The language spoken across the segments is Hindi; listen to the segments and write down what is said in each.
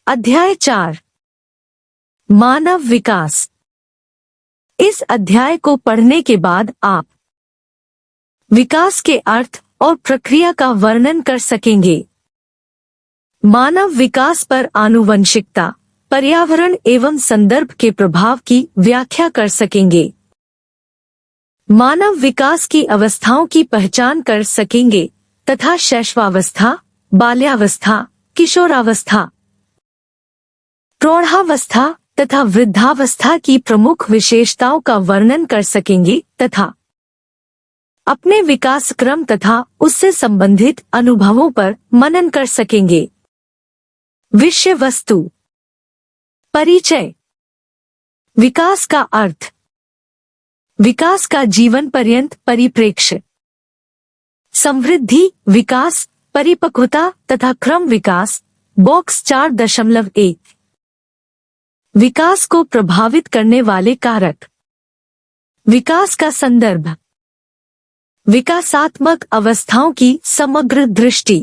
अध्याय 4 मानव विकास। इस अध्याय को पढ़ने के बाद आप विकास के अर्थ और प्रक्रिया का वर्णन कर सकेंगे। मानव विकास पर आनुवंशिकता, पर्यावरण एवं संदर्भ के प्रभाव की व्याख्या कर सकेंगे। मानव विकास की अवस्थाओं की पहचान कर सकेंगे तथा शैशवावस्था, बाल्यावस्था, किशोरावस्था, प्रौढ़ावस्था तथा वृद्धावस्था की प्रमुख विशेषताओं का वर्णन कर सकेंगे तथा अपने विकास क्रम तथा उससे संबंधित अनुभवों पर मनन कर सकेंगे। विषय वस्तु। परिचय। विकास का अर्थ। विकास का जीवन पर्यंत परिप्रेक्ष्य। समृद्धि, विकास, परिपक्वता तथा क्रम विकास। बॉक्स 4.1। विकास को प्रभावित करने वाले कारक। विकास का संदर्भ। विकासात्मक अवस्थाओं की समग्र दृष्टि।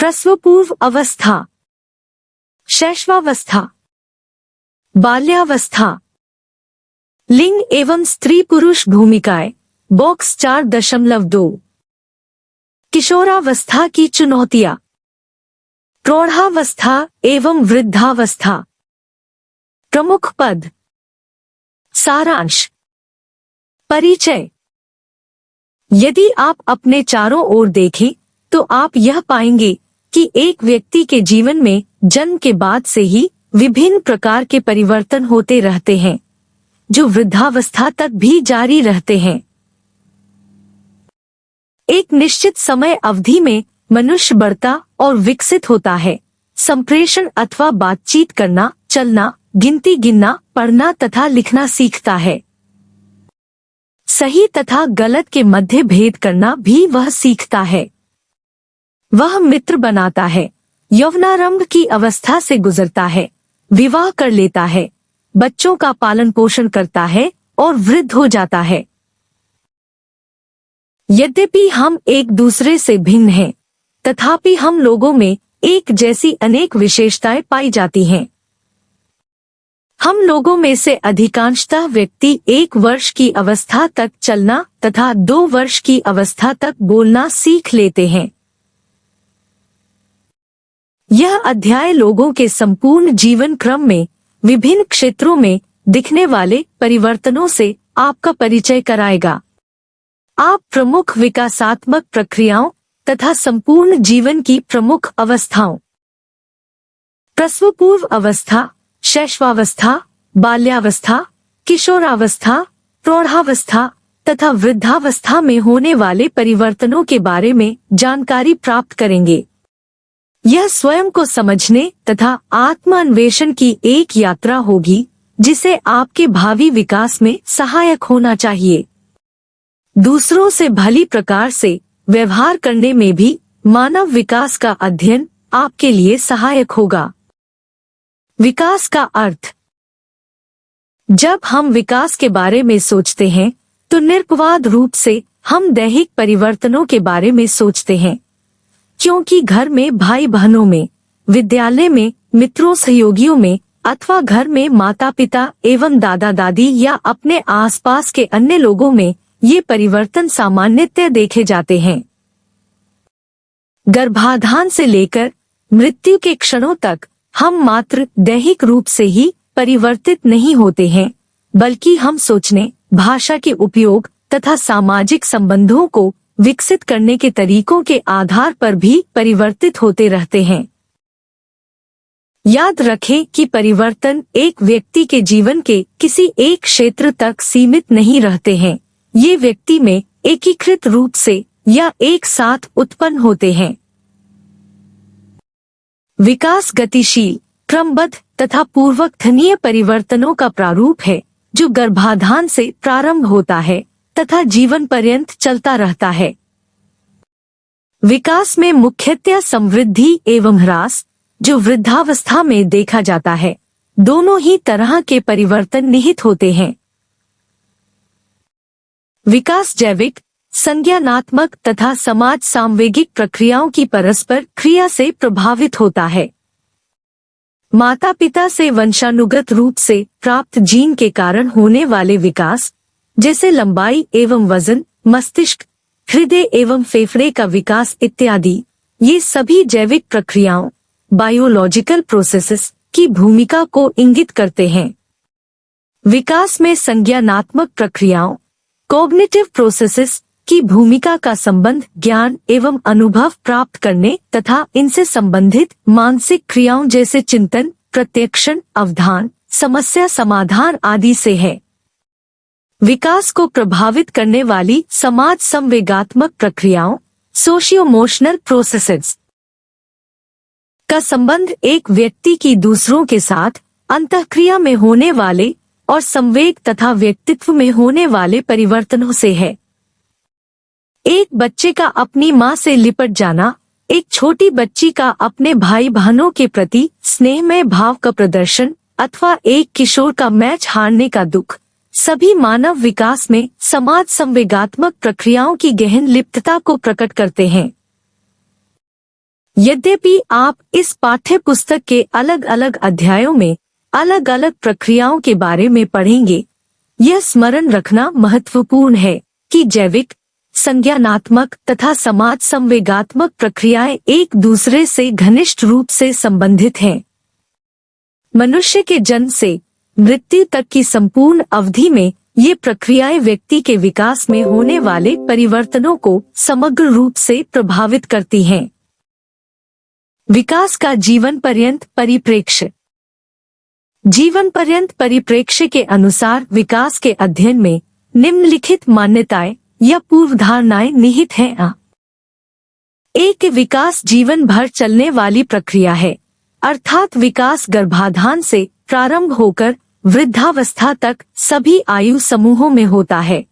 प्रसवपूर्व अवस्था, शैशवावस्था, बाल्यावस्था। लिंग एवं स्त्री पुरुष भूमिकाएं। बॉक्स 4.2। किशोरावस्था की चुनौतियां। प्रौढ़ावस्था एवं वृद्धावस्था। प्रमुख पद। सारांश। परिचय। यदि आप अपने चारों ओर देखें तो आप यह पाएंगे कि एक व्यक्ति के जीवन में जन्म के बाद से ही विभिन्न प्रकार के परिवर्तन होते रहते हैं, जो वृद्धावस्था तक भी जारी रहते हैं। एक निश्चित समय अवधि में मनुष्य बढ़ता और विकसित होता है। संप्रेषण अथवा बातचीत करना, चलना, गिनती गिनना, पढ़ना तथा लिखना सीखता है। सही तथा गलत के मध्य भेद करना भी वह सीखता है। वह मित्र बनाता है, यौवनारंभ की अवस्था से गुजरता है, विवाह कर लेता है, बच्चों का पालन पोषण करता है और वृद्ध हो जाता है। यद्यपि हम एक दूसरे से भिन्न हैं, तथापि हम लोगों में एक जैसी अनेक विशेषताएं पाई जाती हैं। हम लोगों में से अधिकांशतः व्यक्ति 1 वर्ष की अवस्था तक चलना तथा 2 वर्ष की अवस्था तक बोलना सीख लेते हैं। यह अध्याय लोगों के संपूर्ण जीवन क्रम में विभिन्न क्षेत्रों में दिखने वाले परिवर्तनों से आपका परिचय कराएगा। आप प्रमुख विकासात्मक प्रक्रियाओं तथा संपूर्ण जीवन की प्रमुख अवस्थाओं, प्रसवपूर्व अवस्था, शैशवावस्था, बाल्यावस्था, किशोरावस्था, प्रौढ़ावस्था तथा वृद्धावस्था में होने वाले परिवर्तनों के बारे में जानकारी प्राप्त करेंगे। यह स्वयं को समझने तथा आत्मान्वेषण की एक यात्रा होगी जिसे आपके भावी विकास में सहायक होना चाहिए। दूसरों से भली प्रकार से व्यवहार करने में भी मानव विकास का अध्ययन आपके लिए सहायक होगा। विकास का अर्थ। जब हम विकास के बारे में सोचते हैं तो निरपवाद रूप से हम दैहिक परिवर्तनों के बारे में सोचते हैं, क्योंकि घर में भाई बहनों में, विद्यालय में, मित्रों सहयोगियों में अथवा घर में माता पिता एवं दादा दादी या अपने आसपास के अन्य लोगों में ये परिवर्तन सामान्यतः देखे जाते हैं। गर्भाधान से लेकर मृत्यु के क्षणों तक हम मात्र दैहिक रूप से ही परिवर्तित नहीं होते हैं, बल्कि हम सोचने, भाषा के उपयोग तथा सामाजिक संबंधों को विकसित करने के तरीकों के आधार पर भी परिवर्तित होते रहते हैं। याद रखें कि परिवर्तन एक व्यक्ति के जीवन के किसी एक क्षेत्र तक सीमित नहीं रहते हैं। ये व्यक्ति में एकीकृत रूप से या एक साथ उत्पन्न होते हैं। विकास गतिशील, क्रमबद्ध तथा पूर्वकथनीय परिवर्तनों का प्रारूप है जो गर्भाधान से प्रारंभ होता है तथा जीवन पर्यंत चलता रहता है। विकास में मुख्यतः समृद्धि एवं ह्रास, जो वृद्धावस्था में देखा जाता है, दोनों ही तरह के परिवर्तन निहित होते हैं। विकास जैविक, संज्ञानात्मक तथा समाज सांवेगिक प्रक्रियाओं की परस्पर क्रिया से प्रभावित होता है। माता पिता से वंशानुगत रूप से प्राप्त जीन के कारण होने वाले विकास, जैसे लंबाई एवं वजन, मस्तिष्क, हृदय एवं फेफड़े का विकास इत्यादि, ये सभी जैविक प्रक्रियाओं, बायोलॉजिकल प्रोसेसेस की भूमिका को इंगित करते हैं। विकास में संज्ञानात्मक प्रक्रियाओं, कॉग्निटिव प्रोसेसेस की भूमिका का संबंध ज्ञान एवं अनुभव प्राप्त करने तथा इनसे संबंधित मानसिक क्रियाओं जैसे चिंतन, प्रत्यक्षण, अवधान, समस्या समाधान आदि से है। विकास को प्रभावित करने वाली समाज संवेगात्मक प्रक्रियाओं, सोशियो-इमोशनल प्रोसेसेस का संबंध एक व्यक्ति की दूसरों के साथ अंतःक्रिया में होने वाले और संवेग तथा व्यक्तित्व में होने वाले परिवर्तनों से है। एक बच्चे का अपनी माँ से लिपट जाना, एक छोटी बच्ची का अपने भाई बहनों के प्रति स्नेहमय भाव का प्रदर्शन अथवा एक किशोर का मैच हारने का दुख, सभी मानव विकास में समाज संवेगात्मक प्रक्रियाओं की गहन लिप्तता को प्रकट करते हैं। यद्यपि आप इस पाठ्य पुस्तक के अलग अलग अध्यायों में अलग अलग प्रक्रियाओं के बारे में पढ़ेंगे, यह स्मरण रखना महत्वपूर्ण है कि जैविक, संज्ञानात्मक तथा समाज संवेगात्मक प्रक्रियाएं एक दूसरे से घनिष्ठ रूप से संबंधित हैं। मनुष्य के जन्म से मृत्यु तक की संपूर्ण अवधि में ये प्रक्रियाएं व्यक्ति के विकास में होने वाले परिवर्तनों को समग्र रूप से प्रभावित करती हैं। विकास का जीवन पर्यंत परिप्रेक्ष्य। जीवन पर्यंत परिप्रेक्ष्य के अनुसार विकास के अध्ययन में निम्नलिखित मान्यताएं या पूर्वधारणाएं निहित हैं। एक, विकास जीवन भर चलने वाली प्रक्रिया है, अर्थात विकास गर्भाधान से प्रारंभ होकर वृद्धावस्था तक सभी आयु समूहों में होता है।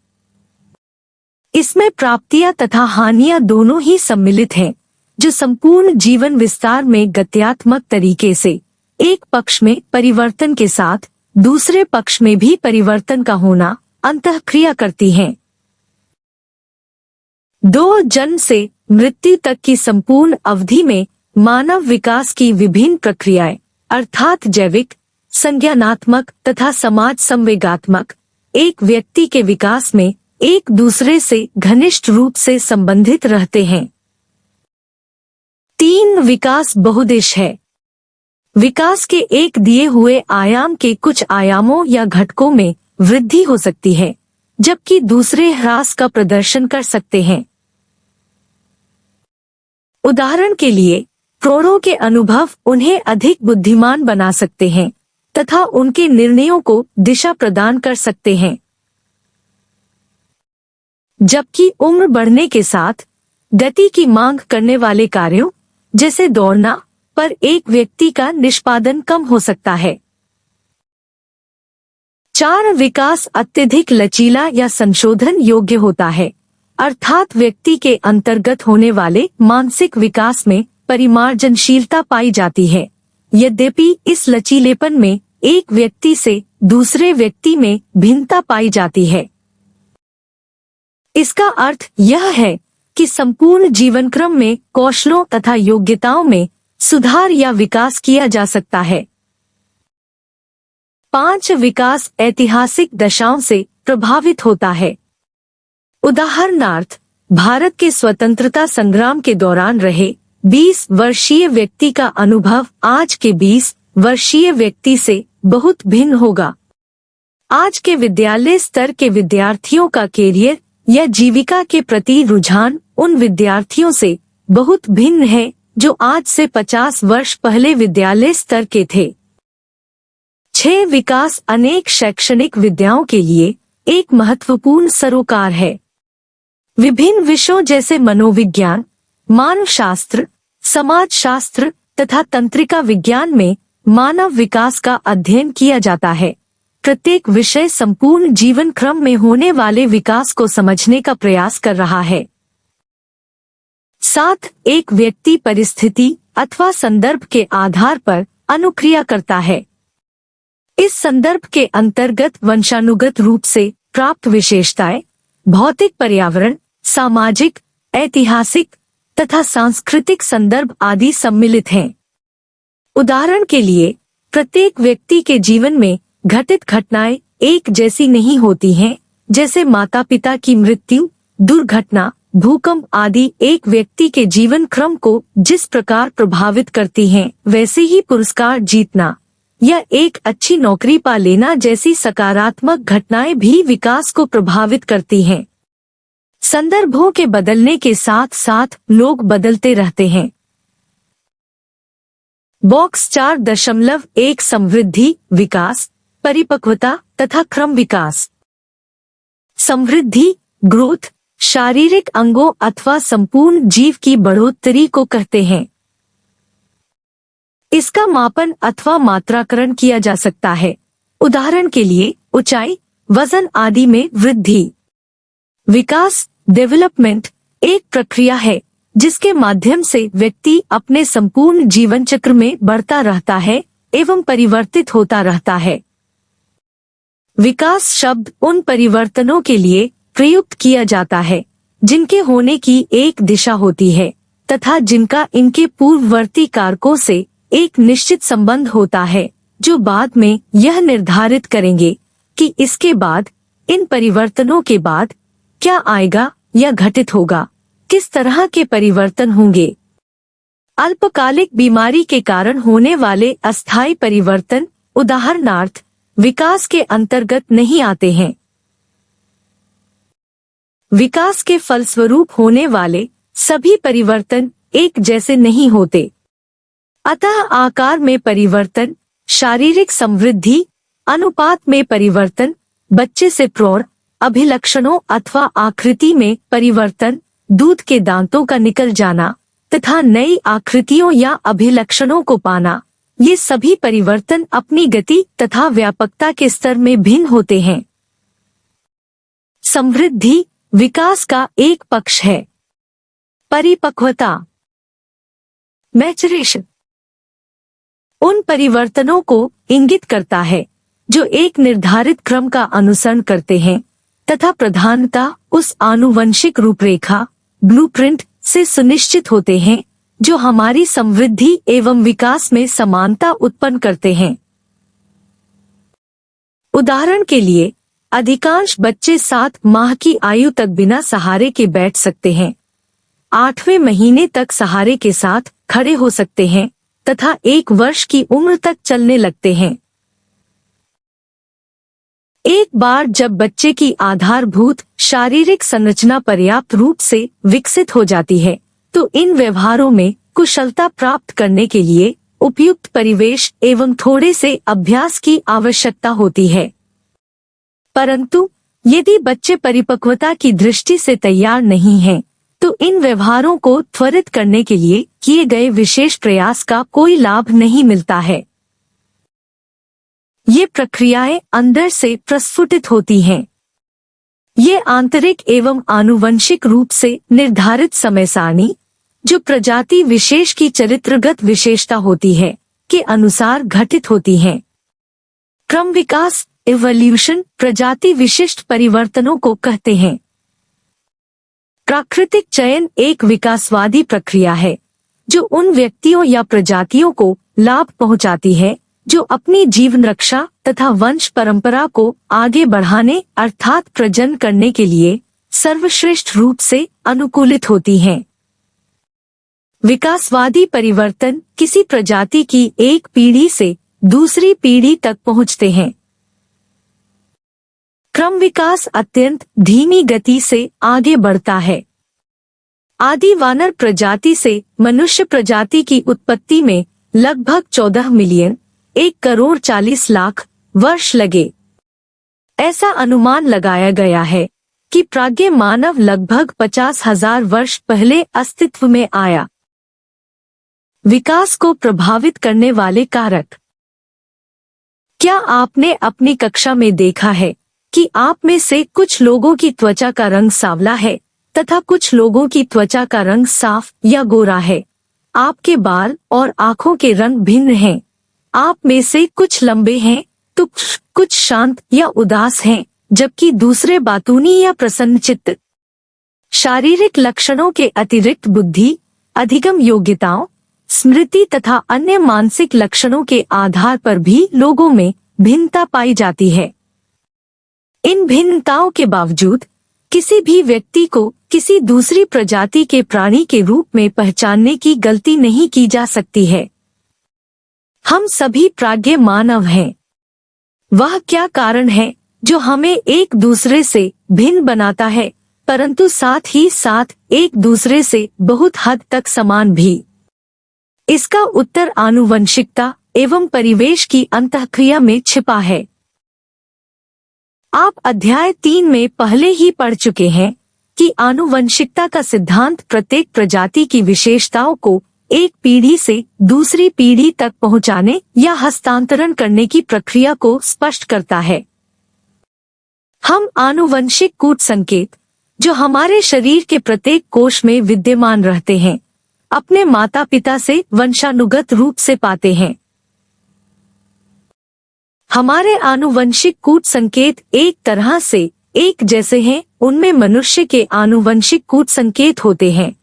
इसमें प्राप्तियां तथा हानियां दोनों ही सम्मिलित हैं, जो संपूर्ण जीवन विस्तार में गत्यात्मक तरीके से एक पक्ष में परिवर्तन के साथ दूसरे पक्ष में भी परिवर्तन का होना अंतःक्रिया करती हैं। 2, जन्म से मृत्यु तक की संपूर्ण अवधि में मानव विकास की विभिन्न प्रक्रियाएं अर्थात जैविक, संज्ञानात्मक तथा समाज संवेगात्मक एक व्यक्ति के विकास में एक दूसरे से घनिष्ठ रूप से संबंधित रहते हैं। 3, विकास बहुदिश है। विकास के एक दिए हुए आयाम के कुछ आयामों या घटकों में वृद्धि हो सकती है, जबकि दूसरे ह्रास का प्रदर्शन कर सकते हैं। उदाहरण के लिए, प्रौढ़ों के अनुभव उन्हें अधिक बुद्धिमान बना सकते हैं तथा उनके निर्णयों को दिशा प्रदान कर सकते हैं, जबकि उम्र बढ़ने के साथ गति की मांग करने वाले कार्यों जैसे दौड़ना पर एक व्यक्ति का निष्पादन कम हो सकता है। 4, विकास अत्यधिक लचीला या संशोधन योग्य होता है, अर्थात व्यक्ति के अंतर्गत होने वाले मानसिक विकास में परिमार्जनशीलता पाई जाती है। यद्यपि इस लचीलेपन में एक व्यक्ति से दूसरे व्यक्ति में भिन्नता पाई जाती है। इसका अर्थ यह है कि संपूर्ण जीवन क्रम में कौशलों तथा योग्यताओं में सुधार या विकास किया जा सकता है। 5, विकास ऐतिहासिक दशाओं से प्रभावित होता है। उदाहरणार्थ, भारत के स्वतंत्रता संग्राम के दौरान रहे 20 वर्षीय व्यक्ति का अनुभव आज के 20 वर्षीय व्यक्ति से बहुत भिन्न होगा। आज के विद्यालय स्तर के विद्यार्थियों का कैरियर या जीविका के प्रति रुझान उन विद्यार्थियों से बहुत भिन्न है जो आज से 50 वर्ष पहले विद्यालय स्तर के थे। 6, विकास अनेक शैक्षणिक विद्याओं के लिए एक महत्वपूर्ण सरोकार है। विभिन्न विषयों जैसे मनोविज्ञान, मानवशास्त्र, समाजशास्त्र तथा तंत्रिका विज्ञान में मानव विकास का अध्ययन किया जाता है। प्रत्येक विषय संपूर्ण जीवन क्रम में होने वाले विकास को समझने का प्रयास कर रहा है। 7, एक व्यक्ति परिस्थिति अथवा संदर्भ के आधार पर अनुक्रिया करता है। इस संदर्भ के अंतर्गत वंशानुगत रूप से प्राप्त विशेषताएं, भौतिक पर्यावरण, सामाजिक, ऐतिहासिक तथा सांस्कृतिक संदर्भ आदि सम्मिलित हैं। उदाहरण के लिए, प्रत्येक व्यक्ति के जीवन में घटित घटनाएं एक जैसी नहीं होती हैं। जैसे माता पिता की मृत्यु, दुर्घटना, भूकंप आदि एक व्यक्ति के जीवन क्रम को जिस प्रकार प्रभावित करती हैं, वैसे ही पुरस्कार जीतना या एक अच्छी नौकरी पा लेना जैसी सकारात्मक घटनाएं भी विकास को प्रभावित करती हैं। संदर्भों के बदलने के साथ साथ लोग बदलते रहते हैं। बॉक्स 4.1 समृद्धि, विकास, परिपक्वता तथा क्रम विकास। समृद्धि, ग्रोथ, शारीरिक अंगों अथवा संपूर्ण जीव की बढ़ोतरी को कहते हैं। इसका मापन अथवा मात्राकरण किया जा सकता है। उदाहरण के लिए ऊंचाई, वजन आदि में वृद्धि। विकास, डेवलपमेंट, एक प्रक्रिया है जिसके माध्यम से व्यक्ति अपने संपूर्ण जीवन चक्र में बढ़ता रहता है एवं परिवर्तित होता रहता है। विकास शब्द उन परिवर्तनों के लिए प्रयुक्त किया जाता है जिनके होने की एक दिशा होती है तथा जिनका इनके पूर्ववर्ती कारकों से एक निश्चित संबंध होता है, जो बाद में यह निर्धारित करेंगे कि इसके बाद, इन परिवर्तनों के बाद क्या आएगा या घटित होगा, किस तरह के परिवर्तन होंगे। अल्पकालिक बीमारी के कारण होने वाले अस्थायी परिवर्तन उदाहरणार्थ विकास के अंतर्गत नहीं आते हैं। विकास के फलस्वरूप होने वाले सभी परिवर्तन एक जैसे नहीं होते। अतः आकार में परिवर्तन, शारीरिक समृद्धि, अनुपात में परिवर्तन, बच्चे से प्रौढ़, अभिलक्षणों अथवा आकृति में परिवर्तन, दूध के दांतों का निकल जाना तथा नई आकृतियों या अभिलक्षणों को पाना, ये सभी परिवर्तन अपनी गति तथा व्यापकता के स्तर में भिन्न होते हैं। समृद्धि विकास का एक पक्ष है। परिपक्वता, मैचुरेशन, उन परिवर्तनों को इंगित करता है जो एक निर्धारित क्रम का अनुसरण करते हैं तथा प्रधानता उस आनुवंशिक रूपरेखा ब्लूप्रिंट से सुनिश्चित होते हैं जो हमारी समृद्धि एवं विकास में समानता उत्पन्न करते हैं। उदाहरण के लिए अधिकांश बच्चे 7 माह की आयु तक बिना सहारे के बैठ सकते हैं, 8वें महीने तक सहारे के साथ खड़े हो सकते हैं तथा 1 वर्ष की उम्र तक चलने लगते हैं। एक बार जब बच्चे की आधारभूत शारीरिक संरचना पर्याप्त रूप से विकसित हो जाती है, तो इन व्यवहारों में कुशलता प्राप्त करने के लिए उपयुक्त परिवेश एवं थोड़े से अभ्यास की आवश्यकता होती है। परंतु यदि बच्चे परिपक्वता की दृष्टि से तैयार नहीं हैं, तो इन व्यवहारों को त्वरित करने के लिए किए गए विशेष प्रयास का कोई लाभ नहीं मिलता है। ये प्रक्रियाएं अंदर से प्रस्फुटित होती हैं। ये आंतरिक एवं आनुवंशिक रूप से निर्धारित समय सारणी, जो प्रजाति विशेष की चरित्रगत विशेषता होती है, के अनुसार घटित होती हैं। क्रम विकास इवोल्यूशन प्रजाति विशिष्ट परिवर्तनों को कहते हैं। प्राकृतिक चयन एक विकासवादी प्रक्रिया है जो उन व्यक्तियों या प्रजातियों को लाभ पहुंचाती है जो अपनी जीवन रक्षा तथा वंश परंपरा को आगे बढ़ाने अर्थात प्रजनन करने के लिए सर्वश्रेष्ठ रूप से अनुकूलित होती हैं। विकासवादी परिवर्तन किसी प्रजाति की एक पीढ़ी से दूसरी पीढ़ी तक पहुंचते हैं। क्रम विकास अत्यंत धीमी गति से आगे बढ़ता है। आदि वानर प्रजाति से मनुष्य प्रजाति की उत्पत्ति में लगभग 14 मिलियन 1,40,00,000 वर्ष लगे। ऐसा अनुमान लगाया गया है कि प्राज्ञ मानव लगभग 50,000 वर्ष पहले अस्तित्व में आया। विकास को प्रभावित करने वाले कारक। क्या आपने अपनी कक्षा में देखा है कि आप में से कुछ लोगों की त्वचा का रंग सांवला है तथा कुछ लोगों की त्वचा का रंग साफ या गोरा है। आपके बाल और आँखों के रंग भिन्न हैं। आप में से कुछ लंबे हैं तो कुछ शांत या उदास हैं, जबकि दूसरे बातूनी या प्रसन्नचित्त। शारीरिक लक्षणों के अतिरिक्त बुद्धि, अधिगम योग्यताओं, स्मृति तथा अन्य मानसिक लक्षणों के आधार पर भी लोगों में भिन्नता पाई जाती है। इन भिन्नताओं के बावजूद किसी भी व्यक्ति को किसी दूसरी प्रजाति के प्राणी के रूप में पहचानने की गलती नहीं की जा सकती है। हम सभी प्राज्ञ मानव हैं। वह क्या कारण है जो हमें एक दूसरे से भिन्न बनाता है, परंतु साथ ही साथ एक दूसरे से बहुत हद तक समान भी? इसका उत्तर आनुवंशिकता एवं परिवेश की अंतःक्रिया में छिपा है। आप अध्याय 3 में पहले ही पढ़ चुके हैं कि आनुवंशिकता का सिद्धांत प्रत्येक प्रजाति की विशेषताओं को एक पीढ़ी से दूसरी पीढ़ी तक पहुंचाने या हस्तांतरण करने की प्रक्रिया को स्पष्ट करता है। हम आनुवंशिक कूट संकेत, जो हमारे शरीर के प्रत्येक कोश में विद्यमान रहते हैं, अपने माता पिता से वंशानुगत रूप से पाते हैं। हमारे आनुवंशिक कूट संकेत एक तरह से एक जैसे हैं, उनमें मनुष्य के आनुवंशिक कूट संकेत होते हैं।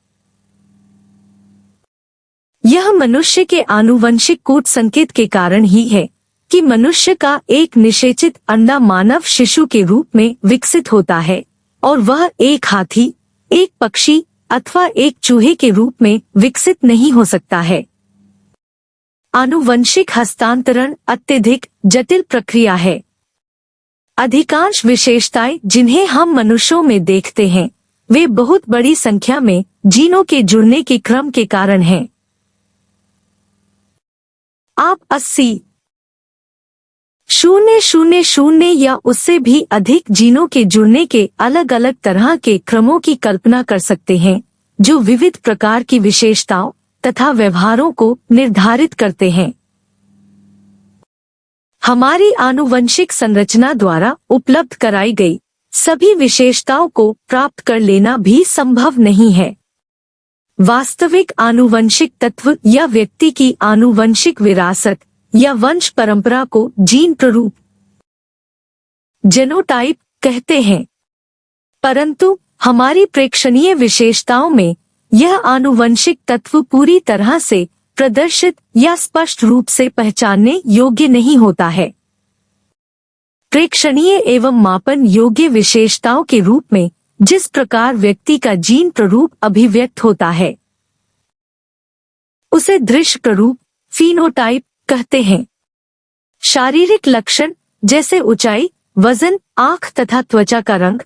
यह मनुष्य के आनुवंशिक कूट संकेत के कारण ही है कि मनुष्य का एक निषेचित अंडा मानव शिशु के रूप में विकसित होता है और वह एक हाथी, एक पक्षी अथवा एक चूहे के रूप में विकसित नहीं हो सकता है। आनुवंशिक हस्तांतरण अत्यधिक जटिल प्रक्रिया है। अधिकांश विशेषताएं जिन्हें हम मनुष्यों में देखते हैं, वे बहुत बड़ी संख्या में जीनों के जुड़ने के क्रम के कारण हैं। आप 80,000 या उससे भी अधिक जीनों के जुड़ने के अलग अलग तरह के क्रमों की कल्पना कर सकते हैं, जो विविध प्रकार की विशेषताओं तथा व्यवहारों को निर्धारित करते हैं। हमारी आनुवंशिक संरचना द्वारा उपलब्ध कराई गई सभी विशेषताओं को प्राप्त कर लेना भी संभव नहीं है। वास्तविक आनुवंशिक तत्व या व्यक्ति की आनुवंशिक विरासत या वंश परंपरा को जीन प्ररूप जेनोटाइप कहते हैं, परंतु हमारी प्रेक्षणीय विशेषताओं में यह आनुवंशिक तत्व पूरी तरह से प्रदर्शित या स्पष्ट रूप से पहचानने योग्य नहीं होता है। प्रेक्षणीय एवं मापन योग्य विशेषताओं के रूप में जिस प्रकार व्यक्ति का जीन प्ररूप अभिव्यक्त होता है, उसे दृश्य प्ररूप फिनोटाइप कहते हैं। शारीरिक लक्षण जैसे ऊंचाई, वजन, आंख तथा त्वचा का रंग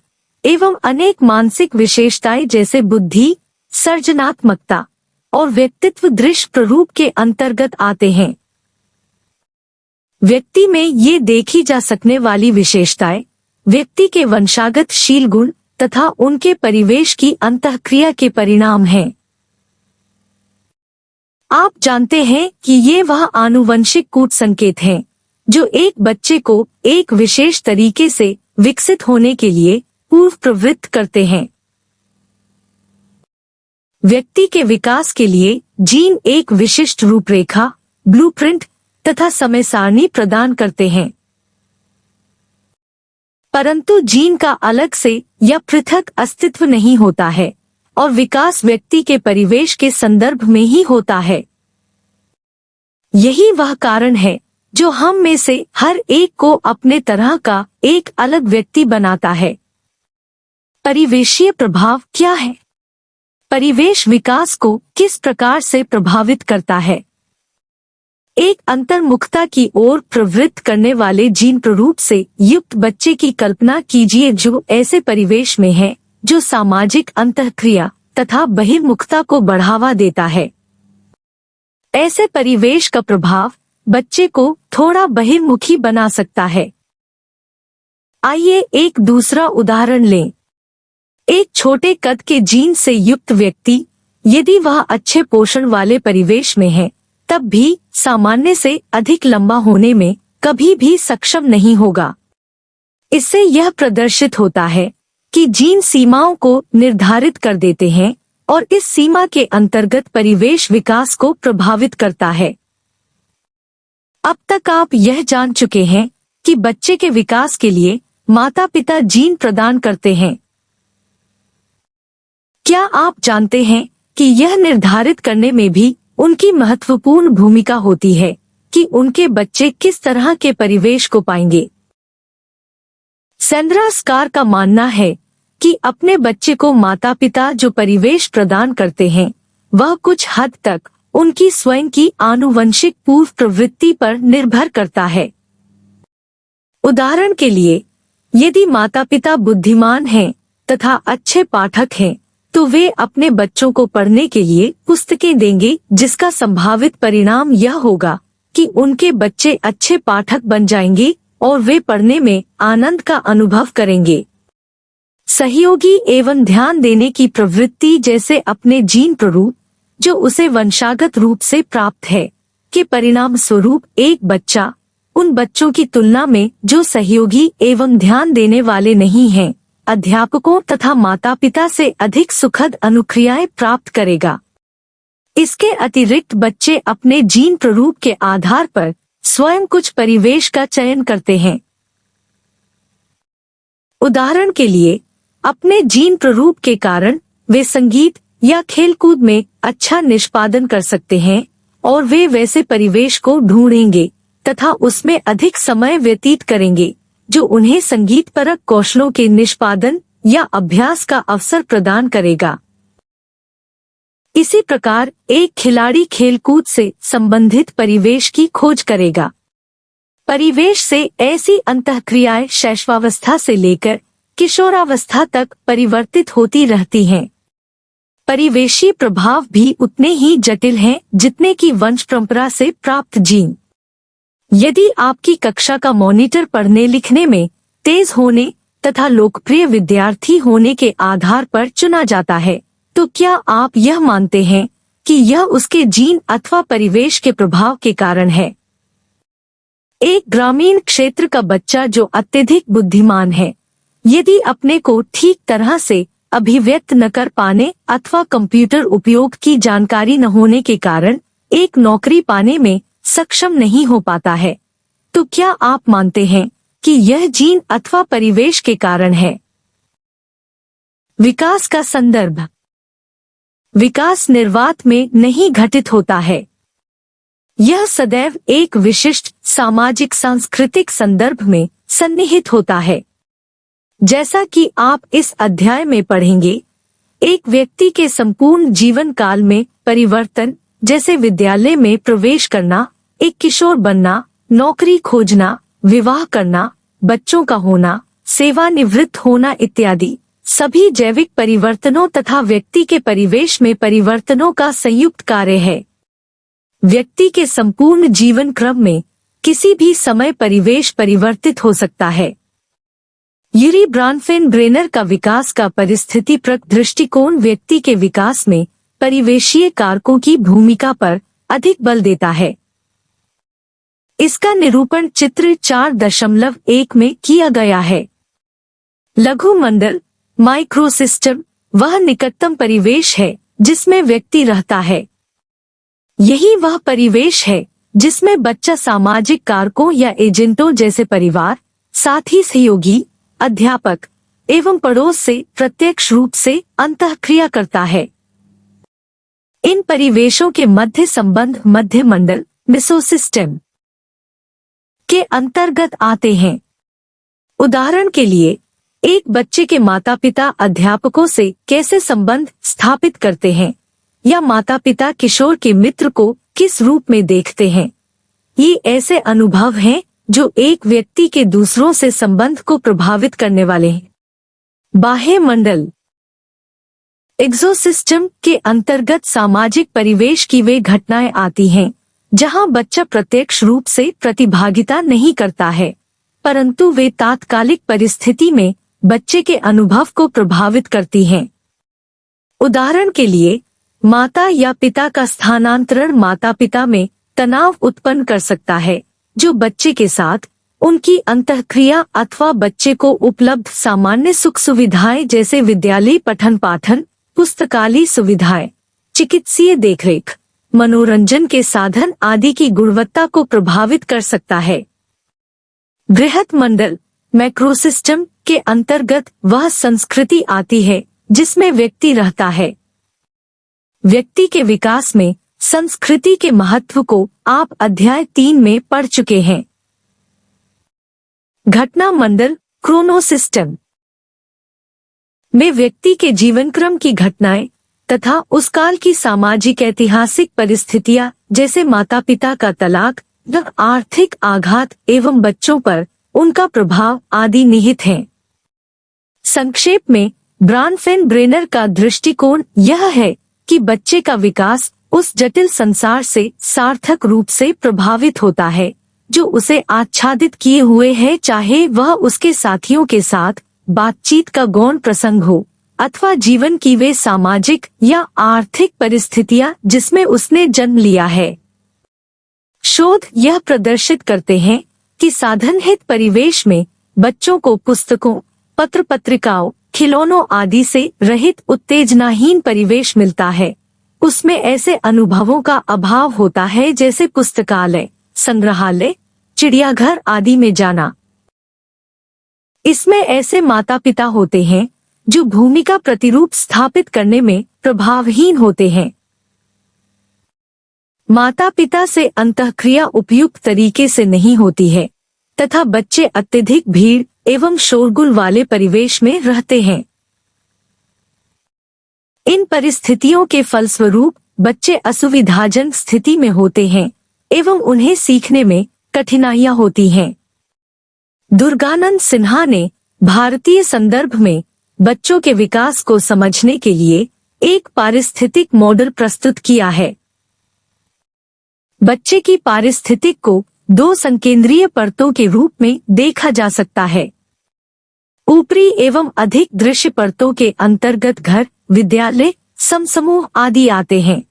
एवं अनेक मानसिक विशेषताएं जैसे बुद्धि, सर्जनात्मकता और व्यक्तित्व दृश्य प्ररूप के अंतर्गत आते हैं। व्यक्ति में ये देखी जा सकने वाली विशेषताएं व्यक्ति के वंशागत शील गुण तथा उनके परिवेश की अंतःक्रिया के परिणाम हैं। आप जानते हैं कि ये वह आनुवंशिक कूट संकेत हैं जो एक बच्चे को एक विशेष तरीके से विकसित होने के लिए पूर्व प्रवृत्त करते हैं। व्यक्ति के विकास के लिए जीन एक विशिष्ट रूपरेखा, ब्लूप्रिंट तथा समय सारणी प्रदान करते हैं, परंतु जीन का अलग से या पृथक अस्तित्व नहीं होता है और विकास व्यक्ति के परिवेश के संदर्भ में ही होता है। यही वह कारण है जो हम में से हर एक को अपने तरह का एक अलग व्यक्ति बनाता है। परिवेशीय प्रभाव क्या है? परिवेश विकास को किस प्रकार से प्रभावित करता है? एक अंतर्मुखता की ओर प्रवृत्त करने वाले जीन प्ररूप से युक्त बच्चे की कल्पना कीजिए जो ऐसे परिवेश में है जो सामाजिक अंतःक्रिया तथा बहिर्मुखता को बढ़ावा देता है। ऐसे परिवेश का प्रभाव बच्चे को थोड़ा बहिर्मुखी बना सकता है। आइए एक दूसरा उदाहरण लें। एक छोटे कद के जीन से युक्त व्यक्ति यदि वह अच्छे पोषण वाले परिवेश में है, तब भी सामान्य से अधिक लंबा होने में कभी भी सक्षम नहीं होगा। इससे यह प्रदर्शित होता है कि जीन सीमाओं को निर्धारित कर देते हैं और इस सीमा के अंतर्गत परिवेश विकास को प्रभावित करता है। अब तक आप यह जान चुके हैं कि बच्चे के विकास के लिए माता पिता जीन प्रदान करते हैं। क्या आप जानते हैं कि यह निर्धारित करने में भी उनकी महत्वपूर्ण भूमिका होती है कि उनके बच्चे किस तरह के परिवेश को पाएंगे। सैंड्रा स्कार का मानना है कि अपने बच्चे को माता पिता जो परिवेश प्रदान करते हैं वह कुछ हद तक उनकी स्वयं की आनुवंशिक पूर्व प्रवृत्ति पर निर्भर करता है। उदाहरण के लिए, यदि माता पिता बुद्धिमान हैं तथा अच्छे पाठक हैं तो वे अपने बच्चों को पढ़ने के लिए पुस्तकें देंगे, जिसका संभावित परिणाम यह होगा कि उनके बच्चे अच्छे पाठक बन जाएंगे और वे पढ़ने में आनंद का अनुभव करेंगे। सहयोगी एवं ध्यान देने की प्रवृत्ति जैसे अपने जीन प्ररूप जो उसे वंशागत रूप से प्राप्त है के परिणाम स्वरूप एक बच्चा उन बच्चों की तुलना में जो सहयोगी एवं ध्यान देने वाले नहीं हैं, अध्यापकों तथा माता पिता से अधिक सुखद अनुक्रियाएं प्राप्त करेगा। इसके अतिरिक्त बच्चे अपने जीन प्ररूप के आधार पर स्वयं कुछ परिवेश का चयन करते हैं। उदाहरण के लिए, अपने जीन प्ररूप के कारण वे संगीत या खेलकूद में अच्छा निष्पादन कर सकते हैं और वे वैसे परिवेश को ढूंढेंगे तथा उसमें अधिक समय व्यतीत करेंगे जो उन्हें संगीतपरक कौशलों के निष्पादन या अभ्यास का अवसर प्रदान करेगा। इसी प्रकार एक खिलाड़ी खेलकूद से संबंधित परिवेश की खोज करेगा। परिवेश से ऐसी अंतःक्रियाएं शैशवावस्था से लेकर किशोरावस्था तक परिवर्तित होती रहती हैं। परिवेशी प्रभाव भी उतने ही जटिल हैं जितने की वंश परंपरा से प्राप्त जीन। यदि आपकी कक्षा का मॉनिटर पढ़ने लिखने में तेज होने तथा लोकप्रिय विद्यार्थी होने के आधार पर चुना जाता है, तो क्या आप यह मानते हैं कि यह उसके जीन अथवा परिवेश के प्रभाव के कारण है? एक ग्रामीण क्षेत्र का बच्चा जो अत्यधिक बुद्धिमान है, यदि अपने को ठीक तरह से अभिव्यक्त न कर पाने अथवा कंप्यूटर उपयोग की जानकारी न होने के कारण एक नौकरी पाने में सक्षम नहीं हो पाता है, तो क्या आप मानते हैं कि यह जीन अथवा परिवेश के कारण है? विकास का संदर्भ। विकास निर्वात में नहीं घटित होता है। यह सदैव एक विशिष्ट सामाजिक सांस्कृतिक संदर्भ में सन्निहित होता है। जैसा कि आप इस अध्याय में पढ़ेंगे, एक व्यक्ति के संपूर्ण जीवन काल में परिवर्तन जैसे विद्यालय में प्रवेश करना, एक किशोर बनना, नौकरी खोजना, विवाह करना, बच्चों का होना, सेवानिवृत्त होना इत्यादि सभी जैविक परिवर्तनों तथा व्यक्ति के परिवेश में परिवर्तनों का संयुक्त कार्य है। व्यक्ति के संपूर्ण जीवन क्रम में किसी भी समय परिवेश परिवर्तित हो सकता है। यूरी ब्रानफेन ब्रेनर का विकास का परिस्थितिप्रक दृष्टिकोण व्यक्ति के विकास में परिवेशीय कारकों की भूमिका पर अधिक बल देता है। इसका निरूपण चित्र 4.1 में किया गया है। लघु मंडल माइक्रोसिस्टम वह निकटतम परिवेश है जिसमें व्यक्ति रहता है। यही वह परिवेश है जिसमें बच्चा सामाजिक कारकों या एजेंटों जैसे परिवार, साथी, सहयोगी, अध्यापक एवं पड़ोस से प्रत्यक्ष रूप से अंतःक्रिया करता है। इन परिवेशों के मध्य संबंध मध्य मंडल मेसोसिस्टम के अंतर्गत आते हैं। उदाहरण के लिए, एक बच्चे के माता पिता अध्यापकों से कैसे संबंध स्थापित करते हैं या माता पिता किशोर के मित्र को किस रूप में देखते हैं, ये ऐसे अनुभव हैं जो एक व्यक्ति के दूसरों से संबंध को प्रभावित करने वाले हैं। बाह्य मंडल एक्सोसिस्टम के अंतर्गत सामाजिक परिवेश की वे घटनाएं आती हैं जहां बच्चा प्रत्यक्ष रूप से प्रतिभागिता नहीं करता है, परंतु वे तात्कालिक परिस्थिति में बच्चे के अनुभव को प्रभावित करती हैं। उदाहरण के लिए, माता या पिता का स्थानांतरण माता पिता में तनाव उत्पन्न कर सकता है जो बच्चे के साथ उनकी अंतःक्रिया अथवा बच्चे को उपलब्ध सामान्य सुख सुविधाएं जैसे विद्यालय पठन पाठन, पुस्तकालय सुविधाएं, चिकित्सीय देखरेख, मनोरंजन के साधन आदि की गुणवत्ता को प्रभावित कर सकता है। बृहत मंडल मैक्रोसिस्टम के अंतर्गत वह संस्कृति आती है जिसमें व्यक्ति रहता है। व्यक्ति के विकास में संस्कृति के महत्व को आप अध्याय 3 में पढ़ चुके हैं। घटना मंडल क्रोनो सिस्टम में व्यक्ति के जीवन क्रम की घटनाएं तथा उस काल की सामाजिक ऐतिहासिक परिस्थितियां जैसे माता पिता का तलाक, आर्थिक आघात एवं बच्चों पर उनका प्रभाव आदि निहित हैं। संक्षेप में ब्रानफेन ब्रेनर का दृष्टिकोण यह है कि बच्चे का विकास उस जटिल संसार से सार्थक रूप से प्रभावित होता है जो उसे आच्छादित किए हुए है, चाहे वह उसके साथियों के साथ बातचीत का गौण प्रसंग हो अथवा जीवन की वे सामाजिक या आर्थिक परिस्थितियां जिसमें उसने जन्म लिया है। शोध यह प्रदर्शित करते हैं कि साधनहित परिवेश में बच्चों को पुस्तकों, पत्र पत्रिकाओं, खिलौनों आदि से रहित उत्तेजनाहीन परिवेश मिलता है। उसमें ऐसे अनुभवों का अभाव होता है जैसे पुस्तकालय, संग्रहालय, चिड़ियाघर आदि में जाना। इसमें ऐसे माता पिता होते हैं जो भूमिका प्रतिरूप स्थापित करने में प्रभावहीन होते हैं। माता पिता से अंतःक्रिया उपयुक्त तरीके से नहीं होती है तथा बच्चे अत्यधिक भीड़ एवं शोरगुल वाले परिवेश में रहते हैं। इन परिस्थितियों के फलस्वरूप बच्चे असुविधाजनक स्थिति में होते हैं एवं उन्हें सीखने में कठिनाइयां होती हैं। दुर्गानंद सिन्हा ने भारतीय संदर्भ में बच्चों के विकास को समझने के लिए एक पारिस्थितिक मॉडल प्रस्तुत किया है। बच्चे की पारिस्थितिक को 2 संकेंद्रीय परतों के रूप में देखा जा सकता है। ऊपरी एवं अधिक दृश्य परतों के अंतर्गत घर, विद्यालय, समूह आदि आते हैं।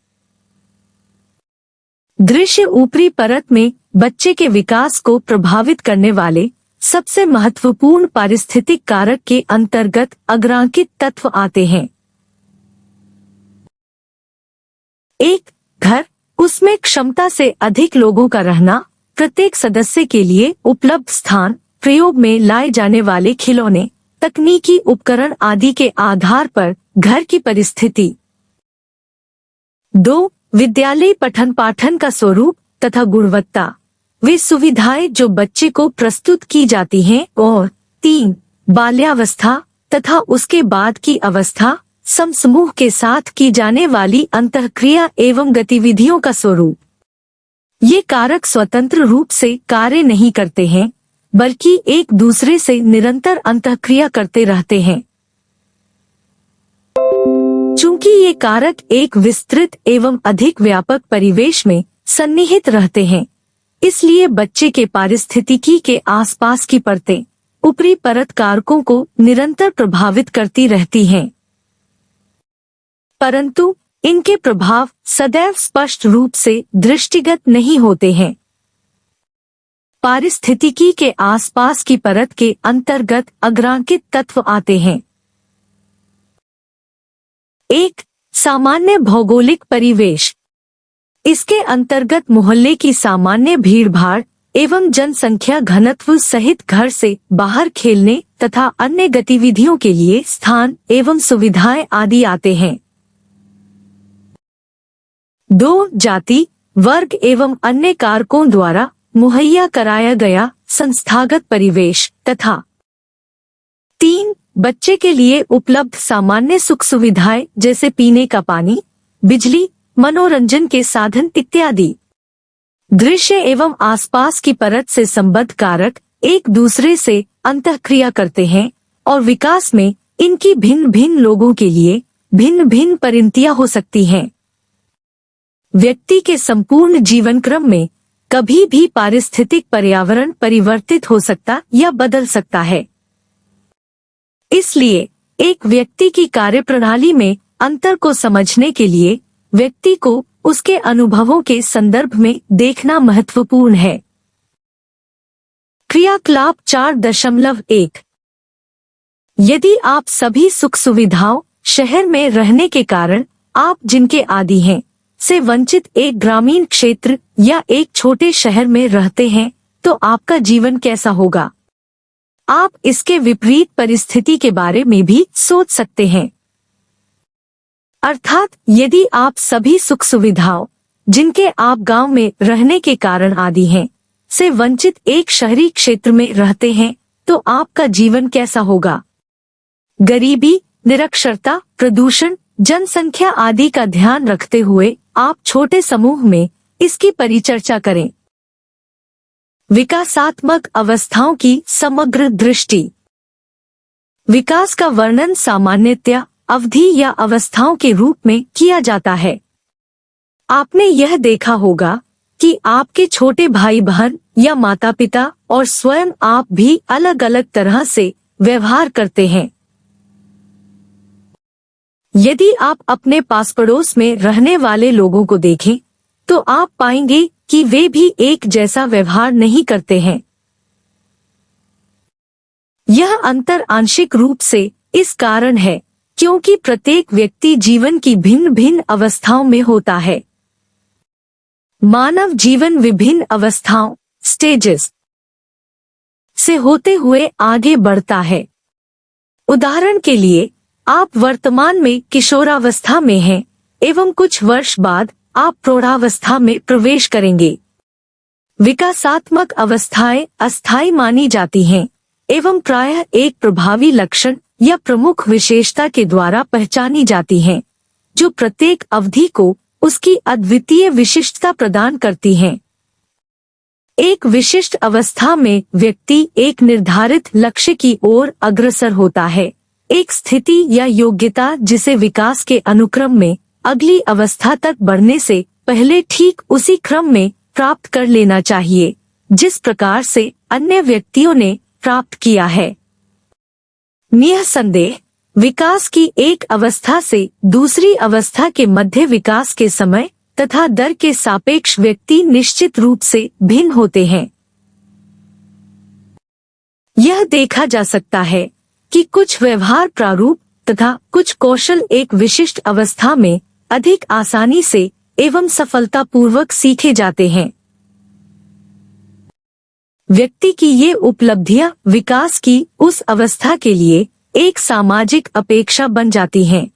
दृश्य ऊपरी परत में बच्चे के विकास को प्रभावित करने वाले सबसे महत्वपूर्ण पारिस्थितिक कारक के अंतर्गत अग्रांकित तत्व आते हैं। 1. घर, उसमें क्षमता से अधिक लोगों का रहना, प्रत्येक सदस्य के लिए उपलब्ध स्थान, प्रयोग में लाए जाने वाले खिलौने, तकनीकी उपकरण आदि के आधार पर घर की परिस्थिति। 2. विद्यालय पठन पाठन का स्वरूप तथा गुणवत्ता, वे सुविधाएं जो बच्चे को प्रस्तुत की जाती हैं। और 3. बाल्यावस्था तथा उसके बाद की अवस्था, समूह के साथ की जाने वाली अंतःक्रिया एवं गतिविधियों का स्वरूप। ये कारक स्वतंत्र रूप से कार्य नहीं करते हैं बल्कि एक दूसरे से निरंतर अंतःक्रिया करते रहते हैं। चूंकि ये कारक एक विस्तृत एवं अधिक व्यापक परिवेश में सन्निहित रहते हैं, इसलिए बच्चे के पारिस्थितिकी के आसपास की परतें ऊपरी परत कारकों को निरंतर प्रभावित करती रहती हैं, परंतु इनके प्रभाव सदैव स्पष्ट रूप से दृष्टिगत नहीं होते हैं। पारिस्थितिकी के आसपास की परत के अंतर्गत अग्रांकित तत्व आते हैं। 1. सामान्य भौगोलिक परिवेश, इसके अंतर्गत मोहल्ले की सामान्य भीड़भाड़ एवं जनसंख्या घनत्व सहित घर से बाहर खेलने तथा अन्य गतिविधियों के लिए स्थान एवं सुविधाएं आदि आते हैं। 2. जाति, वर्ग एवं अन्य कारकों द्वारा मुहैया कराया गया संस्थागत परिवेश तथा 3. बच्चे के लिए उपलब्ध सामान्य सुख सुविधाएं जैसे पीने का पानी, बिजली, मनोरंजन के साधन इत्यादि। दृश्य एवं आसपास की परत से संबद्ध कारक एक दूसरे से अंतःक्रिया करते हैं और विकास में इनकी भिन्न भिन्न लोगों के लिए भिन्न भिन्न परिणतियां हो सकती हैं। व्यक्ति के संपूर्ण जीवन क्रम में कभी भी पारिस्थितिक पर्यावरण परिवर्तित हो सकता या बदल सकता है। इसलिए एक व्यक्ति की कार्यप्रणाली में अंतर को समझने के लिए व्यक्ति को उसके अनुभवों के संदर्भ में देखना महत्वपूर्ण है। क्रियाकलाप 4.1 यदि आप सभी सुख सुविधाओं शहर में रहने के कारण आप जिनके आदी हैं से वंचित एक ग्रामीण क्षेत्र या एक छोटे शहर में रहते हैं तो आपका जीवन कैसा होगा? आप इसके विपरीत परिस्थिति के बारे में भी सोच सकते हैं। अर्थात यदि आप सभी सुख सुविधाओं जिनके आप गांव में रहने के कारण आदि हैं, से वंचित एक शहरी क्षेत्र में रहते हैं, तो आपका जीवन कैसा होगा? गरीबी, निरक्षरता, प्रदूषण, जनसंख्या आदि का ध्यान रखते हुए आप छोटे समूह में इसकी परिचर्चा करें। विकासात्मक अवस्थाओं की समग्र दृष्टि। विकास का वर्णन सामान्यतया अवधि या अवस्थाओं के रूप में किया जाता है। आपने यह देखा होगा कि आपके छोटे भाई बहन या माता पिता और स्वयं आप भी अलग अलग तरह से व्यवहार करते हैं। यदि आप अपने पास पड़ोस में रहने वाले लोगों को देखें, तो आप पाएंगे कि वे भी एक जैसा व्यवहार नहीं करते हैं। यह अंतर आंशिक रूप से इस कारण है क्योंकि प्रत्येक व्यक्ति जीवन की भिन्न भिन्न अवस्थाओं में होता है। मानव जीवन विभिन्न अवस्थाओं स्टेजेस से होते हुए आगे बढ़ता है। उदाहरण के लिए, आप वर्तमान में किशोरावस्था में हैं एवं कुछ वर्ष बाद आप प्रौढ़ावस्था में प्रवेश करेंगे। विकासात्मक अवस्थाएं अस्थायी मानी जाती हैं एवं प्रायः एक प्रभावी लक्षण या प्रमुख विशेषता के द्वारा पहचानी जाती हैं, जो प्रत्येक अवधि को उसकी अद्वितीय विशिष्टता प्रदान करती हैं। एक विशिष्ट अवस्था में व्यक्ति एक निर्धारित लक्ष्य की ओर अग्रसर होता है, एक स्थिति या योग्यता जिसे विकास के अनुक्रम में अगली अवस्था तक बढ़ने से पहले ठीक उसी क्रम में प्राप्त कर लेना चाहिए जिस प्रकार से अन्य व्यक्तियों ने प्राप्त किया है। निःसंदेह विकास की एक अवस्था से दूसरी अवस्था के मध्य विकास के समय तथा दर के सापेक्ष व्यक्ति निश्चित रूप से भिन्न होते हैं। यह देखा जा सकता है कि कुछ व्यवहार प्रारूप तथा कुछ कौशल एक विशिष्ट अवस्था में अधिक आसानी से एवं सफलतापूर्वक सीखे जाते हैं। व्यक्ति की ये उपलब्धियां विकास की उस अवस्था के लिए एक सामाजिक अपेक्षा बन जाती हैं।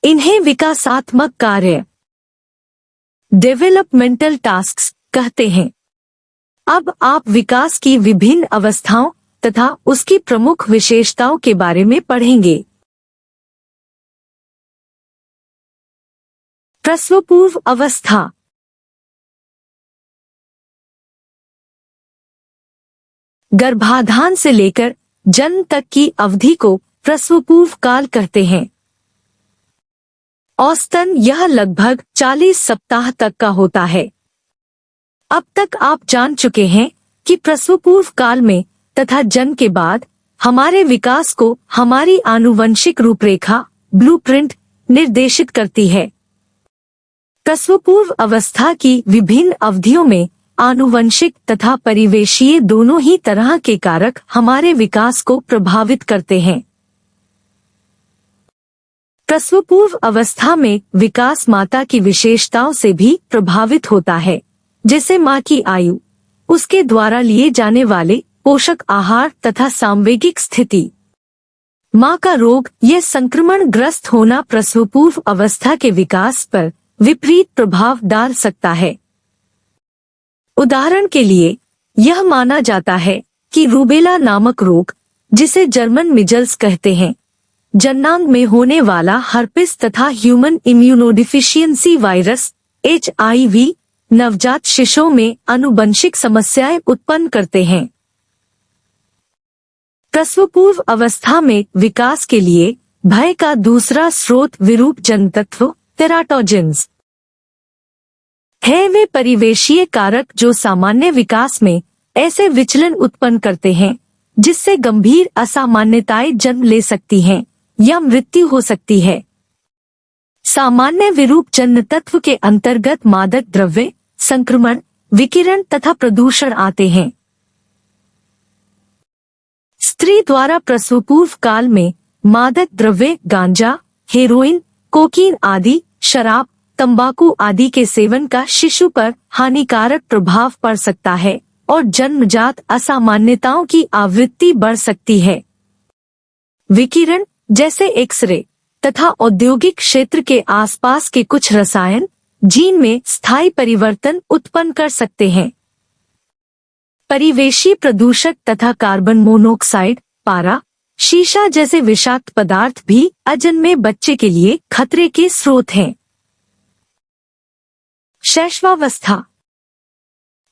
इन्हें विकासात्मक कार्य डेवलपमेंटल टास्क्स कहते हैं। अब आप विकास की विभिन्न अवस्थाओं तथा उसकी प्रमुख विशेषताओं के बारे में पढ़ेंगे। प्रसवपूर्व अवस्था। गर्भाधान से लेकर जन्म तक की अवधि को प्रसवपूर्व काल कहते हैं। औसतन यह लगभग 40 सप्ताह तक का होता है। अब तक आप जान चुके हैं कि प्रसवपूर्व काल में तथा जन्म के बाद हमारे विकास को हमारी आनुवंशिक रूपरेखा ब्लूप्रिंट निर्देशित करती है। प्रसवपूर्व अवस्था की विभिन्न अवधियों में आनुवंशिक तथा परिवेशीय दोनों ही तरह के कारक हमारे विकास को प्रभावित करते हैं। प्रसवपूर्व अवस्था में विकास माता की विशेषताओं से भी प्रभावित होता है, जैसे मां की आयु, उसके द्वारा लिए जाने वाले पोषक आहार तथा सांवेगिक स्थिति। मां का रोग या संक्रमण ग्रस्त होना प्रसवपूर्व अवस्था के विकास पर विपरीत प्रभाव डाल सकता है। उदाहरण के लिए, यह माना जाता है कि रूबेला नामक रोग, जिसे जर्मन मिजल्स कहते हैं, जन्नांग में होने वाला हर्पिस तथा ह्यूमन इम्यूनोडिफिशियंसी वायरस HIV नवजात शिशुओं में आनुवंशिक समस्याएं उत्पन्न करते हैं। प्रसवपूर्व अवस्था में विकास के लिए भय का दूसरा स्रोत विरूप जनतत्व तेराटोजेंस है। वे परिवेशीय कारक जो सामान्य विकास में ऐसे विचलन उत्पन्न करते हैं जिससे गंभीर असामान्यताएं जन्म ले सकती हैं या मृत्यु हो सकती है। सामान्य विरूप जनतत्व के अंतर्गत मादक द्रव्य, संक्रमण, विकिरण तथा प्रदूषण आते हैं। स्त्री द्वारा प्रसवपूर्व काल में मादक द्रव्य गांजा, हेरोइन, कोकीन आदि, शराब, तंबाकू आदि के सेवन का शिशु पर हानिकारक प्रभाव पड़ सकता है और जन्मजात असामान्यताओं की आवृत्ति बढ़ सकती है। विकिरण जैसे एक्सरे तथा औद्योगिक क्षेत्र के आसपास के कुछ रसायन जीन में स्थायी परिवर्तन उत्पन्न कर सकते हैं। परिवेशी प्रदूषक तथा कार्बन मोनोऑक्साइड, पारा, शीशा जैसे विषाक्त पदार्थ भी अजन्मे बच्चे के लिए खतरे के स्रोत हैं। शैशवावस्था।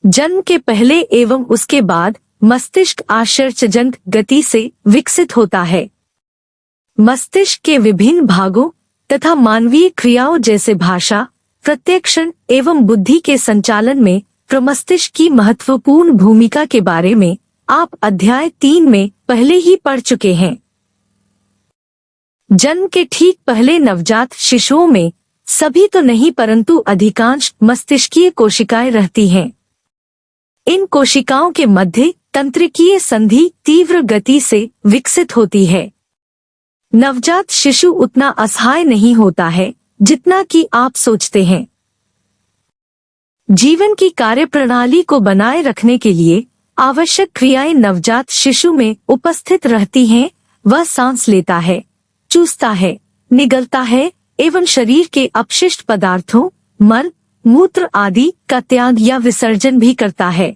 जन्म के पहले एवं उसके बाद मस्तिष्क आश्चर्यजनक गति से विकसित होता है। मस्तिष्क के विभिन्न भागों तथा मानवीय क्रियाओं जैसे भाषा, प्रत्यक्षण एवं बुद्धि के संचालन में प्रमस्तिष्क की महत्वपूर्ण भूमिका के बारे में आप अध्याय 3 में पहले ही पढ़ चुके हैं। जन्म के ठीक पहले नवजात शिशुओं में सभी तो नहीं परंतु अधिकांश मस्तिष्कीय कोशिकाएं रहती हैं। इन कोशिकाओं के मध्य तंत्रिकीय संधि तीव्र गति से विकसित होती है। नवजात शिशु उतना असहाय नहीं होता है जितना कि आप सोचते हैं। जीवन की कार्यप्रणाली को बनाए रखने के लिए आवश्यक क्रियाएं नवजात शिशु में उपस्थित रहती हैं। वह सांस लेता है, चूसता है, निगलता है एवं शरीर के अपशिष्ट पदार्थों, मल, मूत्र आदि का त्याग या विसर्जन भी करता है।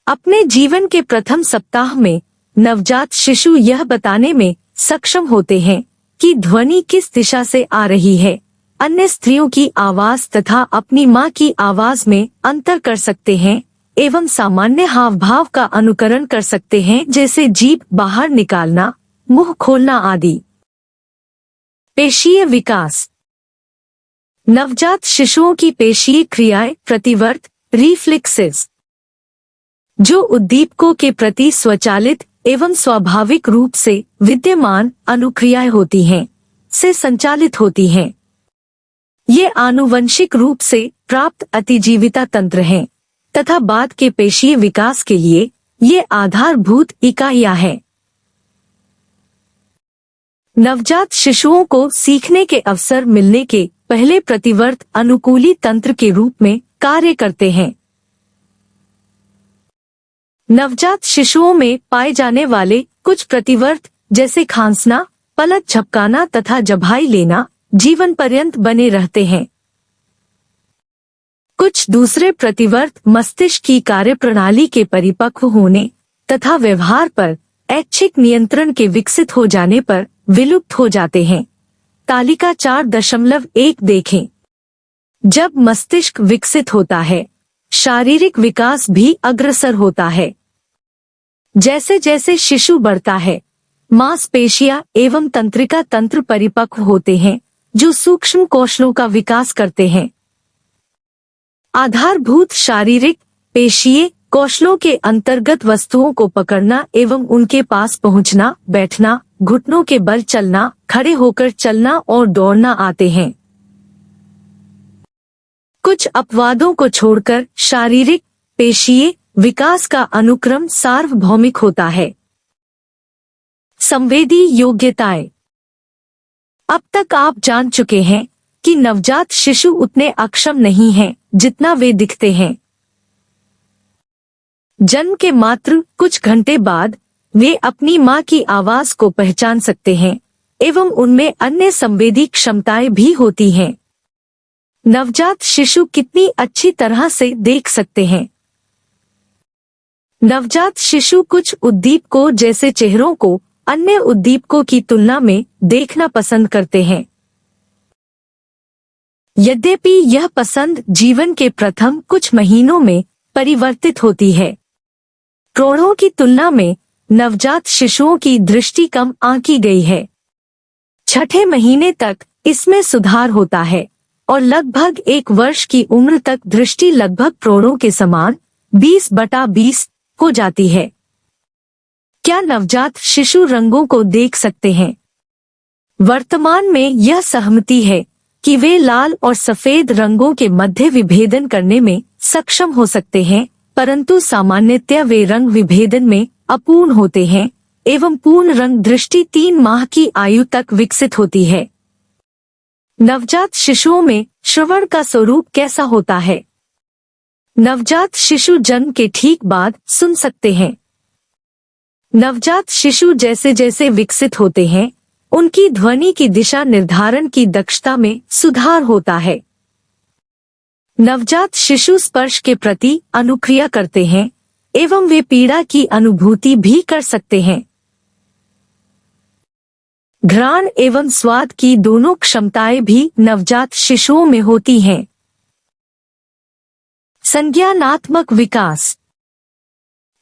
अपने जीवन के प्रथम सप्ताह में नवजात शिशु यह बताने में सक्षम होते हैं कि ध्वनि किस दिशा से आ रही है, अन्य स्त्रियों की आवाज तथा अपनी माँ की आवाज में अंतर कर सकते हैं एवं सामान्य हाव भाव का अनुकरण कर सकते हैं जैसे जीभ बाहर निकालना, मुंह खोलना आदि। पेशीय विकास। नवजात शिशुओं की पेशीय क्रियाएं प्रतिवर्त, रिफ्लेक्सेस, जो उद्दीपकों के प्रति स्वचालित एवं स्वाभाविक रूप से विद्यमान अनुक्रियाएं होती हैं, से संचालित होती हैं। ये आनुवंशिक रूप से प्राप्त अतिजीविता तंत्र हैं तथा बाद के पेशीय विकास के लिए ये आधारभूत इकाइयां हैं। नवजात शिशुओं को सीखने के अवसर मिलने के पहले प्रतिवर्त अनुकूली तंत्र के रूप में कार्य करते हैं। नवजात शिशुओं में पाए जाने वाले कुछ प्रतिवर्त जैसे खांसना, पलक झपकाना तथा जभाई लेना जीवन पर्यंत बने रहते हैं। कुछ दूसरे प्रतिवर्त मस्तिष्क की कार्यप्रणाली के परिपक्व होने तथा व्यवहार पर ऐच्छिक नियंत्रण के विकसित हो जाने पर विलुप्त हो जाते हैं। तालिका 4.1 देखें। जब मस्तिष्क विकसित होता है, शारीरिक विकास भी अग्रसर होता है। जैसे जैसे शिशु बढ़ता है, मांसपेशियां एवं तंत्रिका तंत्र परिपक्व होते हैं जो सूक्ष्म कौशलों का विकास करते हैं। आधारभूत शारीरिक पेशीय कौशलों के अंतर्गत वस्तुओं को पकड़ना एवं उनके पास पहुंचना, बैठना, घुटनों के बल चलना, खड़े होकर चलना और दौड़ना आते हैं। कुछ अपवादों को छोड़कर शारीरिक पेशीय विकास का अनुक्रम सार्वभौमिक होता है। संवेदी योग्यताएं। अब तक आप जान चुके हैं कि नवजात शिशु उतने अक्षम नहीं हैं जितना वे दिखते हैं। जन्म के मात्र कुछ घंटे बाद वे अपनी मां की आवाज को पहचान सकते हैं एवं उनमें अन्य संवेदी क्षमताएं भी होती हैं। नवजात शिशु कितनी अच्छी तरह से देख सकते हैं। नवजात शिशु कुछ उद्दीपकों जैसे चेहरों को अन्य उद्दीपकों की तुलना में देखना पसंद करते हैं। यद्यपि यह पसंद जीवन के प्रथम कुछ महीनों में परिवर्तित होती है। प्रौढ़ों की तुलना में नवजात शिशुओं की दृष्टि कम आंकी गई है। छठे महीने तक इसमें सुधार होता है और लगभग 1 वर्ष की उम्र तक दृष्टि लगभग प्रौढ़ों के समान 20/20 हो जाती है। क्या नवजात शिशु रंगों को देख सकते हैं? वर्तमान में यह सहमति है कि वे लाल और सफेद रंगों के मध्य विभेदन करने में सक्षम हो सकते हैं, परंतु सामान्यतया वे रंग विभेदन में अपूर्ण होते हैं एवं पूर्ण रंग दृष्टि 3 माह की आयु तक विकसित होती है। नवजात शिशुओं में श्रवण का स्वरूप कैसा होता है? नवजात शिशु जन्म के ठीक बाद सुन सकते हैं। नवजात शिशु जैसे जैसे विकसित होते हैं, उनकी ध्वनि की दिशा निर्धारण की दक्षता में सुधार होता है। नवजात शिशु स्पर्श के प्रति अनुक्रिया करते हैं एवं वे पीड़ा की अनुभूति भी कर सकते हैं। घ्राण एवं स्वाद की दोनों क्षमताएं भी नवजात शिशुओं में होती हैं। संज्ञानात्मक विकास।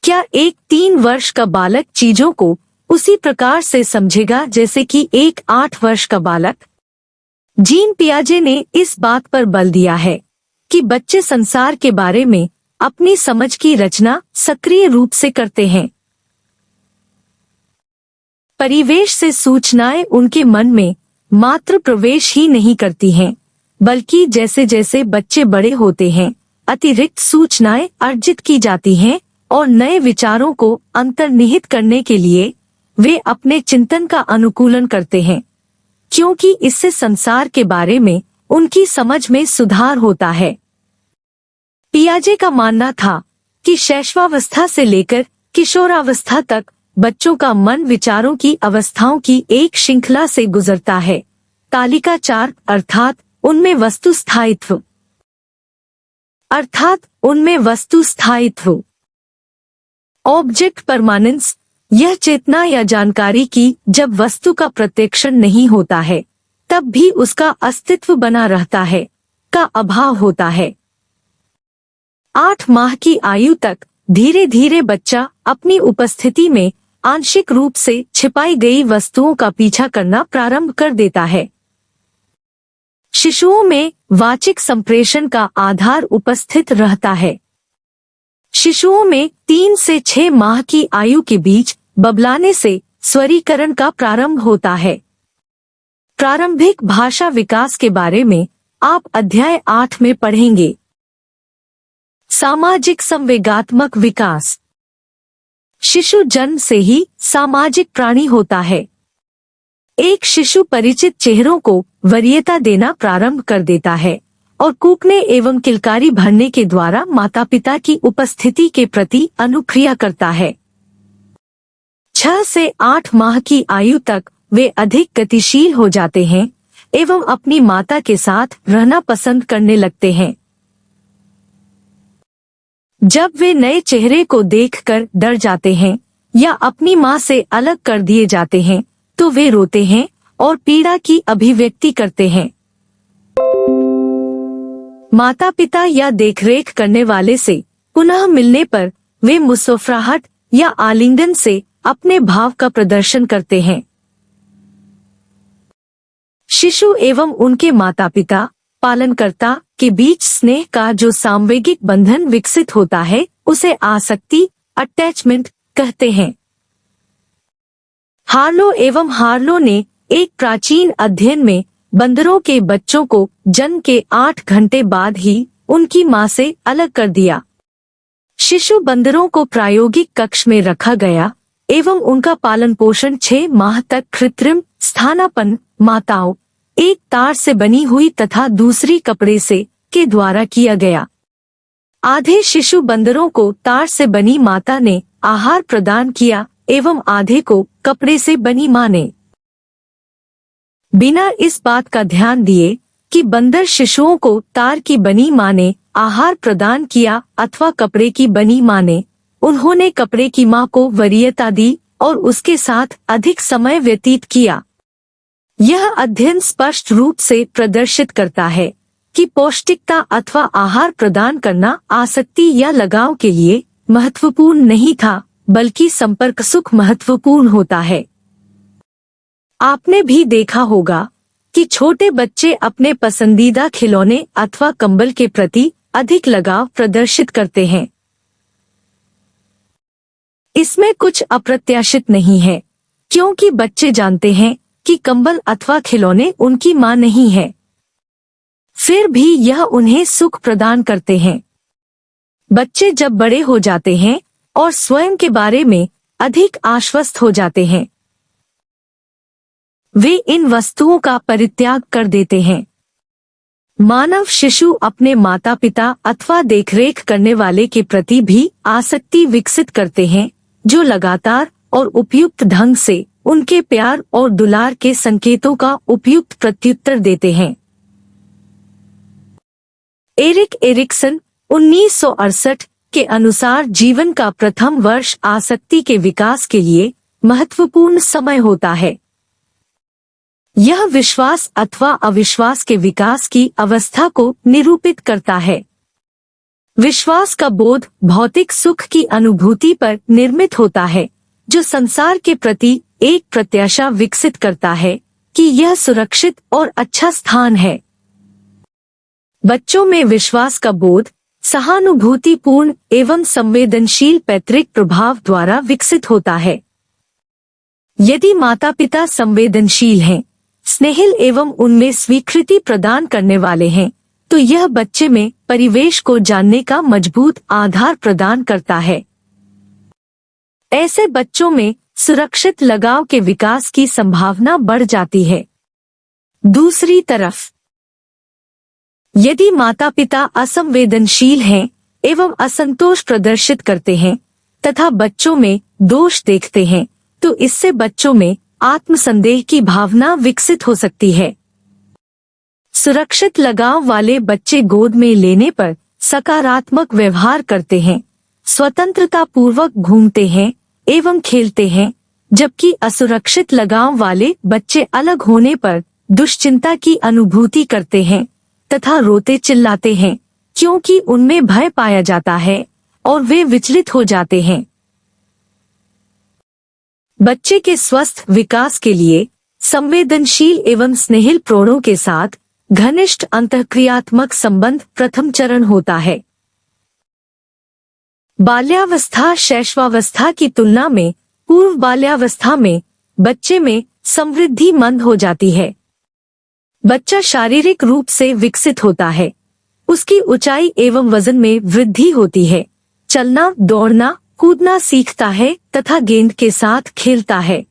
क्या एक 3 वर्ष का बालक चीजों को उसी प्रकार से समझेगा जैसे कि एक 8 वर्ष का बालक? जीन पियाजे ने इस बात पर बल दिया है कि बच्चे संसार के बारे में अपनी समझ की रचना सक्रिय रूप से करते हैं। परिवेश से सूचनाएं उनके मन में मात्र प्रवेश ही नहीं करती हैं, बल्कि जैसे जैसे बच्चे बड़े होते हैं अतिरिक्त सूचनाएं अर्जित की जाती हैं और नए विचारों को अंतर्निहित करने के लिए वे अपने चिंतन का अनुकूलन करते हैं, क्योंकि इससे संसार के बारे में उनकी समझ में सुधार होता है। पियाजे का मानना था कि शैशवावस्था से लेकर किशोरावस्था तक बच्चों का मन विचारों की अवस्थाओं की एक श्रृंखला से गुजरता है। तालिका 4 अर्थात उनमें वस्तु स्थायित्व। ऑब्जेक्ट परमानेंस, यह चेतना या जानकारी की जब वस्तु का प्रत्यक्षण नहीं होता है तब भी उसका अस्तित्व बना रहता है का अभाव होता है। 8 माह की आयु तक धीरे धीरे बच्चा अपनी उपस्थिति में आंशिक रूप से छिपाई गई वस्तुओं का पीछा करना प्रारंभ कर देता है। शिशुओं में वाचिक संप्रेषण का आधार उपस्थित रहता है। शिशुओं में 3 से 6 माह की आयु के बीच बबलाने से स्वरीकरण का प्रारंभ होता है। प्रारंभिक भाषा विकास के बारे में आप अध्याय 8 में पढ़ेंगे। सामाजिक संवेगात्मक विकास। शिशु जन्म से ही सामाजिक प्राणी होता है। एक शिशु परिचित चेहरों को वरीयता देना प्रारंभ कर देता है और कूकने एवं किलकारी भरने के द्वारा माता पिता की उपस्थिति के प्रति अनुक्रिया करता है। 6 से 8 माह की आयु तक वे अधिक गतिशील हो जाते हैं एवं अपनी माता के साथ रहना पसंद करने लगते हैं। जब वे नए चेहरे को देखकर डर जाते हैं या अपनी मां से अलग कर दिए जाते हैं तो वे रोते हैं और पीड़ा की अभिव्यक्ति करते हैं। माता पिता या देखरेख करने वाले से पुनः मिलने पर वे मुस्कुराहट या आलिंगन से अपने भाव का प्रदर्शन करते हैं। शिशु एवं उनके माता पिता पालनकर्ता के बीच स्नेह का जो सामवेगिक बंधन विकसित होता है उसे आसक्ति अटैचमेंट कहते हैं। हार्लो ने एक प्राचीन अध्ययन में बंदरों के बच्चों को जन्म के 8 घंटे बाद ही उनकी मां से अलग कर दिया। शिशु बंदरों को प्रायोगिक कक्ष में रखा गया एवं उनका पालन पोषण 6 माह तक कृत्रिम स्थानापन्न माताओं एक तार से बनी हुई तथा दूसरी कपड़े से के द्वारा किया गया। आधे शिशु बंदरों को तार से बनी माता ने आहार प्रदान किया एवं आधे को कपड़े से बनी मां ने। बिना इस बात का ध्यान दिए कि बंदर शिशुओं को तार की बनी मां ने आहार प्रदान किया अथवा कपड़े की बनी मां ने, उन्होंने कपड़े की मां को वरीयता दी और उसके साथ अधिक समय व्यतीत किया। यह अध्ययन स्पष्ट रूप से प्रदर्शित करता है कि पौष्टिकता अथवा आहार प्रदान करना आसक्ति या लगाव के लिए महत्वपूर्ण नहीं था, बल्कि संपर्क सुख महत्वपूर्ण होता है। आपने भी देखा होगा कि छोटे बच्चे अपने पसंदीदा खिलौने अथवा कंबल के प्रति अधिक लगाव प्रदर्शित करते हैं। इसमें कुछ अप्रत्याशित नहीं है, क्योंकि बच्चे जानते हैं कि कंबल अथवा खिलौने उनकी मां नहीं है, फिर भी यह उन्हें सुख प्रदान करते हैं। बच्चे जब बड़े हो जाते हैं और स्वयं के बारे में अधिक आश्वस्त हो जाते हैं, वे इन वस्तुओं का परित्याग कर देते हैं। मानव शिशु अपने माता पिता अथवा देखरेख करने वाले के प्रति भी आसक्ति विकसित करते हैं, जो लगातार और उपयुक्त ढंग से उनके प्यार और दुलार के संकेतों का उपयुक्त प्रत्युत्तर देते हैं। एरिक एरिक्सन 1968 के अनुसार जीवन का प्रथम वर्ष आसक्ति के विकास के लिए महत्वपूर्ण समय होता है। यह विश्वास अथवा अविश्वास के विकास की अवस्था को निरूपित करता है। विश्वास का बोध भौतिक सुख की अनुभूति पर निर्मित होता है, जो संसार के प्रति एक प्रत्याशा विकसित करता है कि यह सुरक्षित और अच्छा स्थान है। बच्चों में विश्वास का बोध सहानुभूतिपूर्ण एवं संवेदनशील पैतृक प्रभाव द्वारा विकसित होता है। यदि माता पिता संवेदनशील हैं, स्नेहिल एवं उनमें स्वीकृति प्रदान करने वाले हैं, तो यह बच्चे में परिवेश को जानने का मजबूत आधार प्रदान करता है। ऐसे बच्चों में सुरक्षित लगाव के विकास की संभावना बढ़ जाती है। दूसरी तरफ यदि माता पिता असंवेदनशील हैं एवं असंतोष प्रदर्शित करते हैं तथा बच्चों में दोष देखते हैं, तो इससे बच्चों में आत्मसंदेह की भावना विकसित हो सकती है। सुरक्षित लगाव वाले बच्चे गोद में लेने पर सकारात्मक व्यवहार करते हैं, स्वतंत्रता पूर्वक घूमते हैं एवं खेलते हैं, जबकि असुरक्षित लगाव वाले बच्चे अलग होने पर दुश्चिंता की अनुभूति करते हैं तथा रोते चिल्लाते हैं, क्योंकि उनमें भय पाया जाता है और वे विचलित हो जाते हैं। बच्चे के स्वस्थ विकास के लिए संवेदनशील एवं स्नेहिल प्राणों के साथ घनिष्ठ अंतःक्रियात्मक संबंध प्रथम चरण होता है। बाल्यावस्था शैशवावस्था की तुलना में पूर्व बाल्यावस्था में बच्चे में समृद्धि मंद हो जाती है। बच्चा शारीरिक रूप से विकसित होता है, उसकी ऊंचाई एवं वजन में वृद्धि होती है, चलना दौड़ना कूदना सीखता है तथा गेंद के साथ खेलता है।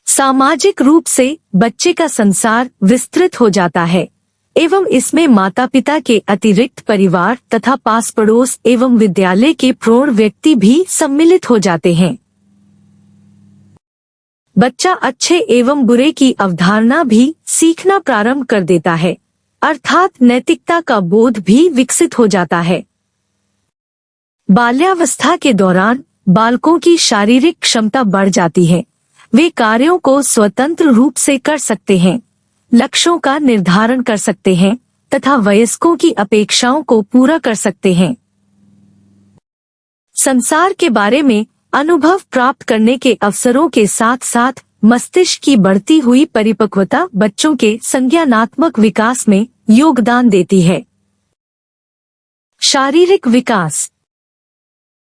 सामाजिक रूप से बच्चे का संसार विस्तृत हो जाता है एवं इसमें माता पिता के अतिरिक्त परिवार तथा पास पड़ोस एवं विद्यालय के प्रौढ़ व्यक्ति भी सम्मिलित हो जाते हैं। बच्चा अच्छे एवं बुरे की अवधारणा भी सीखना प्रारंभ कर देता है, अर्थात नैतिकता का बोध भी विकसित हो जाता है। बाल्यावस्था के दौरान बालकों की शारीरिक क्षमता बढ़ जाती है, वे कार्यों को स्वतंत्र रूप से कर सकते हैं, लक्ष्यों का निर्धारण कर सकते हैं तथा वयस्कों की अपेक्षाओं को पूरा कर सकते हैं। संसार के बारे में अनुभव प्राप्त करने के अवसरों के साथ साथ मस्तिष्क की बढ़ती हुई परिपक्वता बच्चों के संज्ञानात्मक विकास में योगदान देती है। शारीरिक विकास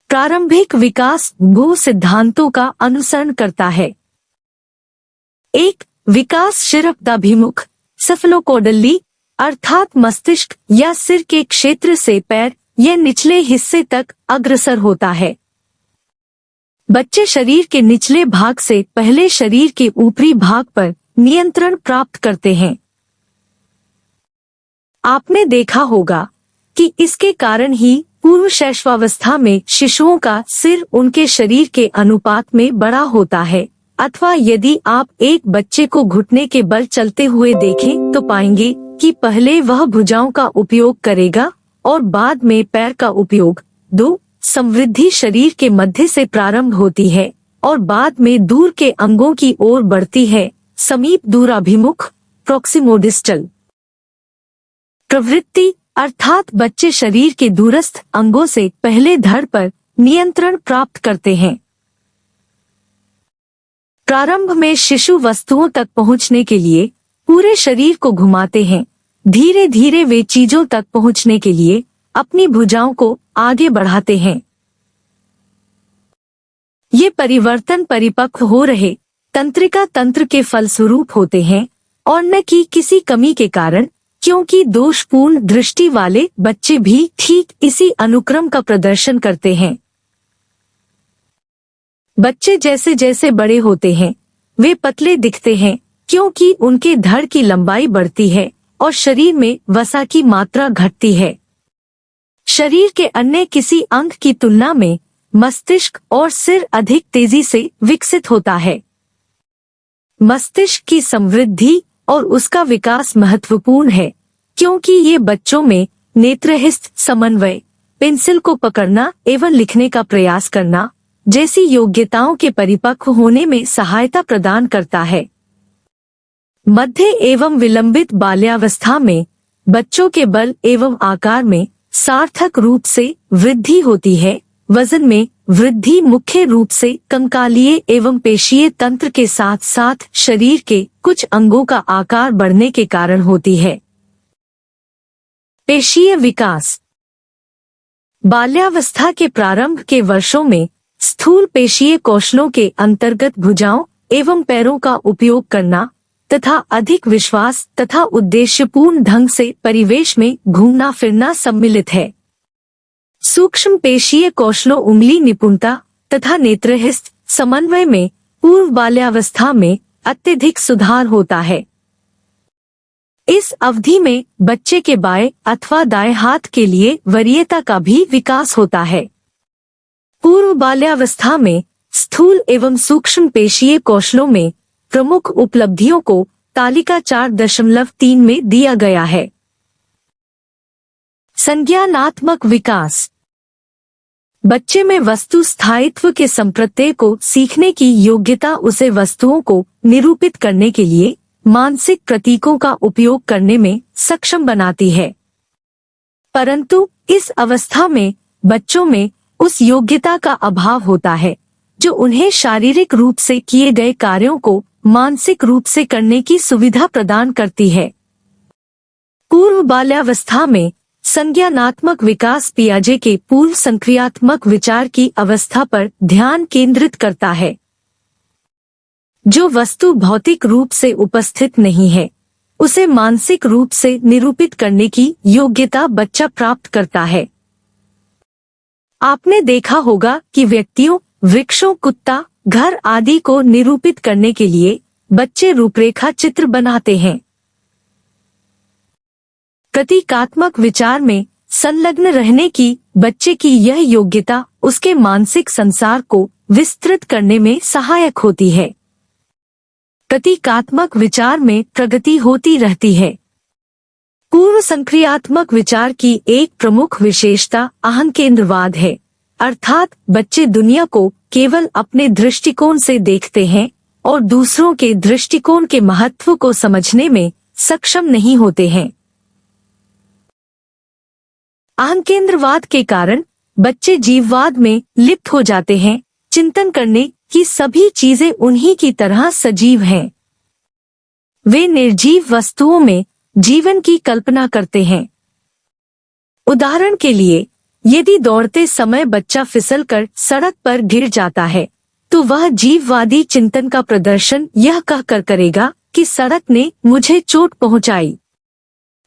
प्रारंभिक विकास दो सिद्धांतों का अनुसरण करता है। एक, विकासशीलताभिमुख सफलोकोडल्ली अर्थात मस्तिष्क या सिर के क्षेत्र से पैर या निचले हिस्से तक अग्रसर होता है। बच्चे शरीर के निचले भाग से पहले शरीर के ऊपरी भाग पर नियंत्रण प्राप्त करते हैं। आपने देखा होगा कि इसके कारण ही पूर्व शैशवावस्था में शिशुओं का सिर उनके शरीर के अनुपात में बड़ा होता है, अथवा यदि आप एक बच्चे को घुटने के बल चलते हुए देखें तो पाएंगे कि पहले वह भुजाओं का उपयोग करेगा और बाद में पैर का उपयोग। दो, समृद्धि शरीर के मध्य से प्रारंभ होती है और बाद में दूर के अंगों की ओर बढ़ती है, समीप दूराभिमुख प्रोक्सिमोडिस्टल प्रवृत्ति अर्थात बच्चे शरीर के दूरस्थ अंगों से पहले धड़ पर नियंत्रण प्राप्त करते हैं। प्रारंभ में शिशु वस्तुओं तक पहुंचने के लिए पूरे शरीर को घुमाते हैं, धीरे धीरे वे चीजों तक पहुंचने के लिए अपनी भुजाओं को आगे बढ़ाते हैं। ये परिवर्तन परिपक्व हो रहे तंत्रिका तंत्र के फलस्वरूप होते हैं और न कि किसी कमी के कारण, क्योंकि दोषपूर्ण दृष्टि वाले बच्चे भी ठीक इसी अनुक्रम का प्रदर्शन करते हैं। बच्चे जैसे जैसे बड़े होते हैं वे पतले दिखते हैं, क्योंकि उनके धड़ की लंबाई बढ़ती है और शरीर में वसा की मात्रा घटती है। शरीर के अन्य किसी अंग की तुलना में मस्तिष्क और सिर अधिक तेजी से विकसित होता है। मस्तिष्क की समृद्धि और उसका विकास महत्वपूर्ण है, क्योंकि ये बच्चों में नेत्रहस्त समन्वय, पेंसिल को पकड़ना एवं लिखने का प्रयास करना जैसी योग्यताओं के परिपक्व होने में सहायता प्रदान करता है। मध्य एवं विलंबित बाल्यावस्था में बच्चों के बल एवं आकार में सार्थक रूप से वृद्धि होती है। वजन में वृद्धि मुख्य रूप से कंकालीय एवं पेशीय तंत्र के साथ साथ शरीर के कुछ अंगों का आकार बढ़ने के कारण होती है। पेशीय विकास। बाल्यावस्था के प्रारंभ के वर्षों में स्थूल पेशीय कौशलों के अंतर्गत भुजाओं एवं पैरों का उपयोग करना तथा अधिक विश्वास तथा उद्देश्यपूर्ण ढंग से परिवेश में घूमना फिरना सम्मिलित है। सूक्ष्म पेशीय कौशलों उंगली निपुणता तथा नेत्रहस्त समन्वय में पूर्व बाल्यावस्था में अत्यधिक सुधार होता है। इस अवधि में बच्चे के बाएं अथवा दाएं हाथ के लिए वरीयता का भी विकास होता है। पूर्व बाल्यावस्था में स्थूल एवं सूक्ष्म पेशीय कौशलों में प्रमुख उपलब्धियों को तालिका 4.3 में दिया गया है। संज्ञानात्मक विकास। बच्चे में वस्तु स्थायित्व के संप्रत्यय को सीखने की योग्यता उसे वस्तुओं को निरूपित करने के लिए मानसिक प्रतीकों का उपयोग करने में सक्षम बनाती है। परंतु इस अवस्था में बच्चों में उस योग्यता का अभाव होता है जो उन्हें शारीरिक रूप से किए गए कार्यों को मानसिक रूप से करने की सुविधा प्रदान करती है। पूर्व बाल्यावस्था में संज्ञानात्मक विकास पियाजे के पूर्व संक्रियात्मक विचार की अवस्था पर ध्यान केंद्रित करता है। जो वस्तु भौतिक रूप से उपस्थित नहीं है उसे मानसिक रूप से निरूपित करने की योग्यता बच्चा प्राप्त करता है। आपने देखा होगा कि व्यक्तियों, वृक्षों, कुत्ता, घर आदि को निरूपित करने के लिए बच्चे रूपरेखा चित्र बनाते हैं। प्रतीकात्मक विचार में संलग्न रहने की बच्चे की यह योग्यता उसके मानसिक संसार को विस्तृत करने में सहायक होती है। प्रतीकात्मक विचार में प्रगति होती रहती है। पूर्व संक्रियात्मक विचार की एक प्रमुख विशेषता अहंकेंद्रवाद है, अर्थात बच्चे दुनिया को केवल अपने दृष्टिकोण से देखते हैं और दूसरों के दृष्टिकोण के महत्व को समझने में सक्षम नहीं होते हैं। अहंकेंद्रवाद के कारण बच्चे जीववाद में लिप्त हो जाते हैं, चिंतन करने की सभी चीजें उन्हीं की तरह सजीव हैं। वे निर्जीव वस्तुओं में जीवन की कल्पना करते हैं। उदाहरण के लिए, यदि दौड़ते समय बच्चा फिसलकर सड़क पर गिर जाता है तो वह जीववादी चिंतन का प्रदर्शन यह कहकर करेगा कि सड़क ने मुझे चोट पहुंचाई।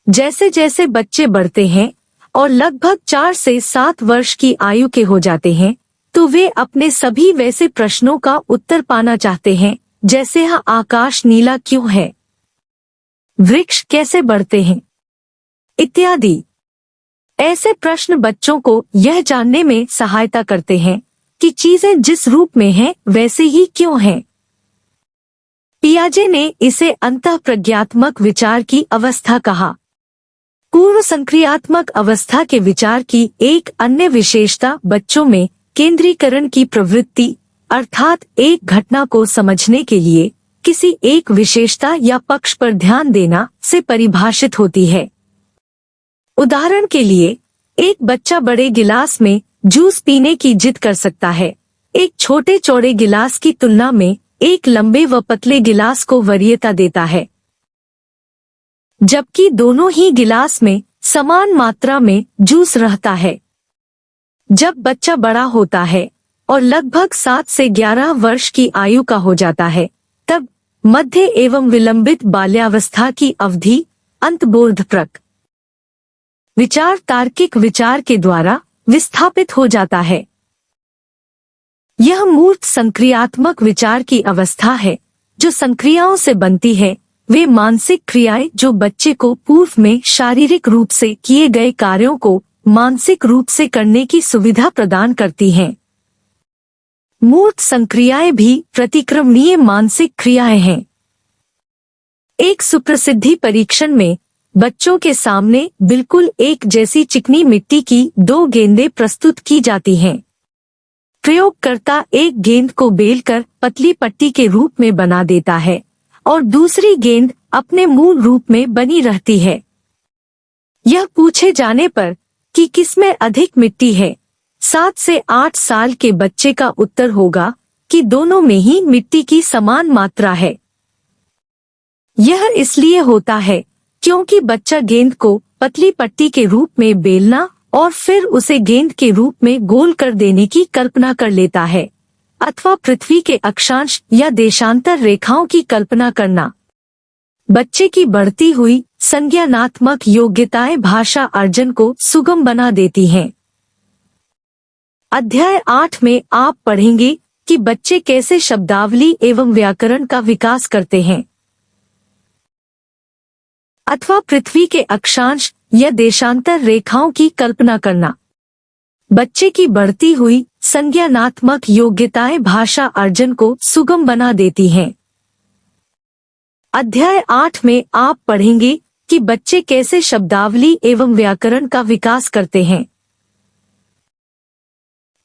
जैसे जैसे बच्चे बढ़ते हैं और लगभग 4 से 7 वर्ष की आयु के हो जाते हैं तो वे अपने सभी वैसे प्रश्नों का उत्तर पाना चाहते हैं, जैसे यह आकाश नीला क्यों है, वृक्ष कैसे बढ़ते हैं, इत्यादि। ऐसे प्रश्न बच्चों को यह जानने में सहायता करते हैं कि चीजें जिस रूप में हैं वैसे ही क्यों हैं। पियाजे ने इसे अंतःप्रज्ञात्मक विचार की अवस्था कहा। पूर्व संक्रियात्मक अवस्था के विचार की एक अन्य विशेषता बच्चों में केंद्रीकरण की प्रवृत्ति, अर्थात एक घटना को समझने के लिए किसी एक विशेषता या पक्ष पर ध्यान देना से परिभाषित होती है। उदाहरण के लिए, एक बच्चा बड़े गिलास में जूस पीने की जिद कर सकता है, एक छोटे चौड़े गिलास की तुलना में एक लंबे व पतले गिलास को वरीयता देता है, जबकि दोनों ही गिलास में समान मात्रा में जूस रहता है। जब बच्चा बड़ा होता है और लगभग 7 से 11 वर्ष की आयु का हो जाता है, तब मध्य एवं विलंबित बाल्यावस्था की अवधि अंतबोधप्रक विचार तार्किक विचार के द्वारा विस्थापित हो जाता है। यह मूर्त संक्रियात्मक विचार की अवस्था है जो संक्रियाओं से बनती है। वे मानसिक क्रियाएं जो बच्चे को पूर्व में शारीरिक रूप से किए गए कार्यों को मानसिक रूप से करने की सुविधा प्रदान करती हैं। मूर्त संक्रियाएं भी प्रतिक्रमणीय मानसिक क्रियाएं हैं। एक सुप्रसिद्धि परीक्षण में बच्चों के सामने बिल्कुल एक जैसी चिकनी मिट्टी की 2 गेंदें प्रस्तुत की जाती हैं। प्रयोगकर्ता एक गेंद को बेलकर पतली पट्टी के रूप में बना देता है और दूसरी गेंद अपने मूल रूप में बनी रहती है। यह पूछे जाने पर कि किसमें अधिक मिट्टी है, 7 से 8 साल के बच्चे का उत्तर होगा कि दोनों में ही मिट्टी की समान मात्रा है। यह इसलिए होता है क्योंकि बच्चा गेंद को पतली पट्टी के रूप में बेलना और फिर उसे गेंद के रूप में गोल कर देने की कल्पना कर लेता है, अथवा पृथ्वी के अक्षांश या देशांतर रेखाओं की कल्पना करना। बच्चे की बढ़ती हुई संज्ञानात्मक योग्यताएं भाषा अर्जन को सुगम बना देती हैं। अध्याय 8 में आप पढ़ेंगे कि बच्चे कैसे शब्दावली एवं व्याकरण का विकास करते हैं, अथवा पृथ्वी के अक्षांश या देशांतर रेखाओं की कल्पना करना। बच्चे की बढ़ती हुई संज्ञानात्मक योग्यताएं भाषा अर्जन को सुगम बना देती हैं। अध्याय 8 में आप पढ़ेंगे कि बच्चे कैसे शब्दावली एवं व्याकरण का विकास करते हैं।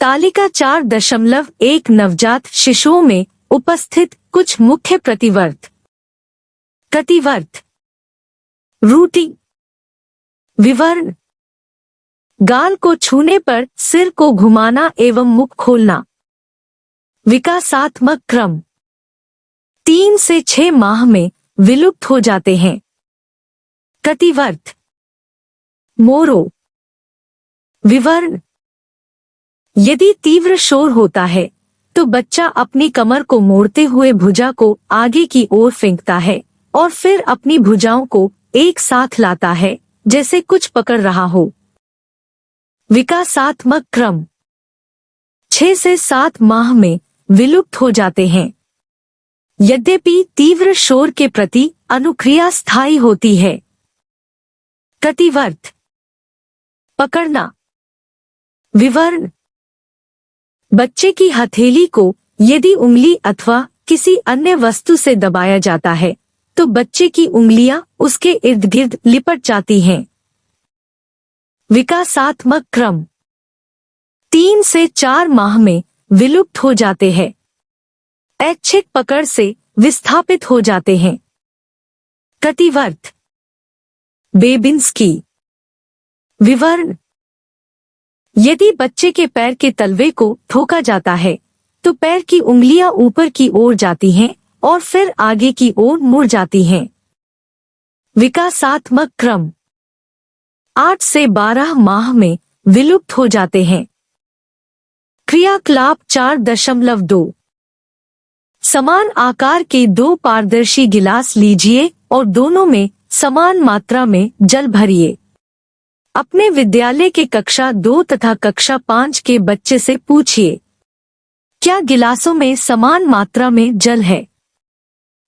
तालिका 4.1 नवजात शिशुओं में उपस्थित कुछ मुख्य प्रतिवर्त। प्रतिवर्त: रूटी, विवर्ण, गाल को छूने पर सिर को घुमाना एवं मुख खोलना। विकासात्मक क्रम: 3 से 6 माह में विलुप्त हो जाते हैं। प्रतिवर्त: मोरो, विवर्ण, यदि तीव्र शोर होता है तो बच्चा अपनी कमर को मोड़ते हुए भुजा को आगे की ओर फेंकता है और फिर अपनी भुजाओं को एक साथ लाता है जैसे कुछ पकड़ रहा हो। विकासात्मक क्रम: 6 से 7 माह में विलुप्त हो जाते हैं। यद्यपि तीव्र शोर के प्रति अनुक्रिया स्थायी होती है। प्रतिवर्त: पकड़ना, विवर्ण, बच्चे की हथेली को यदि उंगली अथवा किसी अन्य वस्तु से दबाया जाता है तो बच्चे की उंगलियां उसके इर्द गिर्द लिपट जाती हैं। विकासात्मक क्रम: 3 से 4 माह में विलुप्त हो जाते हैं। ऐच्छिक पकड़ से विस्थापित हो जाते हैं। प्रतिवर्त: बेबिंस्की, विवर्ण, यदि बच्चे के पैर के तलवे को ठोका जाता है तो पैर की उंगलियां ऊपर की ओर जाती हैं और फिर आगे की ओर मुड़ जाती हैं। विकासात्मक क्रम: 8 से 12 माह में विलुप्त हो जाते हैं। क्रियाकलाप 4.2 समान आकार के 2 पारदर्शी गिलास लीजिए और दोनों में समान मात्रा में जल भरिए। अपने विद्यालय के कक्षा 2 तथा कक्षा 5 के बच्चे से पूछिए, क्या गिलासों में समान मात्रा में जल है?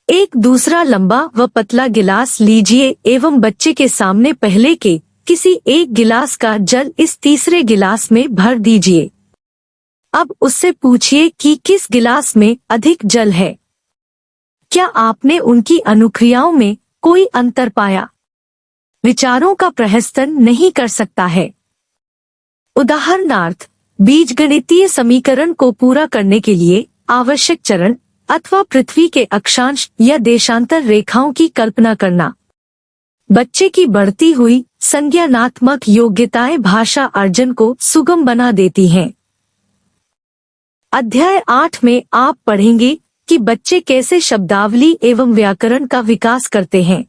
एक दूसरा लंबा व पतला गिलास लीजिए एवं बच्चे के सामने पहले के किसी एक गिलास का जल इस तीसरे गिलास में भर दीजिए। अब उससे पूछिए कि किस गिलास में अधिक जल है। क्या आपने उनकी अनुक्रियाओं में कोई अंतर पाया? विचारों का प्रहसन नहीं कर सकता है। उदाहरणार्थ, बीजगणितीय समीकरण को पूरा करने के लिए आवश्यक चरण अथवा पृथ्वी के अक्षांश या देशांतर रेखाओं की कल्पना करना। बच्चे की बढ़ती हुई संज्ञानात्मक योग्यताएं भाषा अर्जन को सुगम बना देती हैं। अध्याय 8 में आप पढ़ेंगे कि बच्चे कैसे शब्दावली एवं व्याकरण का विकास करते हैं।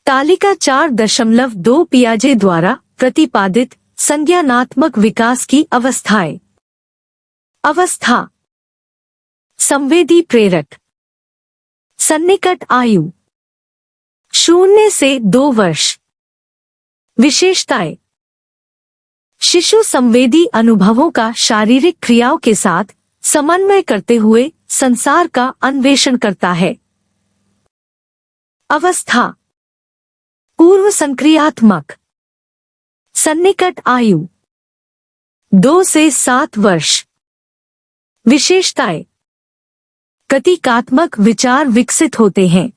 तालिका 4.2 पियाजे द्वारा प्रतिपादित संज्ञानात्मक विकास की अवस्थाएं। अवस्था: संवेदी प्रेरक, सन्निकट आयु 0 से 2 वर्ष। विशेषताएं: शिशु संवेदी अनुभवों का शारीरिक क्रियाओं के साथ समन्वय करते हुए संसार का अन्वेषण करता है। अवस्था: पूर्व संक्रियात्मक, सन्निकट आयु 2 से 7 वर्ष। विशेषताएं: प्रतीकात्मक विचार विकसित होते हैं।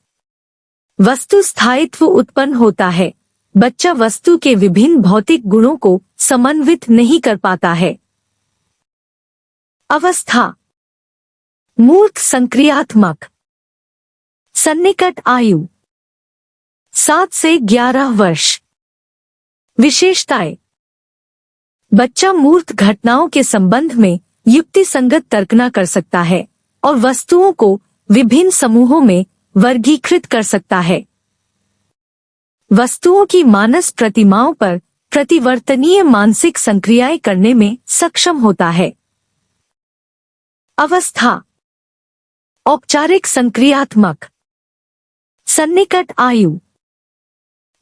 वस्तु स्थायित्व उत्पन्न होता है। बच्चा वस्तु के विभिन्न भौतिक गुणों को समन्वित नहीं कर पाता है। अवस्था। मूर्ख संक्रियात्मक। सन्निकट आयु 7 से 11 वर्ष। विशेषताएं। बच्चा मूर्त घटनाओं के संबंध में युक्ति संगत तर्कना कर सकता है और वस्तुओं को विभिन्न समूहों में वर्गीकृत कर सकता है। वस्तुओं की मानस प्रतिमाओं पर प्रतिवर्तनीय मानसिक संक्रियाएं करने में सक्षम होता है। अवस्था। औपचारिक संक्रियात्मक। सन्निकट आयु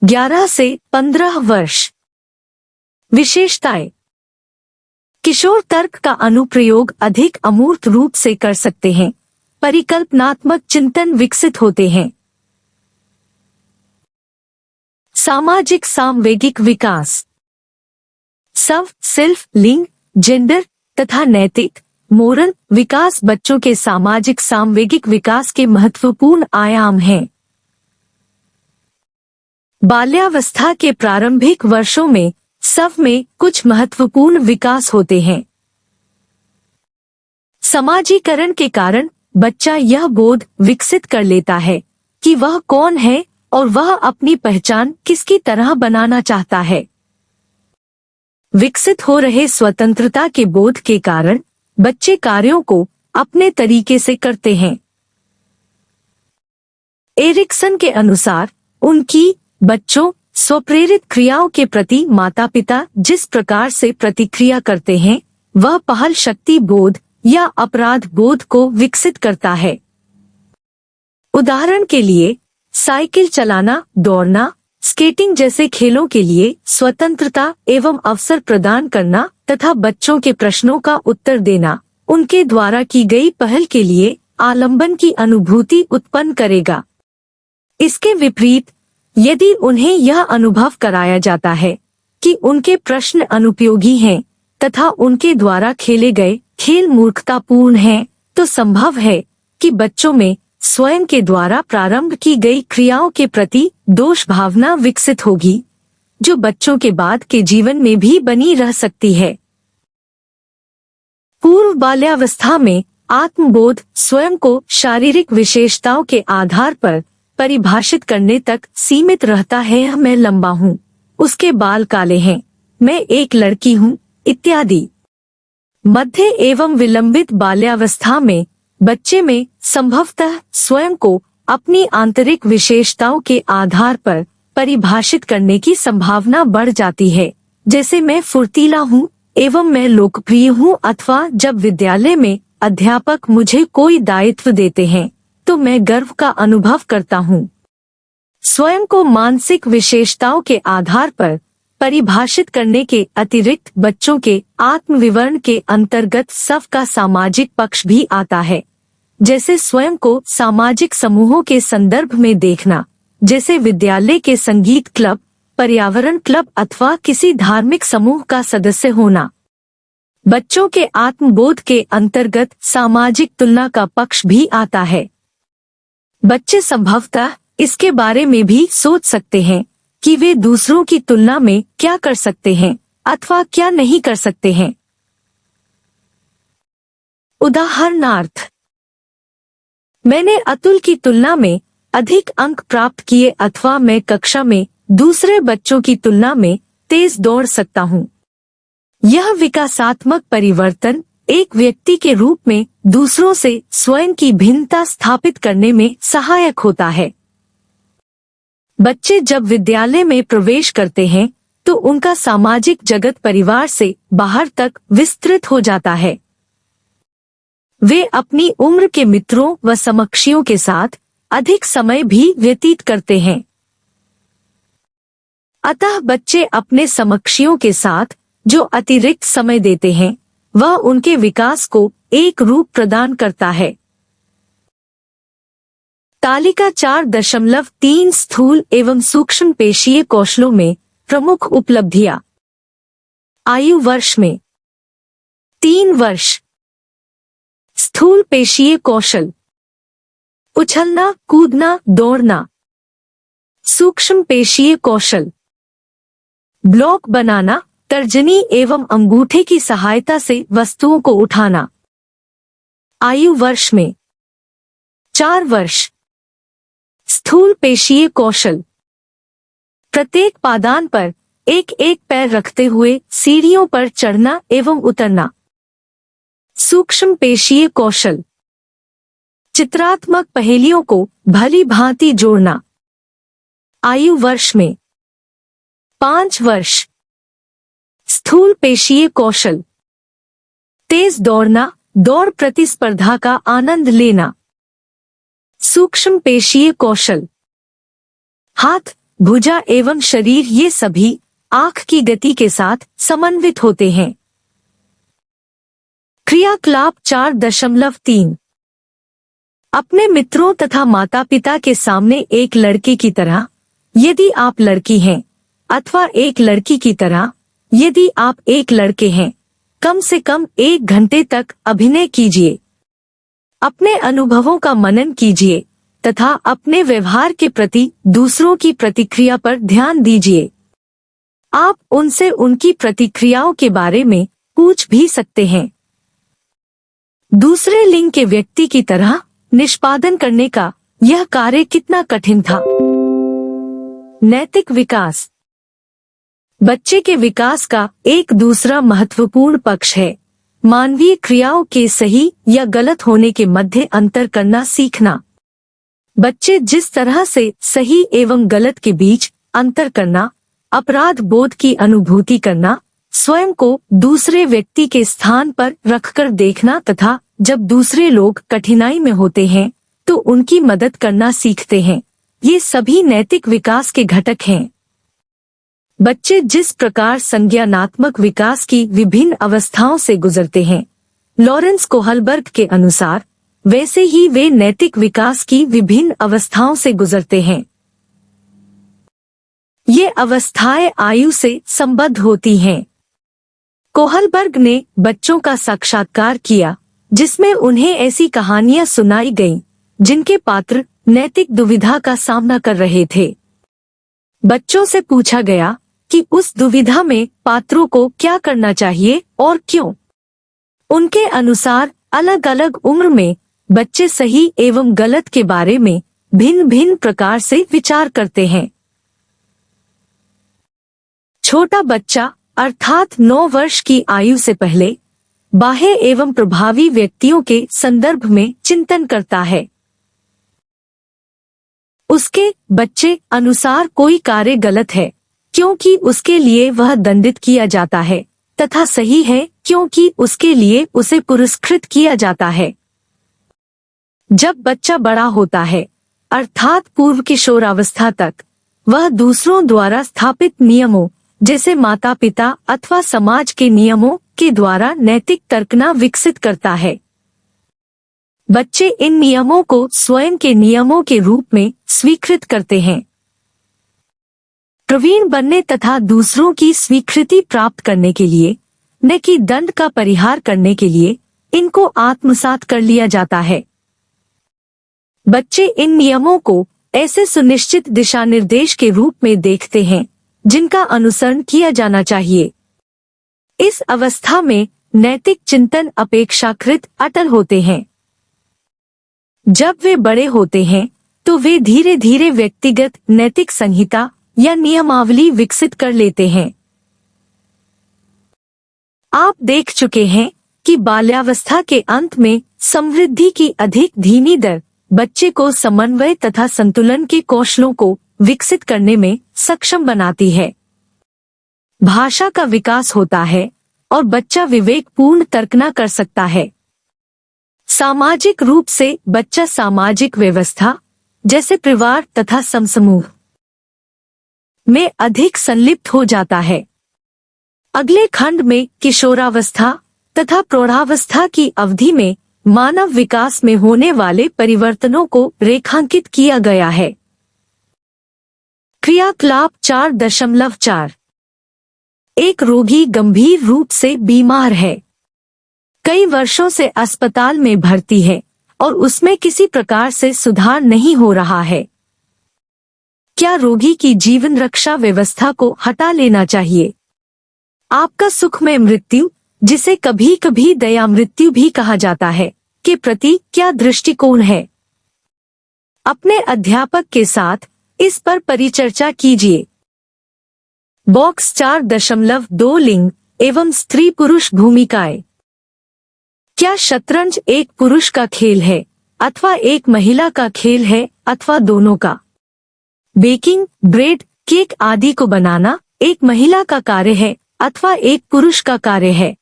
11 से 15 वर्ष। विशेषताएं। किशोर तर्क का अनुप्रयोग अधिक अमूर्त रूप से कर सकते हैं। परिकल्पनात्मक चिंतन विकसित होते हैं। सामाजिक सामवेगिक विकास। सेल्फ, लिंग, जेंडर तथा नैतिक मोरल विकास बच्चों के सामाजिक सामवेगिक विकास के महत्वपूर्ण आयाम हैं। बाल्यावस्था के प्रारंभिक वर्षों में में कुछ महत्वपूर्ण विकास होते हैं। समाजीकरण के कारण बच्चा यह बोध विकसित कर लेता है कि वह कौन है और वह अपनी पहचान किसकी तरह बनाना चाहता है। विकसित हो रहे स्वतंत्रता के बोध के कारण बच्चे कार्यों को अपने तरीके से करते हैं। एरिक्सन के अनुसार उनकी बच्चों स्वप्रेरित क्रियाओं के प्रति माता पिता जिस प्रकार से प्रतिक्रिया करते हैं वह पहल शक्ति बोध या अपराध बोध को विकसित करता है। उदाहरण के लिए साइकिल चलाना, दौड़ना, स्केटिंग जैसे खेलों के लिए स्वतंत्रता एवं अवसर प्रदान करना तथा बच्चों के प्रश्नों का उत्तर देना उनके द्वारा की गई पहल के लिए आलंबन की अनुभूति उत्पन्न करेगा। इसके विपरीत यदि उन्हें यह अनुभव कराया जाता है कि उनके प्रश्न अनुपयोगी हैं तथा उनके द्वारा खेले गए खेल मूर्खतापूर्ण हैं, तो संभव है कि बच्चों में स्वयं के द्वारा प्रारंभ की गई क्रियाओं के प्रति दोष भावना विकसित होगी, जो बच्चों के बाद के जीवन में भी बनी रह सकती है। पूर्व बाल्यावस्था में आत्मबोध स्वयं को शारीरिक विशेषताओं के आधार पर परिभाषित करने तक सीमित रहता है। मैं लंबा हूँ, उसके बाल काले हैं, मैं एक लड़की हूँ, इत्यादि। मध्य एवं विलंबित बाल्यावस्था में बच्चे में संभवतः स्वयं को अपनी आंतरिक विशेषताओं के आधार पर परिभाषित करने की संभावना बढ़ जाती है, जैसे मैं फुर्तीला हूँ एवं मैं लोकप्रिय हूँ, अथवा जब विद्यालय में अध्यापक मुझे कोई दायित्व देते हैं तो मैं गर्व का अनुभव करता हूँ। स्वयं को मानसिक विशेषताओं के आधार पर परिभाषित करने के अतिरिक्त बच्चों के आत्मविवरण के अंतर्गत स्व का सामाजिक पक्ष भी आता है, जैसे स्वयं को सामाजिक समूहों के संदर्भ में देखना, जैसे विद्यालय के संगीत क्लब, पर्यावरण क्लब अथवा किसी धार्मिक समूह का सदस्य होना। बच्चों के आत्मबोध के अंतर्गत सामाजिक तुलना का पक्ष भी आता है। बच्चे संभवतः इसके बारे में भी सोच सकते हैं कि वे दूसरों की तुलना में क्या कर सकते हैं अथवा क्या नहीं कर सकते हैं। उदाहरणार्थ, मैंने अतुल की तुलना में अधिक अंक प्राप्त किए अथवा मैं कक्षा में दूसरे बच्चों की तुलना में तेज दौड़ सकता हूँ। यह विकासात्मक परिवर्तन एक व्यक्ति के रूप में दूसरों से स्वयं की भिन्नता स्थापित करने में सहायक होता है। बच्चे जब विद्यालय में प्रवेश करते हैं तो उनका सामाजिक जगत परिवार से बाहर तक विस्तृत हो जाता है। वे अपनी उम्र के मित्रों व समकक्षियों के साथ अधिक समय भी व्यतीत करते हैं। अतः बच्चे अपने समकक्षियों के साथ जो अतिरिक्त समय देते हैं वह उनके विकास को एक रूप प्रदान करता है। तालिका 4.3 स्थूल एवं सूक्ष्म पेशीय कौशलों में प्रमुख उपलब्धियां। आयु वर्ष में 3 वर्ष। स्थूल पेशीय कौशल: उछलना, कूदना, दौड़ना। सूक्ष्म पेशीय कौशल, ब्लॉक बनाना, तर्जनी एवं अंगूठे की सहायता से वस्तुओं को उठाना। आयु वर्ष में 4 वर्ष। स्थूल पेशीय कौशल, प्रत्येक पादान पर एक एक पैर रखते हुए सीढ़ियों पर चढ़ना एवं उतरना। सूक्ष्म पेशीय कौशल, चित्रात्मक पहेलियों को भली भांति जोड़ना। आयु वर्ष में 5 वर्ष। स्थूल पेशीय कौशल, तेज दौड़ना, दौड़ प्रतिस्पर्धा का आनंद लेना। सूक्ष्म पेशीय कौशल, हाथ, भुजा एवं शरीर ये सभी आंख की गति के साथ समन्वित होते हैं। क्रियाकलाप 4.3 अपने मित्रों तथा माता पिता के सामने एक लड़के की तरह यदि आप लड़की हैं, अथवा एक लड़की की तरह यदि आप एक लड़के हैं, कम से कम 1 घंटे तक अभिनय कीजिए। अपने अनुभवों का मनन कीजिए तथा अपने व्यवहार के प्रति दूसरों की प्रतिक्रिया पर ध्यान दीजिए। आप उनसे उनकी प्रतिक्रियाओं के बारे में पूछ भी सकते हैं। दूसरे लिंग के व्यक्ति की तरह निष्पादन करने का यह कार्य कितना कठिन था। नैतिक विकास, बच्चे के विकास का एक दूसरा महत्वपूर्ण पक्ष है मानवीय क्रियाओं के सही या गलत होने के मध्य अंतर करना सीखना। बच्चे जिस तरह से सही एवं गलत के बीच अंतर करना, अपराध बोध की अनुभूति करना, स्वयं को दूसरे व्यक्ति के स्थान पर रखकर देखना तथा जब दूसरे लोग कठिनाई में होते हैं तो उनकी मदद करना सीखते हैं, ये सभी नैतिक विकास के घटक हैं। बच्चे जिस प्रकार संज्ञानात्मक विकास की विभिन्न अवस्थाओं से गुजरते हैं, लॉरेंस कोहलबर्ग के अनुसार, वैसे ही वे नैतिक विकास की विभिन्न अवस्थाओं से गुजरते हैं। ये अवस्थाएं आयु से संबद्ध होती हैं। कोहलबर्ग ने बच्चों का साक्षात्कार किया जिसमें उन्हें ऐसी कहानियां सुनाई गईं जिनके पात्र नैतिक दुविधा का सामना कर रहे थे। बच्चों से पूछा गया कि उस दुविधा में पात्रों को क्या करना चाहिए और क्यों। उनके अनुसार अलग अलग उम्र में बच्चे सही एवं गलत के बारे में भिन्न भिन्न प्रकार से विचार करते हैं। छोटा बच्चा अर्थात 9 वर्ष की आयु से पहले बाह्य एवं प्रभावी व्यक्तियों के संदर्भ में चिंतन करता है। उसके बच्चे अनुसार कोई कार्य गलत है क्योंकि उसके लिए वह दंडित किया जाता है तथा सही है क्योंकि उसके लिए उसे पुरस्कृत किया जाता है। जब बच्चा बड़ा होता है अर्थात पूर्व किशोरावस्था तक, वह दूसरों द्वारा स्थापित नियमों जैसे माता पिता अथवा समाज के नियमों के द्वारा नैतिक तर्कना विकसित करता है। बच्चे इन नियमों को स्वयं के नियमों के रूप में स्वीकृत करते हैं। प्रवीण बनने तथा दूसरों की स्वीकृति प्राप्त करने के लिए, न कि दंड का परिहार करने के लिए, इनको आत्मसात कर लिया जाता है। बच्चे इन नियमों को ऐसे सुनिश्चित दिशा निर्देश के रूप में देखते हैं जिनका अनुसरण किया जाना चाहिए। इस अवस्था में नैतिक चिंतन अपेक्षाकृत अटल होते हैं। जब वे बड़े होते हैं तो वे धीरे धीरे व्यक्तिगत नैतिक संहिता या नियमावली विकसित कर लेते हैं। आप देख चुके हैं कि बाल्यावस्था के अंत में समृद्धि की अधिक धीमी दर बच्चे को समन्वय तथा संतुलन के कौशलों को विकसित करने में सक्षम बनाती है। भाषा का विकास होता है और बच्चा विवेकपूर्ण तर्कना कर सकता है। सामाजिक रूप से बच्चा सामाजिक व्यवस्था जैसे परिवार तथा समूह में अधिक संलिप्त हो जाता है। अगले खंड में किशोरावस्था तथा प्रौढ़ावस्था की अवधि में मानव विकास में होने वाले परिवर्तनों को रेखांकित किया गया है। क्रियाकलाप 4.4 एक रोगी गंभीर रूप से बीमार है, कई वर्षों से अस्पताल में भर्ती है और उसमें किसी प्रकार से सुधार नहीं हो रहा है। क्या रोगी की जीवन रक्षा व्यवस्था को हटा लेना चाहिए? आपका सुखमय मृत्यु, जिसे कभी कभी दया मृत्यु भी कहा जाता है, के प्रति क्या दृष्टिकोण है? अपने अध्यापक के साथ इस पर परिचर्चा कीजिए। बॉक्स 4.2 लिंग एवं स्त्री पुरुष भूमिकाएं। क्या शतरंज एक पुरुष का खेल है अथवा एक महिला का खेल है अथवा दोनों का? बेकिंग, ब्रेड, केक आदि को बनाना एक महिला का कार्य है अथवा एक पुरुष का कार्य है?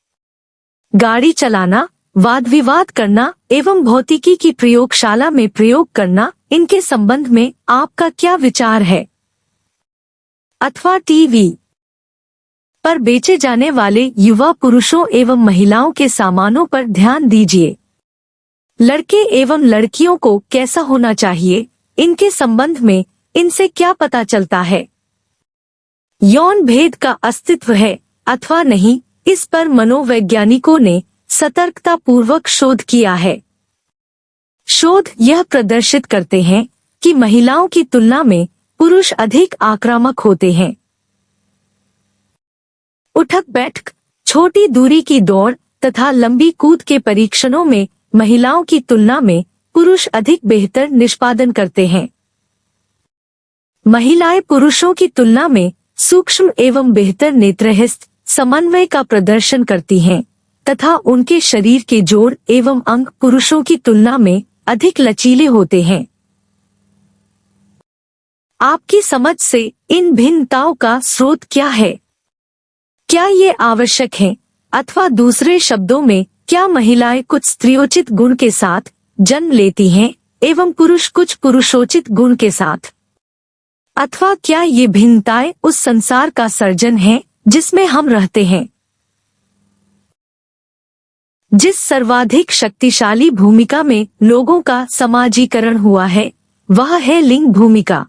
गाड़ी चलाना, वाद विवाद करना एवं भौतिकी की प्रयोगशाला में प्रयोग करना, इनके संबंध में आपका क्या विचार है? अथवा टीवी पर बेचे जाने वाले युवा पुरुषों एवं महिलाओं के सामानों पर ध्यान दीजिए। लड़के एवं लड़कियों को कैसा होना चाहिए, इनके संबंध में इनसे क्या पता चलता है? यौन भेद का अस्तित्व है अथवा नहीं, इस पर मनोवैज्ञानिकों ने सतर्कता पूर्वक शोध किया है। शोध यह प्रदर्शित करते हैं कि महिलाओं की तुलना में पुरुष अधिक आक्रामक होते हैं। उठक बैठक, छोटी दूरी की दौड़ तथा लंबी कूद के परीक्षणों में महिलाओं की तुलना में पुरुष अधिक बेहतर निष्पादन करते हैं। महिलाएं पुरुषों की तुलना में सूक्ष्म एवं बेहतर नेत्रहस्त समन्वय का प्रदर्शन करती हैं तथा उनके शरीर के जोड़ एवं अंग पुरुषों की तुलना में अधिक लचीले होते हैं। आपकी समझ से इन भिन्नताओं का स्रोत क्या है? क्या ये आवश्यक है अथवा दूसरे शब्दों में क्या महिलाएं कुछ स्त्रियोचित गुण के साथ जन्म लेती हैं एवं पुरुष कुछ पुरुषोचित गुण के साथ? अथवा क्या ये भिन्नताएं उस संसार का सर्जन है जिसमें हम रहते हैं? जिस सर्वाधिक शक्तिशाली भूमिका में लोगों का समाजीकरण हुआ है वह है लिंग भूमिका।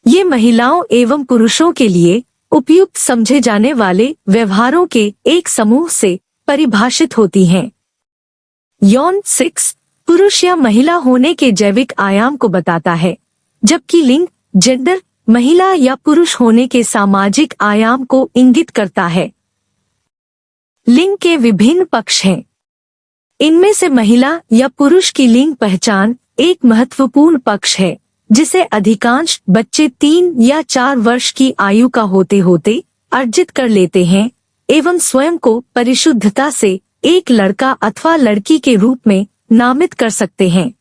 ये महिलाओं एवं पुरुषों के लिए उपयुक्त समझे जाने वाले व्यवहारों के एक समूह से परिभाषित होती हैं। यौन सेक्स पुरुष या महिला होने के जैविक आयाम को बताता है, जबकि लिंग जेंडर महिला या पुरुष होने के सामाजिक आयाम को इंगित करता है। लिंग के विभिन्न पक्ष हैं। इनमें से महिला या पुरुष की लिंग पहचान एक महत्वपूर्ण पक्ष है, जिसे अधिकांश बच्चे 3 या 4 वर्ष की आयु का होते होते अर्जित कर लेते हैं एवं स्वयं को परिशुद्धता से एक लड़का अथवा लड़की के रूप में नामित कर सकते हैं।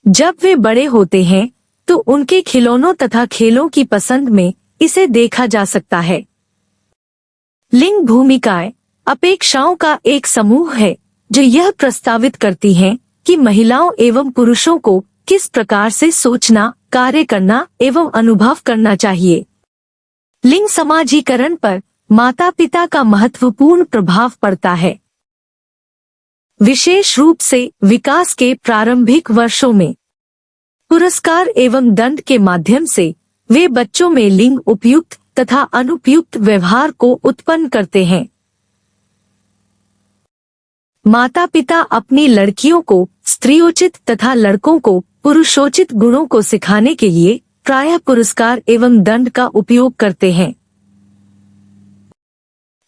जब वे बड़े होते हैं तो उनके खिलौनों तथा खेलों की पसंद में इसे देखा जा सकता है। लिंग भूमिकाएं अपेक्षाओं का एक समूह है जो यह प्रस्तावित करती हैं कि महिलाओं एवं पुरुषों को किस प्रकार से सोचना, कार्य करना एवं अनुभव करना चाहिए। लिंग समाजीकरण पर माता पिता का महत्वपूर्ण प्रभाव पड़ता है, विशेष रूप से विकास के प्रारंभिक वर्षों में। पुरस्कार एवं दंड के माध्यम से वे बच्चों में लिंग उपयुक्त तथा अनुपयुक्त व्यवहार को उत्पन्न करते हैं। माता पिता अपनी लड़कियों को स्त्रियोचित तथा लड़कों को पुरुषोचित गुणों को सिखाने के लिए प्रायः पुरस्कार एवं दंड का उपयोग करते हैं।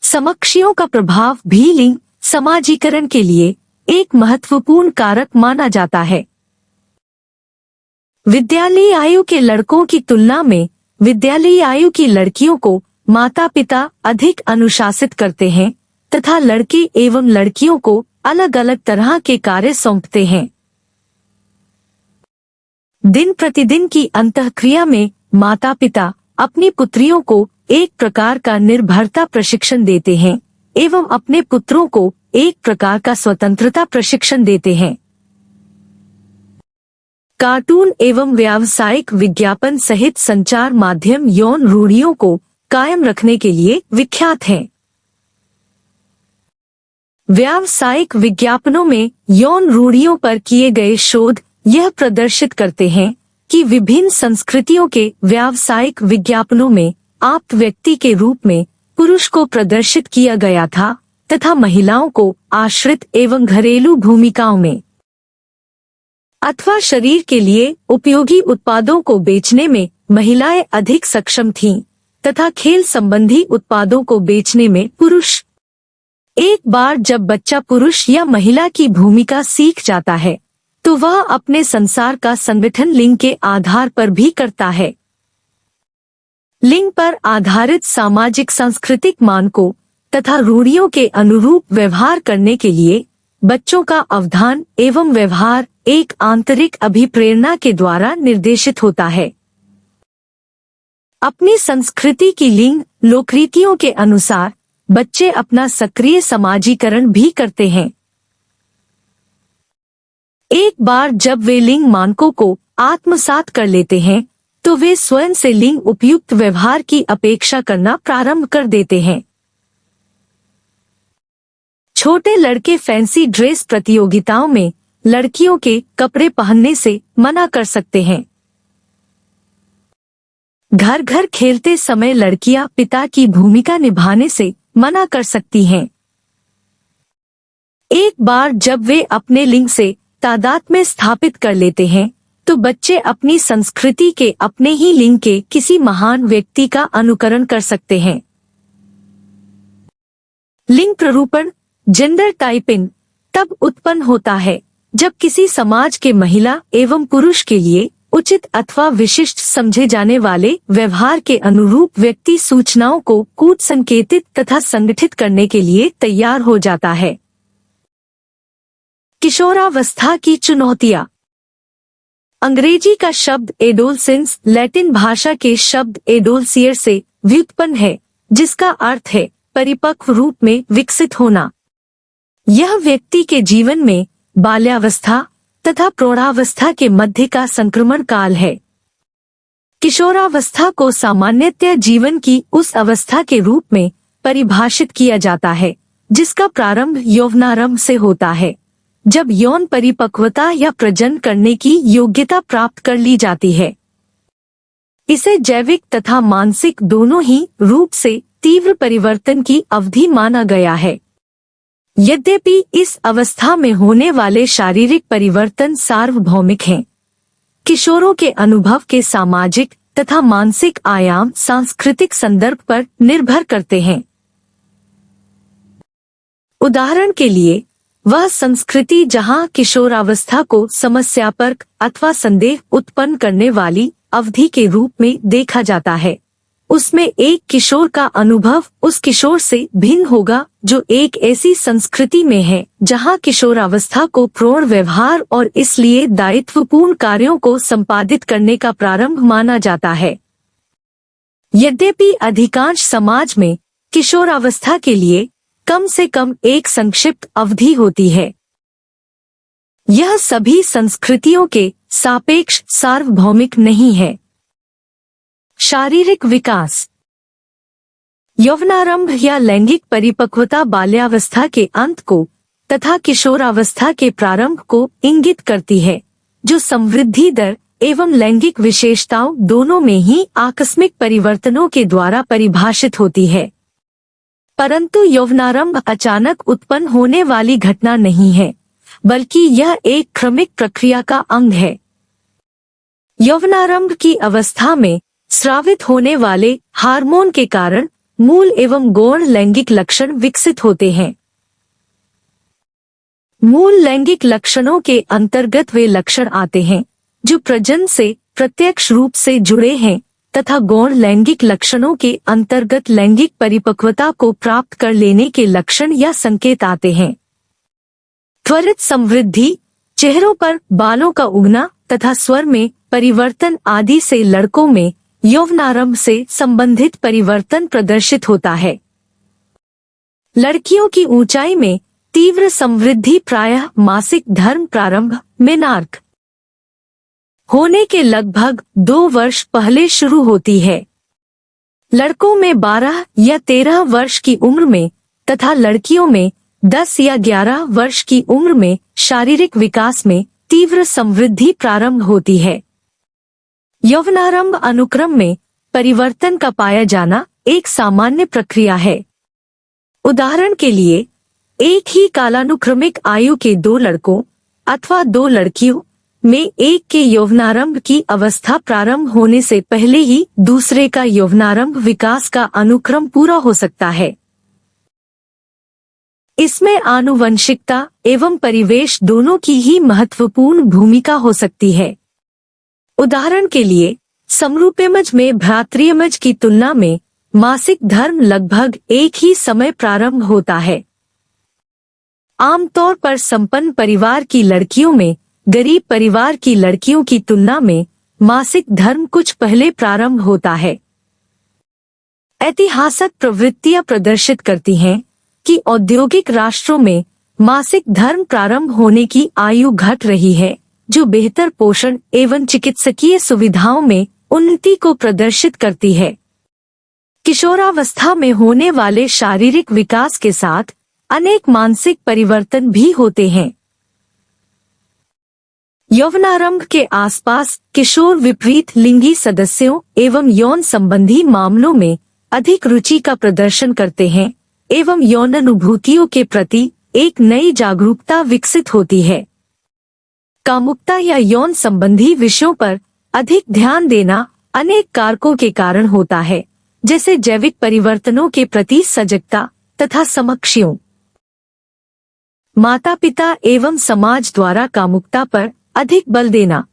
समकक्षियों का प्रभाव भी लिंग समाजीकरण के लिए एक महत्वपूर्ण कारक माना जाता है। विद्यालयी आयु के लड़कों की तुलना में विद्यालयी आयु की लड़कियों को माता पिता अधिक अनुशासित करते हैं तथा लड़के एवं लड़कियों को अलग अलग तरह के कार्य सौंपते हैं। दिन प्रतिदिन की अंतःक्रिया में माता पिता अपनी पुत्रियों को एक प्रकार का निर्भरता प्रशिक्षण देते हैं एवं अपने पुत्रों को एक प्रकार का स्वतंत्रता प्रशिक्षण देते हैं। कार्टून एवं व्यावसायिक विज्ञापन सहित संचार माध्यम यौन रूढ़ियों को कायम रखने के लिए विख्यात हैं। व्यावसायिक विज्ञापनों में यौन रूढ़ियों पर किए गए शोध यह प्रदर्शित करते हैं कि विभिन्न संस्कृतियों के व्यावसायिक विज्ञापनों में आप्त व्यक्ति के रूप में पुरुष को प्रदर्शित किया गया था तथा महिलाओं को आश्रित एवं घरेलू भूमिकाओं में। अथवा शरीर के लिए उपयोगी उत्पादों को बेचने में महिलाएं अधिक सक्षम थीं, तथा खेल संबंधी उत्पादों को बेचने में पुरुष। एक बार जब बच्चा पुरुष या महिला की भूमिका सीख जाता है तो वह अपने संसार का संगठन लिंग के आधार पर भी करता है। लिंग पर आधारित सामाजिक सांस्कृतिक मानकों तथा रूढ़ियों के अनुरूप व्यवहार करने के लिए बच्चों का अवधान एवं व्यवहार एक आंतरिक अभिप्रेरणा के द्वारा निर्देशित होता है। अपनी संस्कृति की लिंग लोकरीतियों के अनुसार बच्चे अपना सक्रिय समाजीकरण भी करते हैं। एक बार जब वे लिंग मानकों को आत्मसात कर लेते हैं तो वे स्वयं से लिंग उपयुक्त व्यवहार की अपेक्षा करना प्रारंभ कर देते हैं। छोटे लड़के फैंसी ड्रेस प्रतियोगिताओं में लड़कियों के कपड़े पहनने से मना कर सकते हैं। घर घर खेलते समय लड़कियां पिता की भूमिका निभाने से मना कर सकती हैं। एक बार जब वे अपने लिंग से तादात्म्य स्थापित कर लेते हैं तो बच्चे अपनी संस्कृति के अपने ही लिंग के किसी महान व्यक्ति का अनुकरण कर सकते हैं। लिंग प्ररूपण जेंडर टाइपिंग तब उत्पन्न होता है जब किसी समाज के महिला एवं पुरुष के लिए उचित अथवा विशिष्ट समझे जाने वाले व्यवहार के अनुरूप व्यक्ति सूचनाओं को कूट संकेतित तथा संगठित करने के लिए तैयार हो जाता है। किशोरावस्था की चुनौतियां। अंग्रेजी का शब्द एडोलसेंस लैटिन भाषा के शब्द एडोलसियर से व्युत्पन्न है, जिसका अर्थ है परिपक्व रूप में विकसित होना। यह व्यक्ति के जीवन में बाल्यावस्था तथा प्रौढ़ावस्था के मध्य का संक्रमण काल है। किशोरावस्था को सामान्यतः जीवन की उस अवस्था के रूप में परिभाषित किया जाता है जिसका प्रारंभ यौवनारंभ से होता है, जब यौन परिपक्वता या प्रजनन करने की योग्यता प्राप्त कर ली जाती है। इसे जैविक तथा मानसिक दोनों ही रूप से तीव्र परिवर्तन की अवधि माना गया है। यद्यपि इस अवस्था में होने वाले शारीरिक परिवर्तन सार्वभौमिक हैं, किशोरों के अनुभव के सामाजिक तथा मानसिक आयाम सांस्कृतिक संदर्भ पर निर्भर करते हैं। उदाहरण के लिए, वह संस्कृति जहां किशोरावस्था को समस्यापर्क अथवा संदेह उत्पन्न करने वाली अवधि के रूप में देखा जाता है, उसमें एक किशोर का अनुभव उस किशोर से भिन्न होगा जो एक ऐसी संस्कृति में है जहां किशोरावस्था को प्रौढ़ व्यवहार और इसलिए दायित्वपूर्ण कार्यों को संपादित करने का प्रारंभ माना जाता है। यद्यपि अधिकांश समाज में किशोरावस्था के लिए कम से कम एक संक्षिप्त अवधि होती है, यह सभी संस्कृतियों के सापेक्ष सार्वभौमिक नहीं है। शारीरिक विकास। यौवनारंभ या लैंगिक परिपक्वता बाल्यावस्था के अंत को तथा किशोरावस्था के प्रारंभ को इंगित करती है, जो समवृद्धि दर एवं लैंगिक विशेषताओं दोनों में ही आकस्मिक परिवर्तनों के द्वारा परिभाषित होती है। परंतु यौवनारंभ अचानक उत्पन्न होने वाली घटना नहीं है, बल्कि यह एक क्रमिक प्रक्रिया का अंग है। यौवनारंभ की अवस्था में स्रावित होने वाले हार्मोन के कारण मूल एवं गौण लैंगिक लक्षण विकसित होते हैं। मूल लैंगिक लक्षणों के अंतर्गत वे लक्षण आते हैं जो प्रजनन से प्रत्यक्ष रूप से जुड़े हैं तथा गौण लैंगिक लक्षणों के अंतर्गत लैंगिक परिपक्वता को प्राप्त कर लेने के लक्षण या संकेत आते हैं। त्वरित समवृद्धि, चेहरों पर बालों का उगना तथा स्वर में परिवर्तन आदि से लड़कों में यौवनारंभ से संबंधित परिवर्तन प्रदर्शित होता है। लड़कियों की ऊंचाई में तीव्र समवृद्धि प्रायः मासिक धर्म प्रारंभ मेनार्क होने के लगभग 2 वर्ष पहले शुरू होती है। लड़कों में 12 या 13 वर्ष की उम्र में तथा लड़कियों में 10 या 11 वर्ष की उम्र में शारीरिक विकास में तीव्र समवृद्धि प्रारंभ होती है। यौवनारंभ अनुक्रम में परिवर्तन का पाया जाना एक सामान्य प्रक्रिया है। उदाहरण के लिए, एक ही कालानुक्रमिक आयु के 2 लड़कों अथवा 2 लड़कियों में एक के यौवनारंभ की अवस्था प्रारंभ होने से पहले ही दूसरे का यौवनारंभ विकास का अनुक्रम पूरा हो सकता है। इसमें आनुवंशिकता एवं परिवेश दोनों की ही महत्वपूर्ण भूमिका हो सकती है। उदाहरण के लिए समरूपेमज में भ्रातृयमज की तुलना में मासिक धर्म लगभग एक ही समय प्रारंभ होता है। आमतौर पर संपन्न परिवार की लड़कियों में गरीब परिवार की लड़कियों की तुलना में मासिक धर्म कुछ पहले प्रारंभ होता है। ऐतिहासिक प्रवृत्तियां प्रदर्शित करती हैं कि औद्योगिक राष्ट्रों में मासिक धर्म प्रारंभ होने की आयु घट रही है, जो बेहतर पोषण एवं चिकित्सकीय सुविधाओं में उन्नति को प्रदर्शित करती है। किशोरावस्था में होने वाले शारीरिक विकास के साथ अनेक मानसिक परिवर्तन भी होते हैं। यौवनारंभ के आसपास किशोर विपरीत लिंगी सदस्यों एवं यौन संबंधी मामलों में अधिक रुचि का प्रदर्शन करते हैं एवं यौन अनुभूतियों के प्रति एक नई जागरूकता विकसित होती है। कामुकता या यौन संबंधी विषयों पर अधिक ध्यान देना अनेक कारकों के कारण होता है, जैसे जैविक परिवर्तनों के प्रति सजगता तथा समक्षियों। माता पिता एवं समाज द्वारा कामुकता पर अधिक बल देना।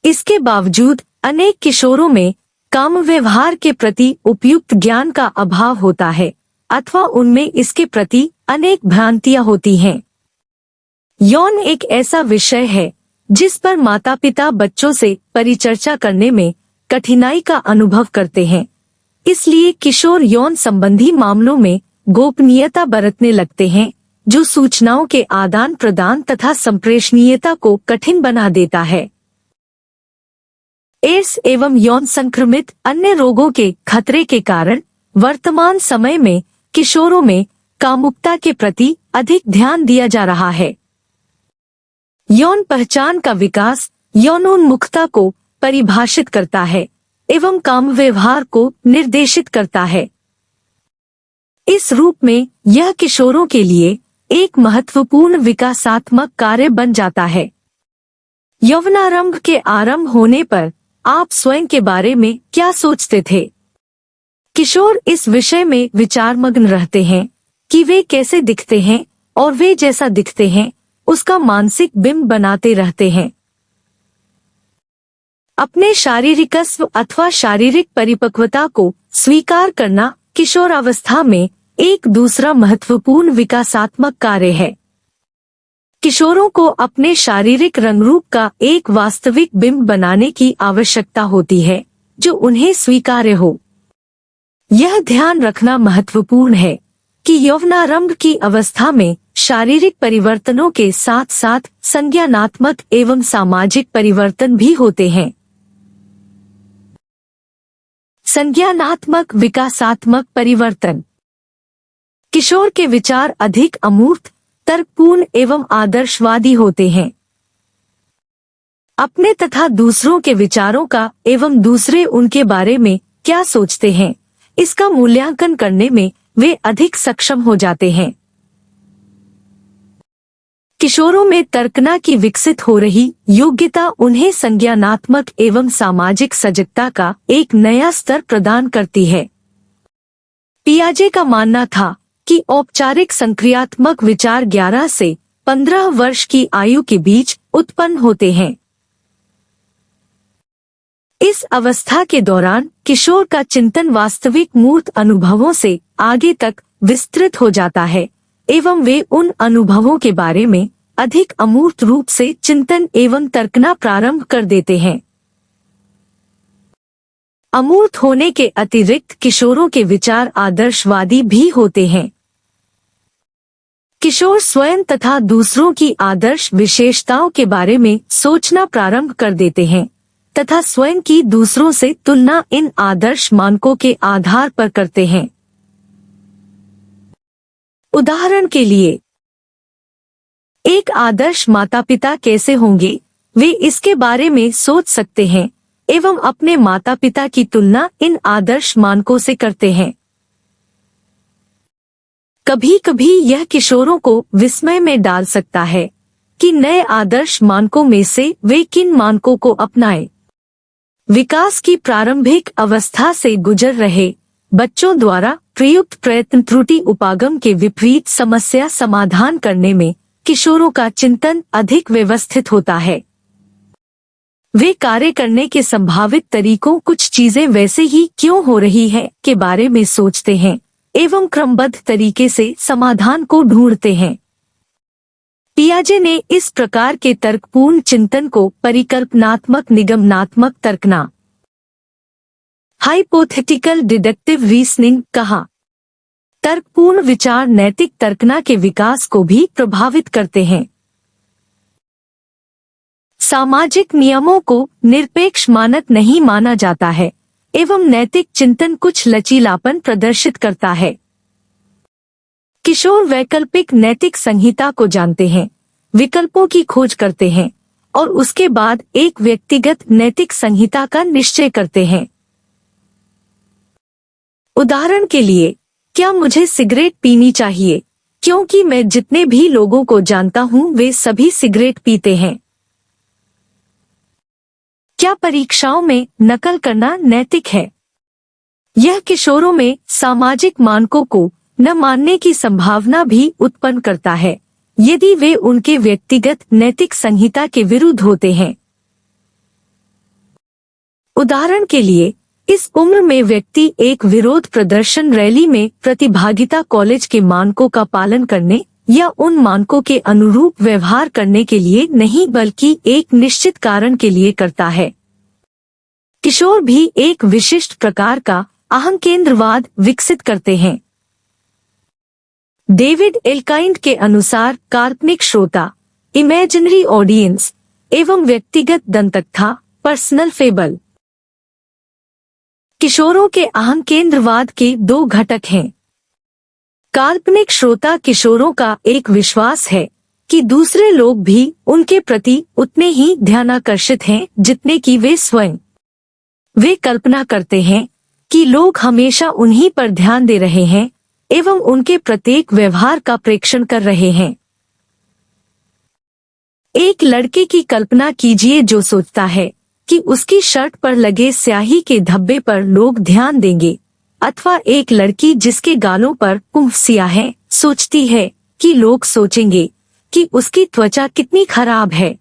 इसके बावजूद अनेक किशोरों में काम व्यवहार के प्रति उपयुक्त ज्ञान का अभाव होता है अथवा उनमें इसके प्रति अनेक भ्रांतियां होती हैं। यौन एक ऐसा विषय है जिस पर माता पिता बच्चों से परिचर्चा करने में कठिनाई का अनुभव करते हैं, इसलिए किशोर यौन संबंधी मामलों में गोपनीयता बरतने लगते हैं, जो सूचनाओं के आदान प्रदान तथा संप्रेषणीयता को कठिन बना देता है। एड्स एवं यौन संक्रमित अन्य रोगों के खतरे के कारण वर्तमान समय में किशोरों में कामुकता के प्रति अधिक ध्यान दिया जा रहा है। यौन पहचान का विकास यौनोन्मुखता को परिभाषित करता है एवं काम व्यवहार को निर्देशित करता है। इस रूप में यह किशोरों के लिए एक महत्वपूर्ण विकासात्मक कार्य बन जाता है। यौवनारंभ के आरंभ होने पर आप स्वयं के बारे में क्या सोचते थे? किशोर इस विषय में विचारमग्न रहते हैं कि वे कैसे दिखते हैं और वे जैसा दिखते हैं उसका मानसिक बिंब बनाते रहते हैं। अपने शारीरिकस्व अथवा शारीरिक परिपक्वता को स्वीकार करना किशोरावस्था में एक दूसरा महत्वपूर्ण विकासात्मक कार्य है। किशोरों को अपने शारीरिक रंगरूप का एक वास्तविक बिंब बनाने की आवश्यकता होती है, जो उन्हें स्वीकार्य हो। यह ध्यान रखना महत्वपूर्ण है कि यौवनारंभ की अवस्था में शारीरिक परिवर्तनों के साथ साथ संज्ञानात्मक एवं सामाजिक परिवर्तन भी होते हैं। संज्ञानात्मक विकासात्मक परिवर्तन। किशोर के विचार अधिक अमूर्त, तर्कपूर्ण एवं आदर्शवादी होते हैं। अपने तथा दूसरों के विचारों का एवं दूसरे उनके बारे में क्या सोचते हैं, इसका मूल्यांकन करने में वे अधिक सक्षम हो जाते हैं। किशोरों में तर्कना की विकसित हो रही योग्यता उन्हें संज्ञानात्मक एवं सामाजिक सजगता का एक नया स्तर प्रदान करती है। पियाजे का मानना था कि औपचारिक संक्रियात्मक विचार 11 से 15 वर्ष की आयु के बीच उत्पन्न होते हैं। इस अवस्था के दौरान किशोर का चिंतन वास्तविक मूर्त अनुभवों से आगे तक विस्तृत हो जाता है एवं वे उन अनुभवों के बारे में अधिक अमूर्त रूप से चिंतन एवं तर्कना प्रारंभ कर देते हैं। अमूर्त होने के अतिरिक्त किशोरों के विचार आदर्शवादी भी होते हैं। किशोर स्वयं तथा दूसरों की आदर्श विशेषताओं के बारे में सोचना प्रारंभ कर देते हैं तथा स्वयं की दूसरों से तुलना इन आदर्श मानकों के आधार पर करते हैं। उदाहरण के लिए, एक आदर्श माता पिता कैसे होंगे, वे इसके बारे में सोच सकते हैं एवं अपने माता पिता की तुलना इन आदर्श मानकों से करते हैं। कभी कभी यह किशोरों को विस्मय में डाल सकता है कि नए आदर्श मानकों में से वे किन मानकों को अपनाएं। विकास की प्रारंभिक अवस्था से गुजर रहे बच्चों द्वारा प्रयुक्त प्रयत्न त्रुटि उपागम के विपरीत समस्या समाधान करने में किशोरों का चिंतन अधिक व्यवस्थित होता है। वे कार्य करने के संभावित तरीकों, कुछ चीजें वैसे ही क्यों हो रही है के बारे में सोचते हैं एवं क्रमबद्ध तरीके से समाधान को ढूंढते हैं। पियाजे ने इस प्रकार के तर्कपूर्ण चिंतन को परिकल्पनात्मक निगमनात्मक तर्कना हाइपोथेटिकल डिडक्टिव रीजनिंग कहा। तर्कपूर्ण विचार नैतिक तर्कना के विकास को भी प्रभावित करते हैं। सामाजिक नियमों को निरपेक्ष मानक नहीं माना जाता है एवं नैतिक चिंतन कुछ लचीलापन प्रदर्शित करता है। किशोर वैकल्पिक नैतिक संहिता को जानते हैं, विकल्पों की खोज करते हैं और उसके बाद एक व्यक्तिगत नैतिक संहिता का निश्चय करते हैं। उदाहरण के लिए, क्या मुझे सिगरेट पीनी चाहिए क्योंकि मैं जितने भी लोगों को जानता हूं वे सभी सिगरेट पीते हैं। क्या परीक्षाओं में नकल करना नैतिक है? यह किशोरों में सामाजिक मानकों को न मानने की संभावना भी उत्पन्न करता है यदि वे उनके व्यक्तिगत नैतिक संहिता के विरुद्ध होते हैं। उदाहरण के लिए, इस उम्र में व्यक्ति एक विरोध प्रदर्शन रैली में प्रतिभागिता कॉलेज के मानकों का पालन करने या उन मानकों के अनुरूप व्यवहार करने के लिए नहीं बल्कि एक निश्चित कारण के लिए करता है। किशोर भी एक विशिष्ट प्रकार का अहंकेंद्रवाद विकसित करते हैं। डेविड एल्काइंड के अनुसार काल्पनिक श्रोता, इमेजिनरी ऑडियंस एवं व्यक्तिगत दंतकथा, पर्सनल फेबल। किशोरों के अहंकेंद्रवाद के दो घटक हैं। काल्पनिक श्रोता किशोरों का एक विश्वास है कि दूसरे लोग भी उनके प्रति उतने ही ध्यानाकर्षित हैं जितने कि वे स्वयं। वे कल्पना करते हैं कि लोग हमेशा उन्हीं पर ध्यान दे रहे हैं एवं उनके प्रत्येक व्यवहार का प्रेक्षण कर रहे हैं। एक लड़के की कल्पना कीजिए जो सोचता है कि उसकी शर्ट पर लगे स्याही के धब्बे पर लोग ध्यान देंगे, अथवा एक लड़की जिसके गालों पर पुंफसियाँ है सोचती है कि लोग सोचेंगे कि उसकी त्वचा कितनी खराब है।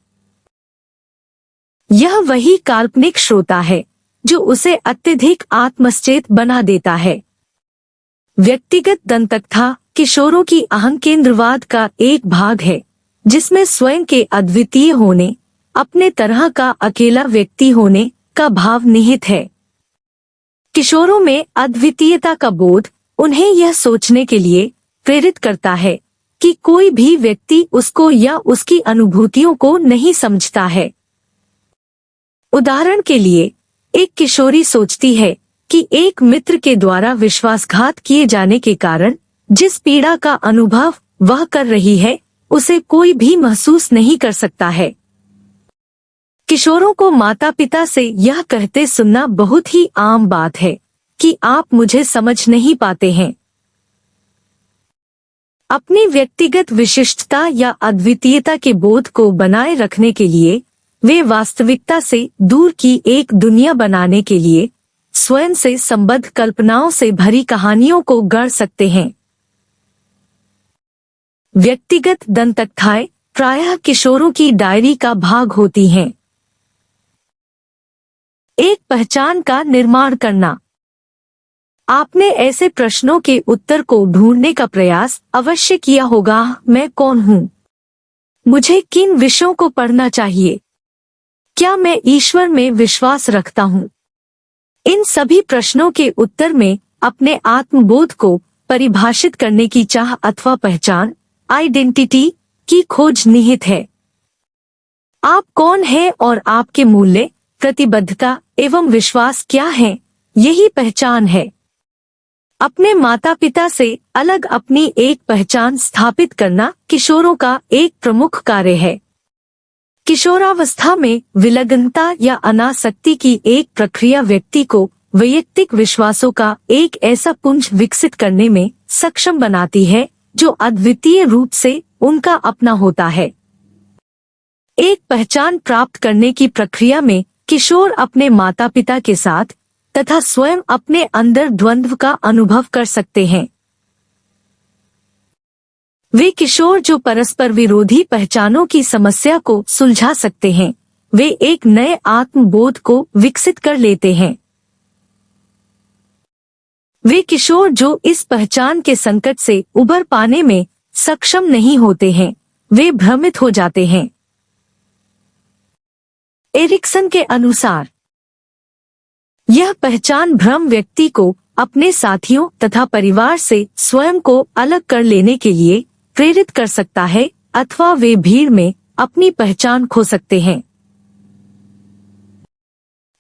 यह वही काल्पनिक श्रोता है जो उसे अत्यधिक आत्मसचेत बना देता है। व्यक्तिगत दंतकथा किशोरों की अहंकेंद्रवाद का एक भाग है जिसमें स्वयं के अद्वितीय होने, अपने तरह का अकेला व्यक्ति होने का भाव निहित है। किशोरों में अद्वितीयता का बोध उन्हें यह सोचने के लिए प्रेरित करता है कि कोई भी व्यक्ति उसको या उसकी अनुभूतियों को नहीं समझता है। उदाहरण के लिए, एक किशोरी सोचती है कि एक मित्र के द्वारा विश्वासघात किए जाने के कारण जिस पीड़ा का अनुभव वह कर रही है उसे कोई भी महसूस नहीं कर सकता है। किशोरों को माता पिता से यह कहते सुनना बहुत ही आम बात है कि आप मुझे समझ नहीं पाते हैं। अपनी व्यक्तिगत विशिष्टता या अद्वितीयता के बोध को बनाए रखने के लिए वे वास्तविकता से दूर की एक दुनिया बनाने के लिए स्वयं से संबद्ध कल्पनाओं से भरी कहानियों को गढ़ सकते हैं। व्यक्तिगत दंतकथाएं प्रायः किशोरों की डायरी का भाग होती हैं। एक पहचान का निर्माण करना। आपने ऐसे प्रश्नों के उत्तर को ढूंढने का प्रयास अवश्य किया होगा। मैं कौन हूँ? मुझे किन विषयों को पढ़ना चाहिए? क्या मैं ईश्वर में विश्वास रखता हूँ? इन सभी प्रश्नों के उत्तर में अपने आत्मबोध को परिभाषित करने की चाह अथवा पहचान, आइडेंटिटी की खोज निहित है। आप कौन हैं और आपके मूल्य, प्रतिबद्धता एवं विश्वास क्या हैं? यही पहचान है। अपने माता पिता से अलग अपनी एक पहचान स्थापित करना किशोरों का एक प्रमुख कार्य है। किशोरावस्था में विलग्नता या अनासक्ति की एक प्रक्रिया व्यक्ति को वैयक्तिक विश्वासों का एक ऐसा पुंज विकसित करने में सक्षम बनाती है जो अद्वितीय रूप से उनका अपना होता है। एक पहचान प्राप्त करने की प्रक्रिया में किशोर अपने माता पिता के साथ तथा स्वयं अपने अंदर द्वंद्व का अनुभव कर सकते हैं। वे किशोर जो परस्पर विरोधी पहचानों की समस्या को सुलझा सकते हैं, वे एक नए आत्मबोध को विकसित कर लेते हैं। वे किशोर जो इस पहचान के संकट से उबर पाने में सक्षम नहीं होते हैं, वे भ्रमित हो जाते हैं। एरिक्सन के अनुसार यह पहचान भ्रम व्यक्ति को अपने साथियों तथा परिवार से स्वयं को अलग कर लेने के लिए प्रेरित कर सकता है अथवा वे भीड़ में अपनी पहचान खो सकते हैं।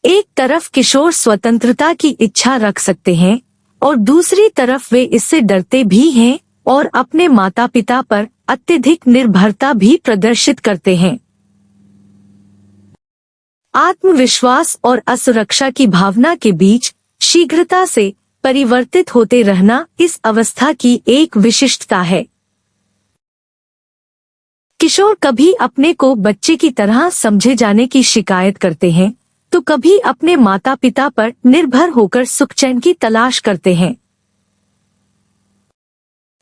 एक तरफ किशोर स्वतंत्रता की इच्छा रख सकते हैं और दूसरी तरफ वे इससे डरते भी हैं और अपने माता पिता पर अत्यधिक निर्भरता भी प्रदर्शित करते हैं। आत्मविश्वास और असुरक्षा की भावना के बीच शीघ्रता से परिवर्तित होते रहना इस अवस्था की एक विशिष्टता है। किशोर कभी अपने को बच्चे की तरह समझे जाने की शिकायत करते हैं तो कभी अपने माता पिता पर निर्भर होकर सुख चैन की तलाश करते हैं।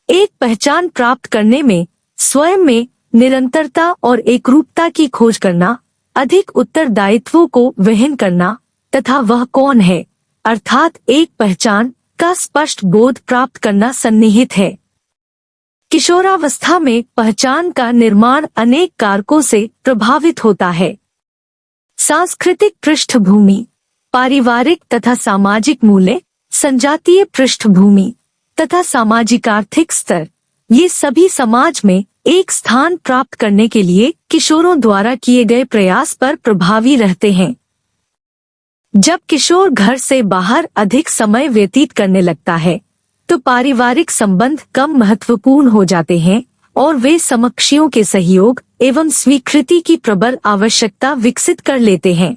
एक पहचान प्राप्त करने में स्वयं में निरंतरता और एकरूपता की खोज करना, अधिक उत्तरदायित्वों को वहन करना तथा वह कौन है अर्थात एक पहचान का स्पष्ट बोध प्राप्त करना सन्निहित है। किशोरावस्था में पहचान का निर्माण अनेक कारकों से प्रभावित होता है। सांस्कृतिक पृष्ठभूमि, पारिवारिक तथा सामाजिक मूल्य, संजातीय पृष्ठभूमि तथा सामाजिक आर्थिक स्तर, ये सभी समाज में एक स्थान प्राप्त करने के लिए किशोरों द्वारा किए गए प्रयास पर प्रभावी रहते हैं। जब किशोर घर से बाहर अधिक समय व्यतीत करने लगता है तो पारिवारिक संबंध कम महत्वपूर्ण हो जाते हैं और वे समकक्षियों के सहयोग एवं स्वीकृति की प्रबल आवश्यकता विकसित कर लेते हैं।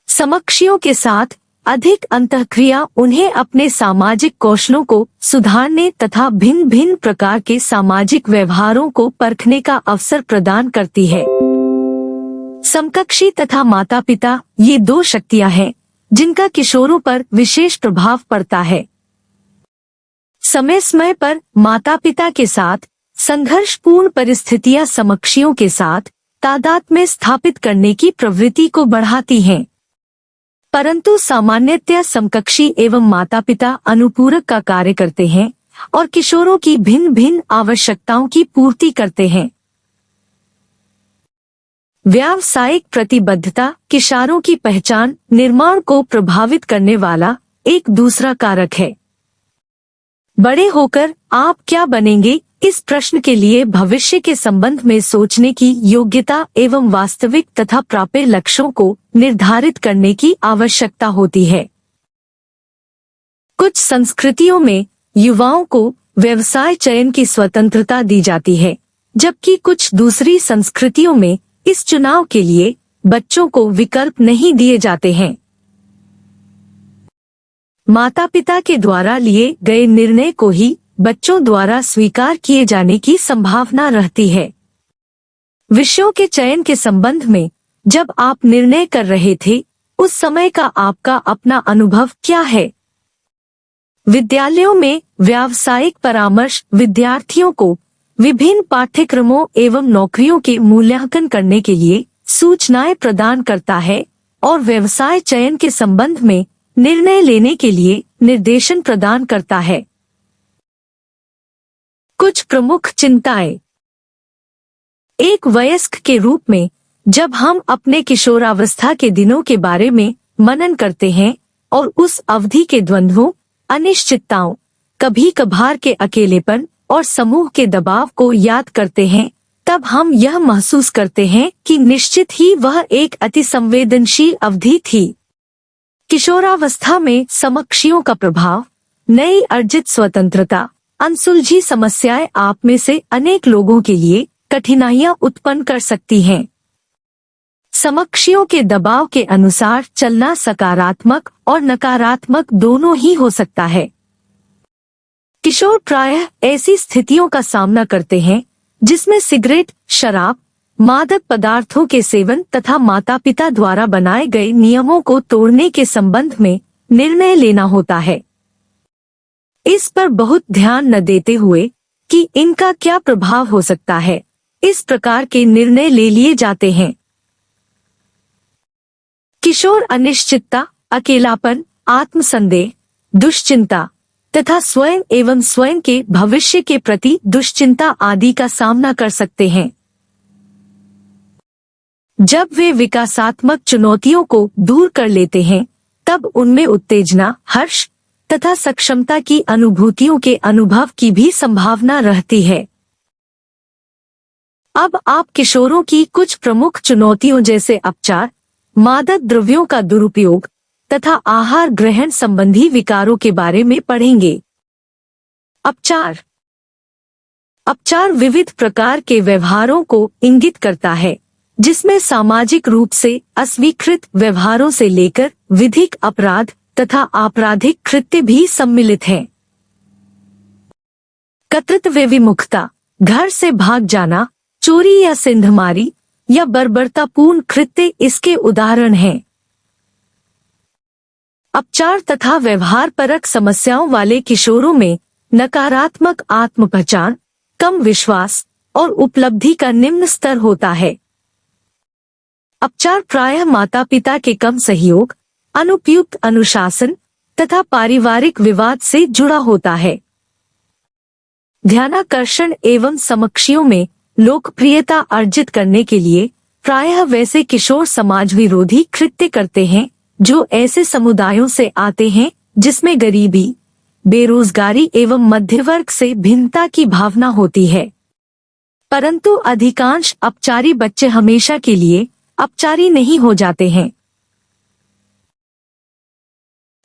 समकक्षियों के साथ अधिक अंतःक्रिया उन्हें अपने सामाजिक कौशलों को सुधारने तथा भिन्न भिन्न प्रकार के सामाजिक व्यवहारों को परखने का अवसर प्रदान करती है। समकक्षी तथा माता पिता ये दो शक्तियां हैं जिनका किशोरों पर विशेष प्रभाव पड़ता है। समय समय पर माता पिता के साथ संघर्षपूर्ण परिस्थितियां समकक्षियों के साथ तादात्म्य स्थापित करने की प्रवृत्ति को बढ़ाती हैं, परंतु सामान्यतया समकक्षी एवं माता पिता अनुपूरक का कार्य करते हैं और किशोरों की भिन्न भिन्न आवश्यकताओं की पूर्ति करते हैं। व्यावसायिक प्रतिबद्धता किशोरों की पहचान निर्माण को प्रभावित करने वाला एक दूसरा कारक है। बड़े होकर आप क्या बनेंगे, इस प्रश्न के लिए भविष्य के संबंध में सोचने की योग्यता एवं वास्तविक तथा प्राप्य लक्ष्यों को निर्धारित करने की आवश्यकता होती है। कुछ संस्कृतियों में युवाओं को व्यवसाय चयन की स्वतंत्रता दी जाती है, जबकि कुछ दूसरी संस्कृतियों में इस चुनाव के लिए बच्चों को विकल्प नहीं दिए जाते हैं। माता पिता के द्वारा लिए गए निर्णय को ही बच्चों द्वारा स्वीकार किए जाने की संभावना रहती है। विषयों के चयन के संबंध में जब आप निर्णय कर रहे थे, उस समय का आपका अपना अनुभव क्या है? विद्यालयों में व्यावसायिक परामर्श विद्यार्थियों को विभिन्न पाठ्यक्रमों एवं नौकरियों के मूल्यांकन करने के लिए सूचनाएं प्रदान करता है और व्यवसाय चयन के संबंध में निर्णय लेने के लिए निर्देशन प्रदान करता है। कुछ प्रमुख चिंताएं। एक वयस्क के रूप में जब हम अपने किशोरावस्था के दिनों के बारे में मनन करते हैं और उस अवधि के द्वंद्वों, अनिश्चितताओं, कभी कभार के अकेलेपन और समूह के दबाव को याद करते हैं, तब हम यह महसूस करते हैं कि निश्चित ही वह एक अति संवेदनशील अवधि थी। किशोरावस्था में समकक्षियों का प्रभाव, नई अर्जित स्वतंत्रता, अनसुलझी समस्याएं आप में से अनेक लोगों के लिए कठिनाइयां उत्पन्न कर सकती हैं। समकक्षियों के दबाव के अनुसार चलना सकारात्मक और नकारात्मक दोनों ही हो सकता है। किशोर प्रायः ऐसी स्थितियों का सामना करते हैं जिसमें सिगरेट, शराब, मादक पदार्थों के सेवन तथा माता पिता द्वारा बनाए गए नियमों को तोड़ने के संबंध में निर्णय लेना होता है। इस पर बहुत ध्यान न देते हुए कि इनका क्या प्रभाव हो सकता है, इस प्रकार के निर्णय ले लिए जाते हैं। किशोर अनिश्चितता, अकेलापन, आत्मसंदेह, दुश्चिंता तथा स्वयं एवं स्वयं के भविष्य के प्रति दुश्चिंता आदि का सामना कर सकते हैं। जब वे विकासात्मक चुनौतियों को दूर कर लेते हैं, तब उनमें उत्तेजना, हर्ष तथा सक्षमता की अनुभूतियों के अनुभव की भी संभावना रहती है। अब आप किशोरों की कुछ प्रमुख चुनौतियों जैसे अपचार, मादक द्रव्यों का दुरुपयोग तथा आहार ग्रहण संबंधी विकारों के बारे में पढ़ेंगे। अपचार विविध प्रकार के व्यवहारों को इंगित करता है, जिसमें सामाजिक रूप से अस्वीकृत व्यवहारों से लेकर विधिक अपराध तथा आपराधिक कृत्य भी सम्मिलित हैं। कर्तव्य विमुखता, घर से भाग जाना, चोरी या सिंधमारी या बर्बरतापूर्ण कृत्य इसके उदाहरण हैं। अपचार तथा व्यवहार परक समस्याओं वाले किशोरों में नकारात्मक आत्म पहचान, कम विश्वास और उपलब्धि का निम्न स्तर होता है। अपचार प्रायः माता पिता के कम सहयोग, अनुपयुक्त अनुशासन तथा पारिवारिक विवाद से जुड़ा होता है। ध्यानाकर्षण एवं समकक्षियों में लोकप्रियता अर्जित करने के लिए प्रायः वैसे किशोर समाज विरोधी कृत्य करते हैं जो ऐसे समुदायों से आते हैं जिसमें गरीबी, बेरोजगारी एवं मध्यवर्ग से भिन्नता की भावना होती है। परंतु अधिकांश अपचारी बच्चे हमेशा के लिए अपचारी नहीं हो जाते हैं।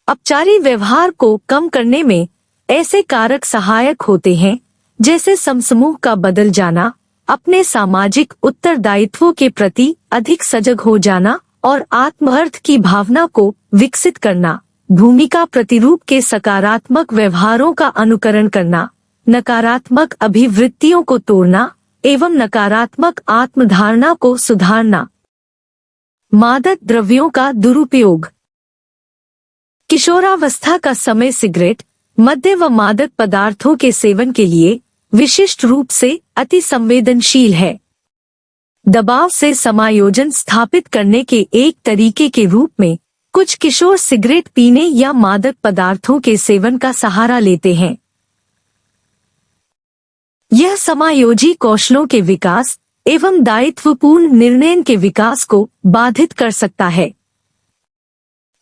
अपचारी व्यवहार को कम करने में ऐसे कारक सहायक होते हैं जैसे समसमूह का बदल जाना, अपने सामाजिक उत्तरदायित्वों के प्रति अधिक सजग हो जाना और आत्मअर्थ की भावना को विकसित करना, भूमिका प्रतिरूप के सकारात्मक व्यवहारों का अनुकरण करना, नकारात्मक अभिवृत्तियों को तोड़ना एवं नकारात्मक आत्मधारणा को सुधारना। मादक द्रव्यों का दुरुपयोग। किशोरावस्था का समय सिगरेट, मद्य व मादक पदार्थों के सेवन के लिए विशिष्ट रूप से अति संवेदनशील है। दबाव से समायोजन स्थापित करने के एक तरीके के रूप में कुछ किशोर सिगरेट पीने या मादक पदार्थों के सेवन का सहारा लेते हैं। यह समायोजी कौशलों के विकास एवं दायित्वपूर्ण निर्णय के विकास को बाधित कर सकता है।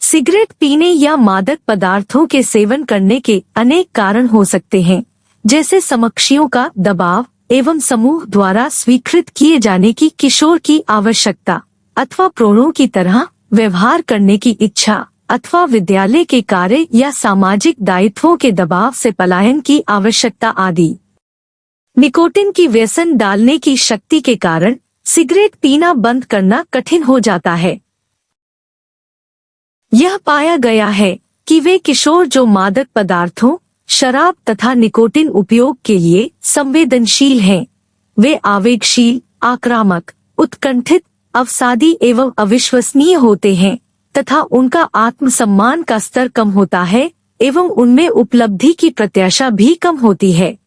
सिगरेट पीने या मादक पदार्थों के सेवन करने के अनेक कारण हो सकते हैं, जैसे समकक्षियों का दबाव एवं समूह द्वारा स्वीकृत किए जाने की किशोर की आवश्यकता अथवा प्रोणों की तरह व्यवहार करने की इच्छा अथवा विद्यालय के कार्य या सामाजिक दायित्वों के दबाव से पलायन की आवश्यकता आदि। निकोटिन की व्यसन डालने की शक्ति के कारण सिगरेट पीना बंद करना कठिन हो जाता है। यह पाया गया है कि वे किशोर जो मादक पदार्थों, शराब तथा निकोटिन उपयोग के लिए संवेदनशील हैं, वे आवेगशील, आक्रामक, उत्कंठित, अवसादी एवं अविश्वसनीय होते हैं तथा उनका आत्मसम्मान का स्तर कम होता है एवं उनमें उपलब्धि की प्रत्याशा भी कम होती है।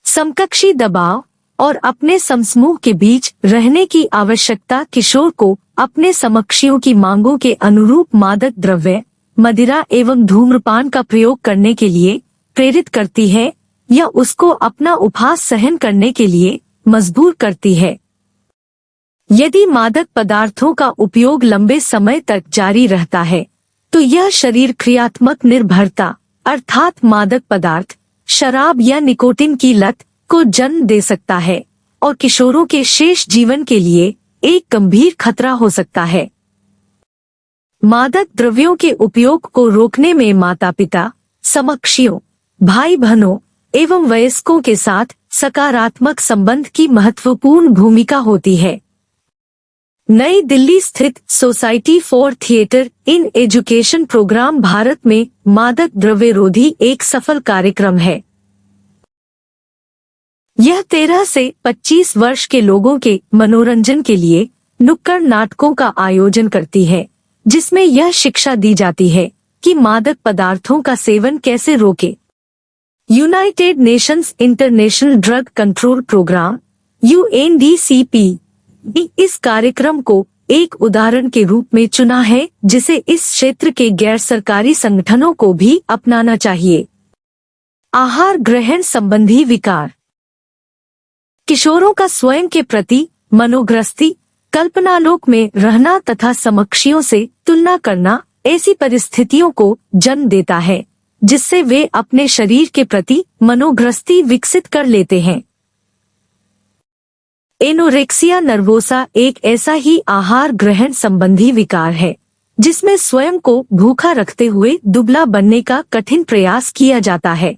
समकक्षी दबाव और अपने समसमूह के बीच रहने की आवश्यकता किशोर को अपने समकक्षियों की मांगों के अनुरूप मादक द्रव्य, मदिरा एवं धूम्रपान का प्रयोग करने के लिए प्रेरित करती है या उसको अपना उपहास सहन करने के लिए मजबूर करती है। यदि मादक पदार्थों का उपयोग लंबे समय तक जारी रहता है तो यह शरीर क्रियात्मक निर्भरता अर्थात मादक पदार्थ, शराब या निकोटिन की लत को जन्म दे सकता है और किशोरों के शेष जीवन के लिए एक गंभीर खतरा हो सकता है। मादक द्रव्यों के उपयोग को रोकने में माता-पिता, समकक्षियों, भाई बहनों एवं वयस्कों के साथ सकारात्मक संबंध की महत्वपूर्ण भूमिका होती है। नई दिल्ली स्थित society for theatre in education programme Bharat में मादक द्रव्य रोधी एक सफल कार्यक्रम है। यह 13 से 25 वर्ष के लोगों के मनोरंजन के लिए नुक्कड़ नाटकों का आयोजन करती है, जिसमें यह शिक्षा दी जाती है कि मादक पदार्थों का सेवन कैसे रोके। United Nations International Drug Control Programme UNDCP ने इस कार्यक्रम को एक उदाहरण के रूप में चुना है, जिसे इस क्षेत्र के गैर सरकारी संगठनों को भी अपनाना चाहिए। आहार ग्रहण संबंधी विकार। किशोरों का स्वयं के प्रति मनोग्रस्ती, कल्पनालोक में रहना तथा समकक्षियों से तुलना करना ऐसी परिस्थितियों को जन्म देता है जिससे वे अपने शरीर के प्रति मनोग्रस्ती विकसित कर लेते हैं। एनोरेक्सिया नर्वोसा एक ऐसा ही आहार ग्रहण संबंधी विकार है जिसमें स्वयं को भूखा रखते हुए दुबला बनने का कठिन प्रयास किया जाता है।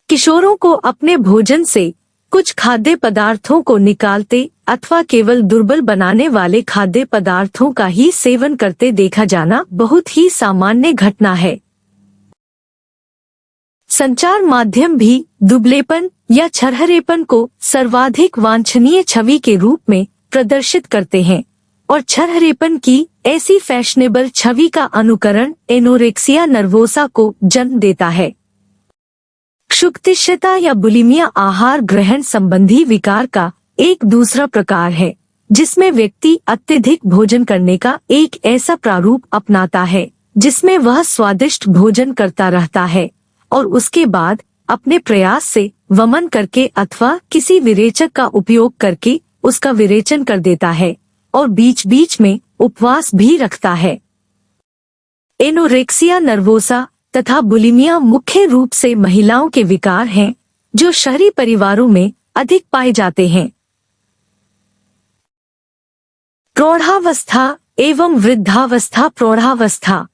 किशोरों को अपने भोजन से कुछ खाद्य पदार्थों को निकालते अथवा केवल दुर्बल बनाने वाले खाद्य पदार्थों का ही सेवन करते देखा जाना बहुत ही सामान्य घटना है। संचार माध्यम भी दुबलेपन या छरहरेपन को सर्वाधिक वांछनीय छवि के रूप में प्रदर्शित करते हैं और छरहरेपन की ऐसी फैशनेबल छवि का अनुकरण एनोरेक्सिया नर्वोसा को जन्म देता है। क्षुब्धता या बुलिमिया आहार ग्रहण संबंधी विकार का एक दूसरा प्रकार है जिसमें व्यक्ति अत्यधिक भोजन करने का एक ऐसा प्रारूप अपनाता है जिसमें वह स्वादिष्ट भोजन करता रहता है और उसके बाद अपने प्रयास से वमन करके अथवा किसी विरेचक का उपयोग करके उसका विरेचन कर देता है और बीच बीच में उपवास भी रखता है। एनोरेक्सिया नर्वोसा तथा बुलिमिया मुख्य रूप से महिलाओं के विकार हैं जो शहरी परिवारों में अधिक पाए जाते हैं। प्रौढ़ावस्था एवं वृद्धावस्था। प्रौढ़ावस्था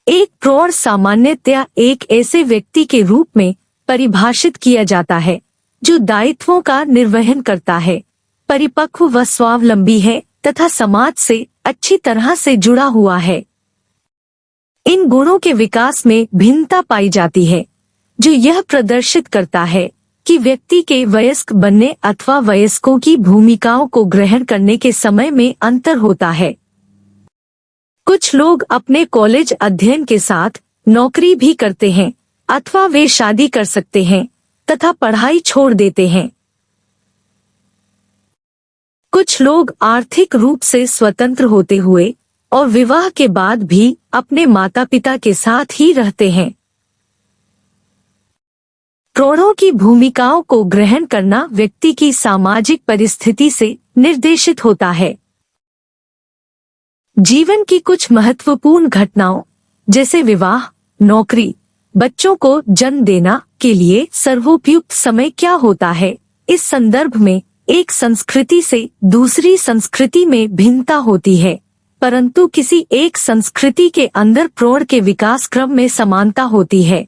एक प्रौढ़ सामान्यतया एक ऐसे व्यक्ति के रूप में परिभाषित किया जाता है जो दायित्वों का निर्वहन करता है, परिपक्व व स्वावलंबी है तथा समाज से अच्छी तरह से जुड़ा हुआ है। इन गुणों के विकास में भिन्नता पाई जाती है जो यह प्रदर्शित करता है कि व्यक्ति के वयस्क बनने अथवा वयस्कों की भूमिकाओं को ग्रहण करने के समय में अंतर होता है। कुछ लोग अपने कॉलेज अध्ययन के साथ नौकरी भी करते हैं अथवा वे शादी कर सकते हैं तथा पढ़ाई छोड़ देते हैं। कुछ लोग आर्थिक रूप से स्वतंत्र होते हुए और विवाह के बाद भी अपने माता पिता के साथ ही रहते हैं। प्रौढ़ों की भूमिकाओं को ग्रहण करना व्यक्ति की सामाजिक परिस्थिति से निर्देशित होता है। जीवन की कुछ महत्वपूर्ण घटनाओं जैसे विवाह, नौकरी, बच्चों को जन्म देना के लिए सर्वोपयुक्त समय क्या होता है, इस संदर्भ में एक संस्कृति से दूसरी संस्कृति में भिन्नता होती है, परंतु किसी एक संस्कृति के अंदर प्रौढ़ के विकास क्रम में समानता होती है।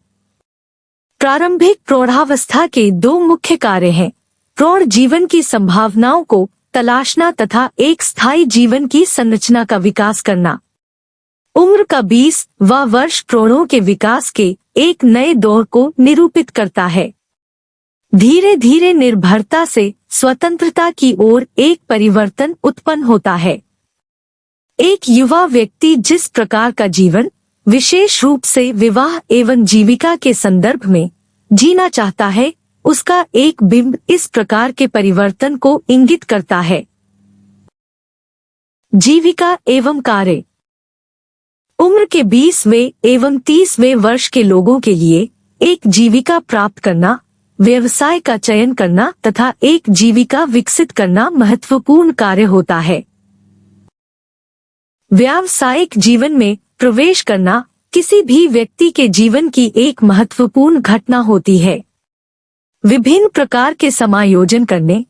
प्रारंभिक प्रौढ़ावस्था के दो मुख्य कार्य हैं: प्रौढ़ जीवन की संभावनाओं को तलाशना तथा एक स्थायी जीवन की संरचना का विकास करना। उम्र का 20वां वर्ष प्रौढ़ों के विकास के एक नए दौर को निरूपित करता है। धीरे धीरे निर्भरता से स्वतंत्रता की ओर एक परिवर्तन उत्पन्न होता है। एक युवा व्यक्ति जिस प्रकार का जीवन विशेष रूप से विवाह एवं जीविका के संदर्भ में जीना चाहता है, उसका एक बिंब इस प्रकार के परिवर्तन को इंगित करता है। जीविका एवं कार्य। उम्र के 20वें एवं 30वें वर्ष के लोगों के लिए एक जीविका प्राप्त करना, व्यवसाय का चयन करना तथा एक जीविका विकसित करना महत्वपूर्ण कार्य होता है। व्यावसायिक जीवन में प्रवेश करना किसी भी व्यक्ति के जीवन की एक महत्वपूर्ण घटना होती है। विभिन्न प्रकार के समायोजन करने,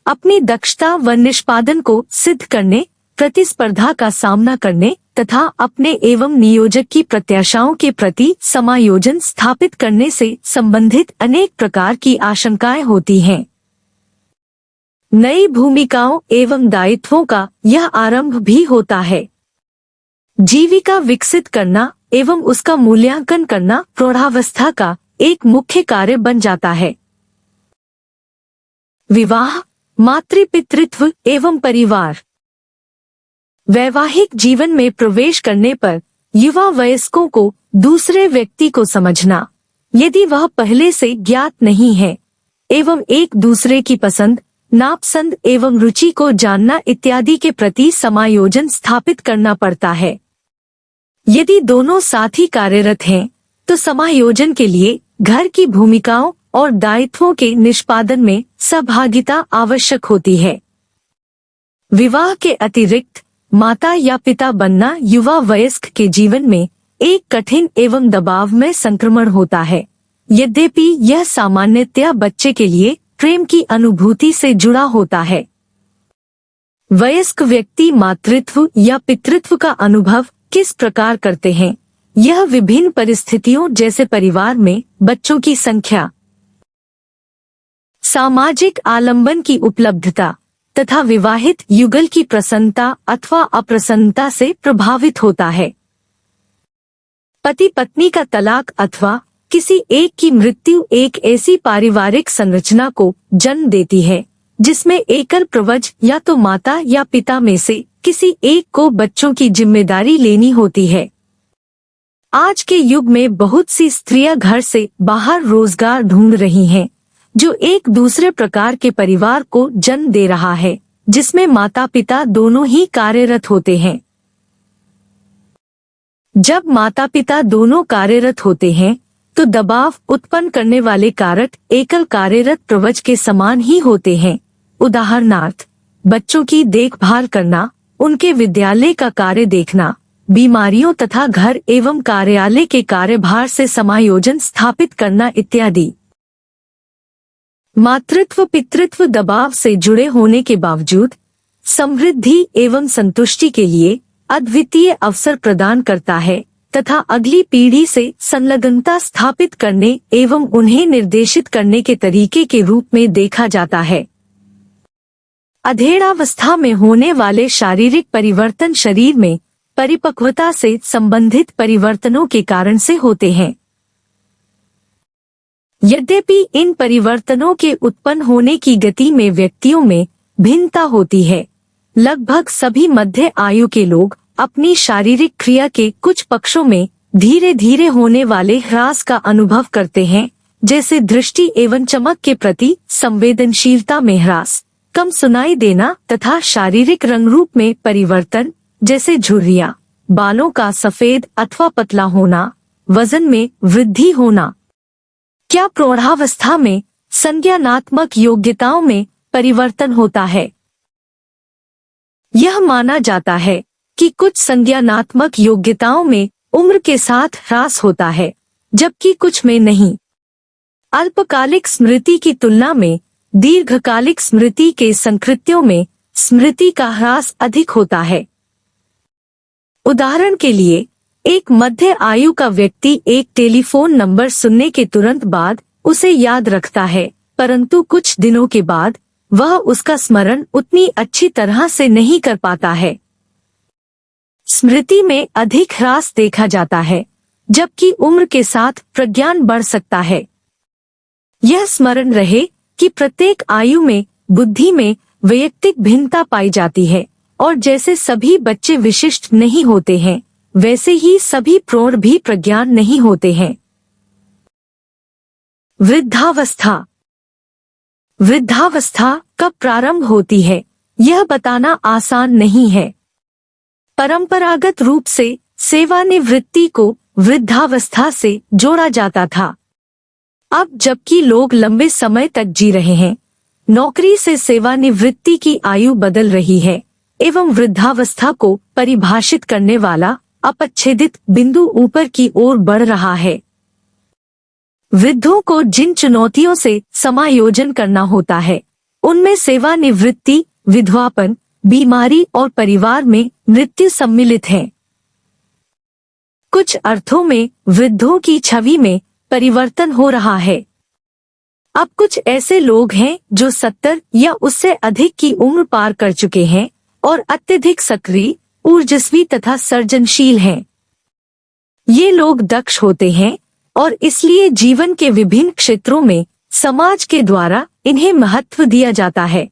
अपनी दक्षता व निष्पादन को सिद्ध करने, प्रतिस्पर्धा का सामना करने तथा अपने एवं नियोजक की प्रत्याशाओं के प्रति समायोजन स्थापित करने से संबंधित अनेक प्रकार की आशंकाएं होती हैं। नई भूमिकाओं एवं दायित्वों का यह आरंभ भी होता है। जीविका विकसित करना एवं उसका मूल्यांकन करना प्रौढ़ावस्था का एक मुख्य कार्य बन जाता है। विवाह, मातृपितृत्व एवं परिवार। वैवाहिक जीवन में प्रवेश करने पर युवा वयस्कों को दूसरे व्यक्ति को समझना, यदि वह पहले से ज्ञात नहीं है, एवं एक दूसरे की पसंद, नापसंद एवं रुचि को जानना इत्यादि के प्रति समायोजन स्थापित करना पड़ता है। यदि दोनों साथी कार्यरत हैं, तो समायोजन के लिए घर की भूमिकाओं और दायित्वों के निष्पादन में सहभागिता आवश्यक होती है। विवाह के अतिरिक्त माता या पिता बनना युवा वयस्क के जीवन में एक कठिन एवं दबाव में संक्रमण होता है। यद्यपि यह सामान्यतया बच्चे के लिए प्रेम की अनुभूति से जुड़ा होता है। वयस्क व्यक्ति मातृत्व या पितृत्व का अनुभव किस प्रकार करते हैं, यह विभिन्न परिस्थितियों जैसे परिवार में बच्चों की संख्या, सामाजिक आलंबन की उपलब्धता तथा विवाहित युगल की प्रसन्नता अथवा अप्रसन्नता से प्रभावित होता है। पति पत्नी का तलाक अथवा किसी एक की मृत्यु एक ऐसी पारिवारिक संरचना को जन्म देती है जिसमें एकल प्रवज या तो माता या पिता में से किसी एक को बच्चों की जिम्मेदारी लेनी होती है। आज के युग में बहुत सी स्त्रियां घर से बाहर रोजगार ढूंढ रही हैं, जो एक दूसरे प्रकार के परिवार को जन्म दे रहा है, जिसमें माता पिता दोनों ही कार्यरत होते हैं। जब माता पिता दोनों कार्यरत होते हैं, तो दबाव उत्पन्न करने वाले कारक एकल कार्यरत प्रवज के समान ही होते हैं। उदाहरणार्थ, बच्चों की देखभाल करना, उनके विद्यालय का कार्य देखना, बीमारियों तथा घर एवं कार्यालय के कार्यभार से समायोजन स्थापित करना इत्यादि। मातृत्व पितृत्व दबाव से जुड़े होने के बावजूद समृद्धि एवं संतुष्टि के लिए अद्वितीय अवसर प्रदान करता है तथा अगली पीढ़ी से संलग्नता स्थापित करने एवं उन्हें निर्देशित करने के तरीके के रूप में देखा जाता है। अधेड़ावस्था में होने वाले शारीरिक परिवर्तन शरीर में परिपक्वता से संबंधित परिवर्तनों के कारण से होते हैं। यद्यपि इन परिवर्तनों के उत्पन्न होने की गति में व्यक्तियों में भिन्नता होती है, लगभग सभी मध्य आयु के लोग अपनी शारीरिक क्रिया के कुछ पक्षों में धीरे धीरे होने वाले ह्रास का अनुभव करते हैं, जैसे दृष्टि एवं चमक के प्रति संवेदनशीलता में ह्रास, कम सुनाई देना तथा शारीरिक रंग रूप में परिवर्तन, जैसे झुर्रियां, बालों का सफेद अथवा पतला होना, वजन में वृद्धि होना। क्या प्रौढ़ावस्था में संज्ञानात्मक योग्यताओं में परिवर्तन होता है? यह माना जाता है कि कुछ संज्ञानात्मक योग्यताओं में उम्र के साथ ह्रास होता है, जबकि कुछ में नहीं। अल्पकालिक स्मृति की तुलना में दीर्घकालिक स्मृति के संकृत्यों में स्मृति का ह्रास अधिक होता है। उदाहरण के लिए, एक मध्य आयु का व्यक्ति एक टेलीफोन नंबर सुनने के तुरंत बाद उसे याद रखता है, परंतु कुछ दिनों के बाद वह उसका स्मरण उतनी अच्छी तरह से नहीं कर पाता है। स्मृति में अधिक ह्रास देखा जाता है, जबकि उम्र के साथ प्रज्ञान बढ़ सकता है। यह स्मरण रहे कि प्रत्येक आयु में बुद्धि में वैयक्तिक भिन्नता पाई जाती है, और जैसे सभी बच्चे विशिष्ट नहीं होते हैं, वैसे ही सभी प्रौढ़ भी प्रज्ञान नहीं होते हैं। वृद्धावस्था। वृद्धावस्था कब प्रारंभ होती है, यह बताना आसान नहीं है। परंपरागत रूप से सेवानिवृत्ति को वृद्धावस्था से जोड़ा जाता था। अब जबकि लोग लंबे समय तक जी रहे हैं, नौकरी से सेवानिवृत्ति की आयु बदल रही है एवं वृद्धावस्था को परिभाषित करने वाला अपच्छेदित बिंदु ऊपर की ओर बढ़ रहा है। वृद्धों को जिन चुनौतियों से समायोजन करना होता है, उनमें सेवानिवृत्ति, विधवापन, बीमारी और परिवार में मृत्यु सम्मिलित है। कुछ अर्थों में वृद्धों की छवि में परिवर्तन हो रहा है। अब कुछ ऐसे लोग हैं जो 70 या उससे अधिक की उम्र पार कर चुके हैं और अत्यधिक सक्रिय, ऊर्जस्वी तथा सर्जनशील हैं। ये लोग दक्ष होते हैं और इसलिए जीवन के विभिन्न क्षेत्रों में समाज के द्वारा इन्हें महत्व दिया जाता है।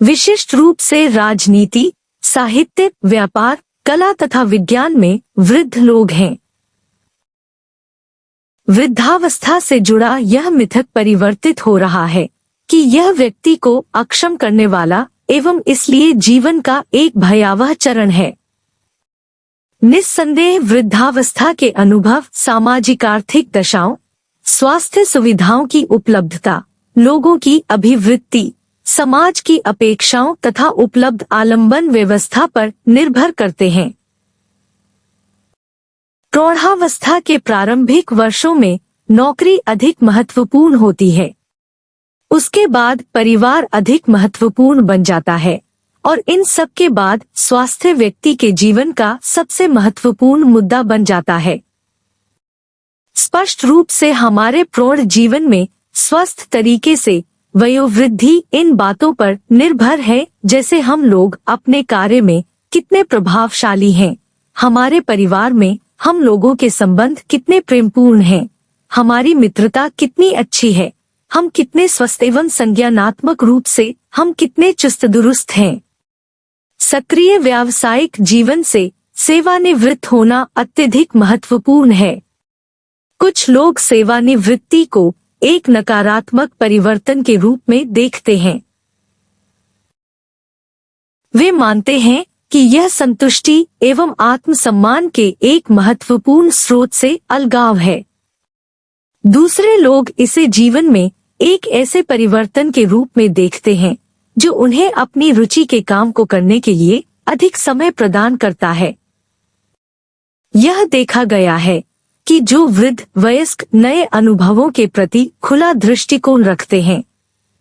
विशिष्ट रूप से राजनीति, साहित्य, व्यापार, कला तथा विज्ञान में वृद्ध लोग हैं। वृद्धावस्था से जुड़ा यह मिथक परिवर्तित हो रहा है कि यह व्यक्ति को अक्षम करने वाला एवं इसलिए जीवन का एक भयावह चरण है। निस्संदेह वृद्धावस्था के अनुभव सामाजिक आर्थिक दशाओं, स्वास्थ्य सुविधाओं की उपलब्धता, लोगों की अभिवृत्ति, समाज की अपेक्षाओं तथा उपलब्ध आलंबन व्यवस्था पर निर्भर करते हैं। प्रौढ़ावस्था के प्रारंभिक वर्षों में नौकरी अधिक महत्वपूर्ण होती है। उसके बाद परिवार अधिक महत्वपूर्ण बन जाता है और इन सब के बाद स्वास्थ्य व्यक्ति के जीवन का सबसे महत्वपूर्ण मुद्दा बन जाता है। स्पष्ट रूप से हमारे प्रौढ़ जीवन में स्वस्थ तरीके से वयोवृद्धि इन बातों पर निर्भर है, जैसे हम लोग अपने कार्य में कितने प्रभावशाली हैं, हमारे परिवार में हम लोगों के संबंध कितने प्रेमपूर्ण हैं, हमारी मित्रता कितनी अच्छी है, हम कितने स्वस्थ एवं संज्ञानात्मक रूप से हम कितने चुस्त दुरुस्त हैं। सक्रिय व्यावसायिक जीवन से सेवानिवृत्त होना अत्यधिक महत्वपूर्ण है। कुछ लोग सेवानिवृत्ति को एक नकारात्मक परिवर्तन के रूप में देखते हैं। वे मानते हैं कि यह संतुष्टि एवं आत्मसम्मान के एक महत्वपूर्ण स्रोत से अलगाव है। दूसरे लोग इसे जीवन में एक ऐसे परिवर्तन के रूप में देखते हैं जो उन्हें अपनी रुचि के काम को करने के लिए अधिक समय प्रदान करता है। यह देखा गया है कि जो वृद्ध वयस्क नए अनुभवों के प्रति खुला दृष्टिकोण रखते हैं,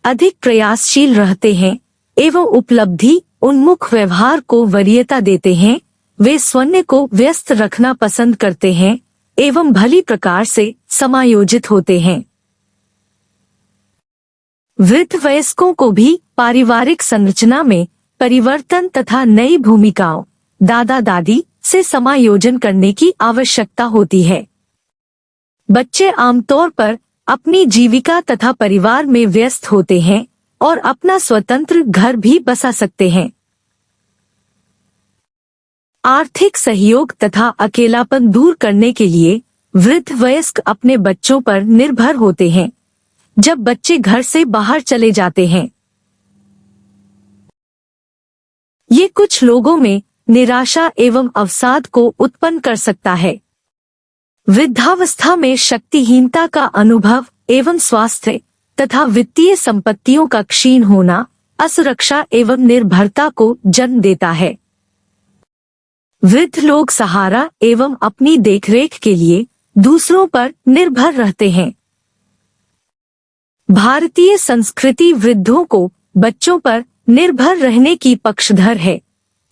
अधिक प्रयासशील रहते हैं एवं उपलब्धि उन्मुख व्यवहार को वरीयता देते हैं, वे स्वयं को व्यस्त रखना पसंद करते हैं एवं भली प्रकार से समायोजित होते हैं। वृद्ध वयस्कों को भी पारिवारिक संरचना में परिवर्तन तथा नई भूमिकाओं, दादा दादी से समायोजन करने की आवश्यकता होती है। बच्चे आमतौर पर अपनी जीविका तथा परिवार में व्यस्त होते हैं और अपना स्वतंत्र घर भी बसा सकते हैं। आर्थिक सहयोग तथा अकेलापन दूर करने के लिए वृद्ध वयस्क अपने बच्चों पर निर्भर होते हैं जब बच्चे घर से बाहर चले जाते हैं। ये कुछ लोगों में निराशा एवं अवसाद को उत्पन्न कर सकता है। वृद्धावस्था में शक्तिहीनता का अनुभव एवं स्वास्थ्य तथा वित्तीय संपत्तियों का क्षीण होना असुरक्षा एवं निर्भरता को जन्म देता है। वृद्ध लोग सहारा एवं अपनी देखरेख के लिए दूसरों पर निर्भर रहते हैं। भारतीय संस्कृति वृद्धों को बच्चों पर निर्भर रहने की पक्षधर है,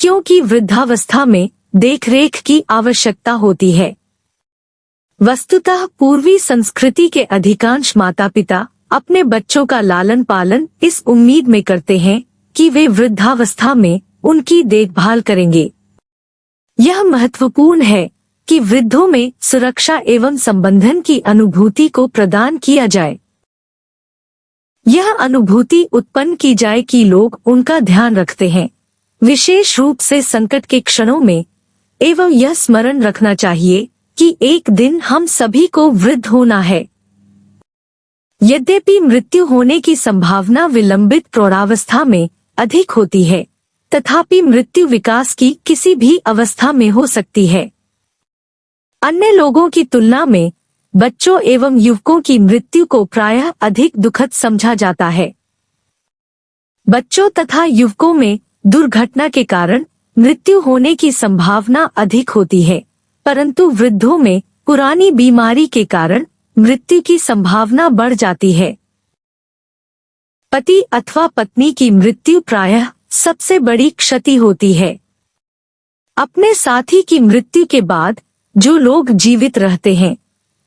क्योंकि वृद्धावस्था में देखरेख की आवश्यकता होती है। वस्तुतः पूर्वी संस्कृति के अधिकांश माता पिता अपने बच्चों का लालन पालन इस उम्मीद में करते हैं कि वे वृद्धावस्था में उनकी देखभाल करेंगे। यह महत्वपूर्ण है कि वृद्धों में सुरक्षा एवं संबंधन की अनुभूति को प्रदान किया जाए। यह अनुभूति उत्पन्न की जाए कि लोग उनका ध्यान रखते हैं, विशेष रूप से संकट के क्षणों में, एवं यह स्मरण रखना चाहिए कि एक दिन हम सभी को वृद्ध होना है। यद्यपि मृत्यु होने की संभावना विलंबित प्रौढ़ावस्था में अधिक होती है, तथापि मृत्यु विकास की किसी भी अवस्था में हो सकती है। अन्य लोगों की तुलना में बच्चों एवं युवकों की मृत्यु को प्रायः अधिक दुखद समझा जाता है। बच्चों तथा युवकों में दुर्घटना के कारण मृत्यु होने की संभावना अधिक होती है, परंतु वृद्धों में पुरानी बीमारी के कारण मृत्यु की संभावना बढ़ जाती है। पति अथवा पत्नी की मृत्यु प्रायः सबसे बड़ी क्षति होती है। अपने साथी की मृत्यु के बाद जो लोग जीवित रहते हैं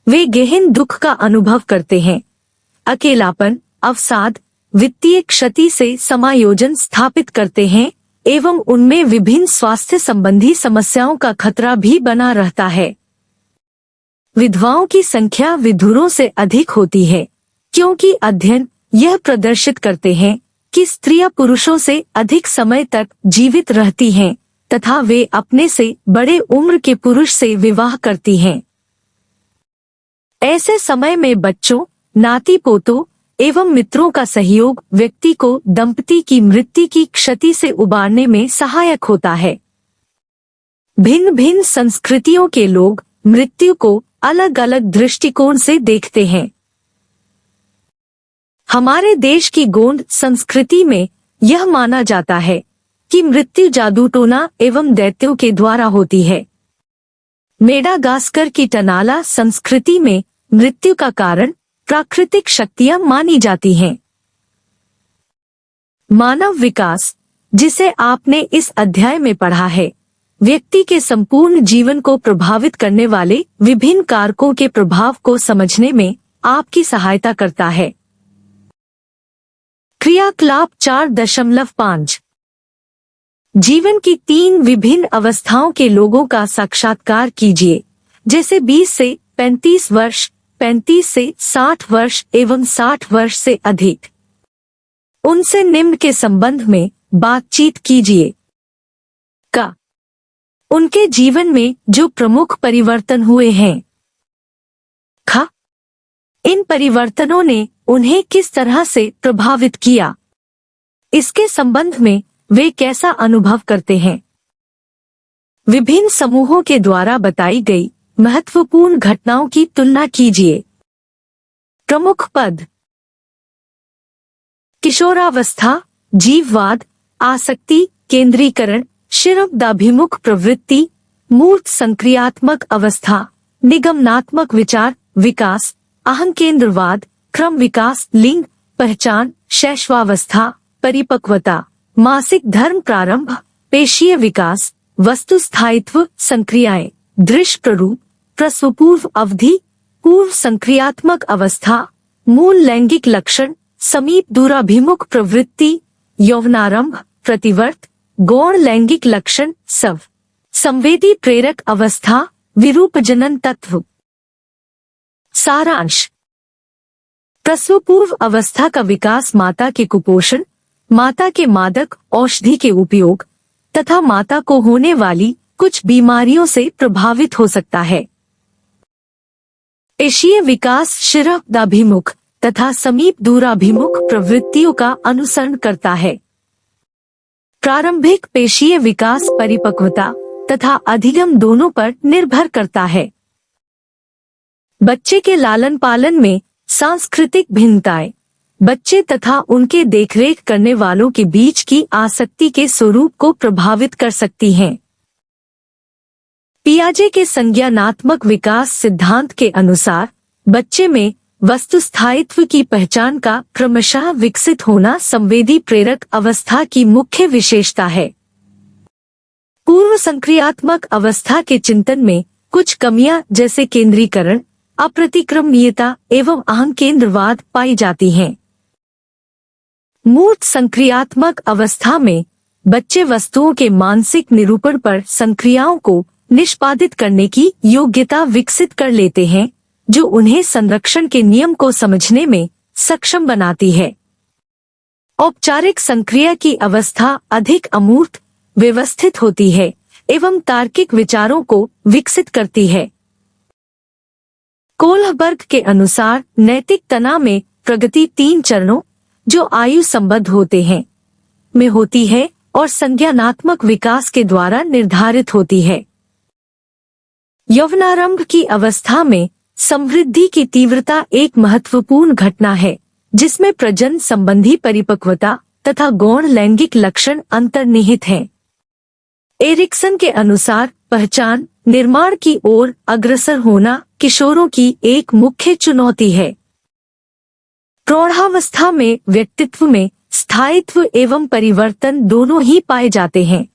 वे गहन दुख का अनुभव करते हैं। अकेलापन, अवसाद, वित्तीय क्षति से समायोजन स्थापित करते हैं एवं उनमें विभिन्न स्वास्थ्य संबंधी समस्याओं का खतरा भी बना रहता है। विधवाओं की संख्या विधुरों से अधिक होती है, क्योंकि अध्ययन यह प्रदर्शित करते हैं कि स्त्रियां पुरुषों से अधिक समय तक जीवित रहती हैं तथा वे अपने से बड़े उम्र के पुरुष से विवाह करती हैं। ऐसे समय में बच्चों, नाती पोतों एवं मित्रों का सहयोग व्यक्ति को दंपति की मृत्यु की क्षति से उबारने में सहायक होता है। भिन्न भिन्न संस्कृतियों के लोग मृत्यु को अलग अलग दृष्टिकोण से देखते हैं। हमारे देश की गोंड संस्कृति में यह माना जाता है कि मृत्यु जादू टोना एवं दैत्यों के द्वारा होती है। मेडागास्कर की टनाला संस्कृति में मृत्यु का कारण प्राकृतिक शक्तियां मानी जाती हैं। मानव विकास, जिसे आपने इस अध्याय में पढ़ा है, व्यक्ति के संपूर्ण जीवन को प्रभावित करने वाले विभिन्न कारकों के प्रभाव को समझने में आपकी सहायता करता है। क्रियाकलाप 4.5 जीवन की 3 विभिन्न अवस्थाओं के लोगों का साक्षात्कार कीजिए, जैसे 20 से 35 वर्ष, 35 से 60 वर्ष एवं 60 वर्ष से अधिक। उनसे निम्न के संबंध में बातचीत कीजिए। का उनके जीवन में जो प्रमुख परिवर्तन हुए हैं। ख इन परिवर्तनों ने उन्हें किस तरह से प्रभावित किया, इसके संबंध में वे कैसा अनुभव करते हैं। विभिन्न समूहों के द्वारा बताई गई महत्वपूर्ण घटनाओं की तुलना कीजिए। प्रमुख पद: किशोरावस्था, जीववाद, आसक्ति, केंद्रीकरण, शिरदाभिमुख प्रवृत्ति, मूर्त संक्रियात्मक अवस्था, निगमनात्मक विचार विकास, अहंकेंद्रवाद, क्रम विकास, लिंग पहचान, शैशवावस्था, परिपक्वता, मासिक धर्म प्रारंभ, पेशीय विकास, वस्तु स्थायित्व, संक्रियाएं, दृश्य प्ररूप, प्रसवपूर्व अवधि, पूर्व संक्रियात्मक अवस्था, मूल लैंगिक लक्षण, समीप दूराभिमुख प्रवृत्ति, यौवनारंभ, प्रतिवर्त, गौण लैंगिक लक्षण, संवेदी प्रेरक अवस्था, विरूपजनन तत्व। सारांश: प्रसव पूर्व अवस्था का विकास माता के कुपोषण, माता के मादक औषधि के उपयोग तथा माता को होने वाली कुछ बीमारियों से प्रभावित हो सकता है। पेशीय विकास शिरदाभिमुख तथा समीप दूराभिमुख प्रवृत्तियों का अनुसरण करता है। प्रारंभिक पेशीय विकास परिपक्वता तथा अधिगम दोनों पर निर्भर करता है। बच्चे के लालन पालन में सांस्कृतिक भिन्नताएं बच्चे तथा उनके देखरेख करने वालों के बीच की आसक्ति के स्वरूप को प्रभावित कर सकती हैं। पियाजे के संज्ञानात्मक विकास सिद्धांत के अनुसार बच्चे में वस्तु स्थायित्व की पहचान का क्रमशः विकसित होना संवेदी प्रेरक अवस्था की मुख्य विशेषता है। पूर्व संक्रियात्मक अवस्था के चिंतन में कुछ कमियां जैसे केंद्रीकरण, अप्रतिक्रमणीयता एवं अहंकेंद्रवाद पाई जाती हैं। मूर्त संक्रियात्मक अवस्था में बच्चे वस्तुओं के मानसिक निरूपण पर संक्रियाओं को निष्पादित करने की योग्यता विकसित कर लेते हैं, जो उन्हें संरक्षण के नियम को समझने में सक्षम बनाती है। औपचारिक संक्रिया की अवस्था अधिक अमूर्त, व्यवस्थित होती है एवं तार्किक विचारों को विकसित करती है। कोलहबर्ग के अनुसार नैतिक तनाव में प्रगति 3 चरणों, जो आयु संबद्ध होते हैं, में होती है और संज्ञानात्मक विकास के द्वारा निर्धारित होती है। यौवनारंभ की अवस्था में समृद्धि की तीव्रता एक महत्वपूर्ण घटना है, जिसमें प्रजनन संबंधी परिपक्वता तथा गौण लैंगिक लक्षण अंतर्निहित हैं। एरिक्सन के अनुसार पहचान निर्माण की ओर अग्रसर होना किशोरों की एक मुख्य चुनौती है। प्रौढ़ावस्था में व्यक्तित्व में स्थायित्व एवं परिवर्तन दोनों ही पाए जाते हैं।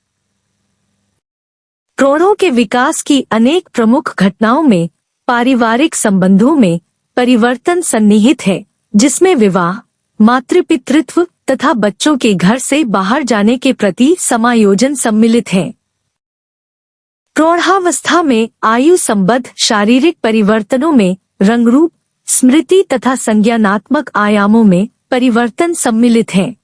प्रौढ़ों के विकास की अनेक प्रमुख घटनाओं में पारिवारिक संबंधों में परिवर्तन सन्निहित है, जिसमें विवाह, मातृपितृत्व तथा बच्चों के घर से बाहर जाने के प्रति समायोजन सम्मिलित है। प्रौढ़ावस्था में आयु संबद्ध शारीरिक परिवर्तनों में रंगरूप, स्मृति तथा संज्ञानात्मक आयामों में परिवर्तन सम्मिलित हैं।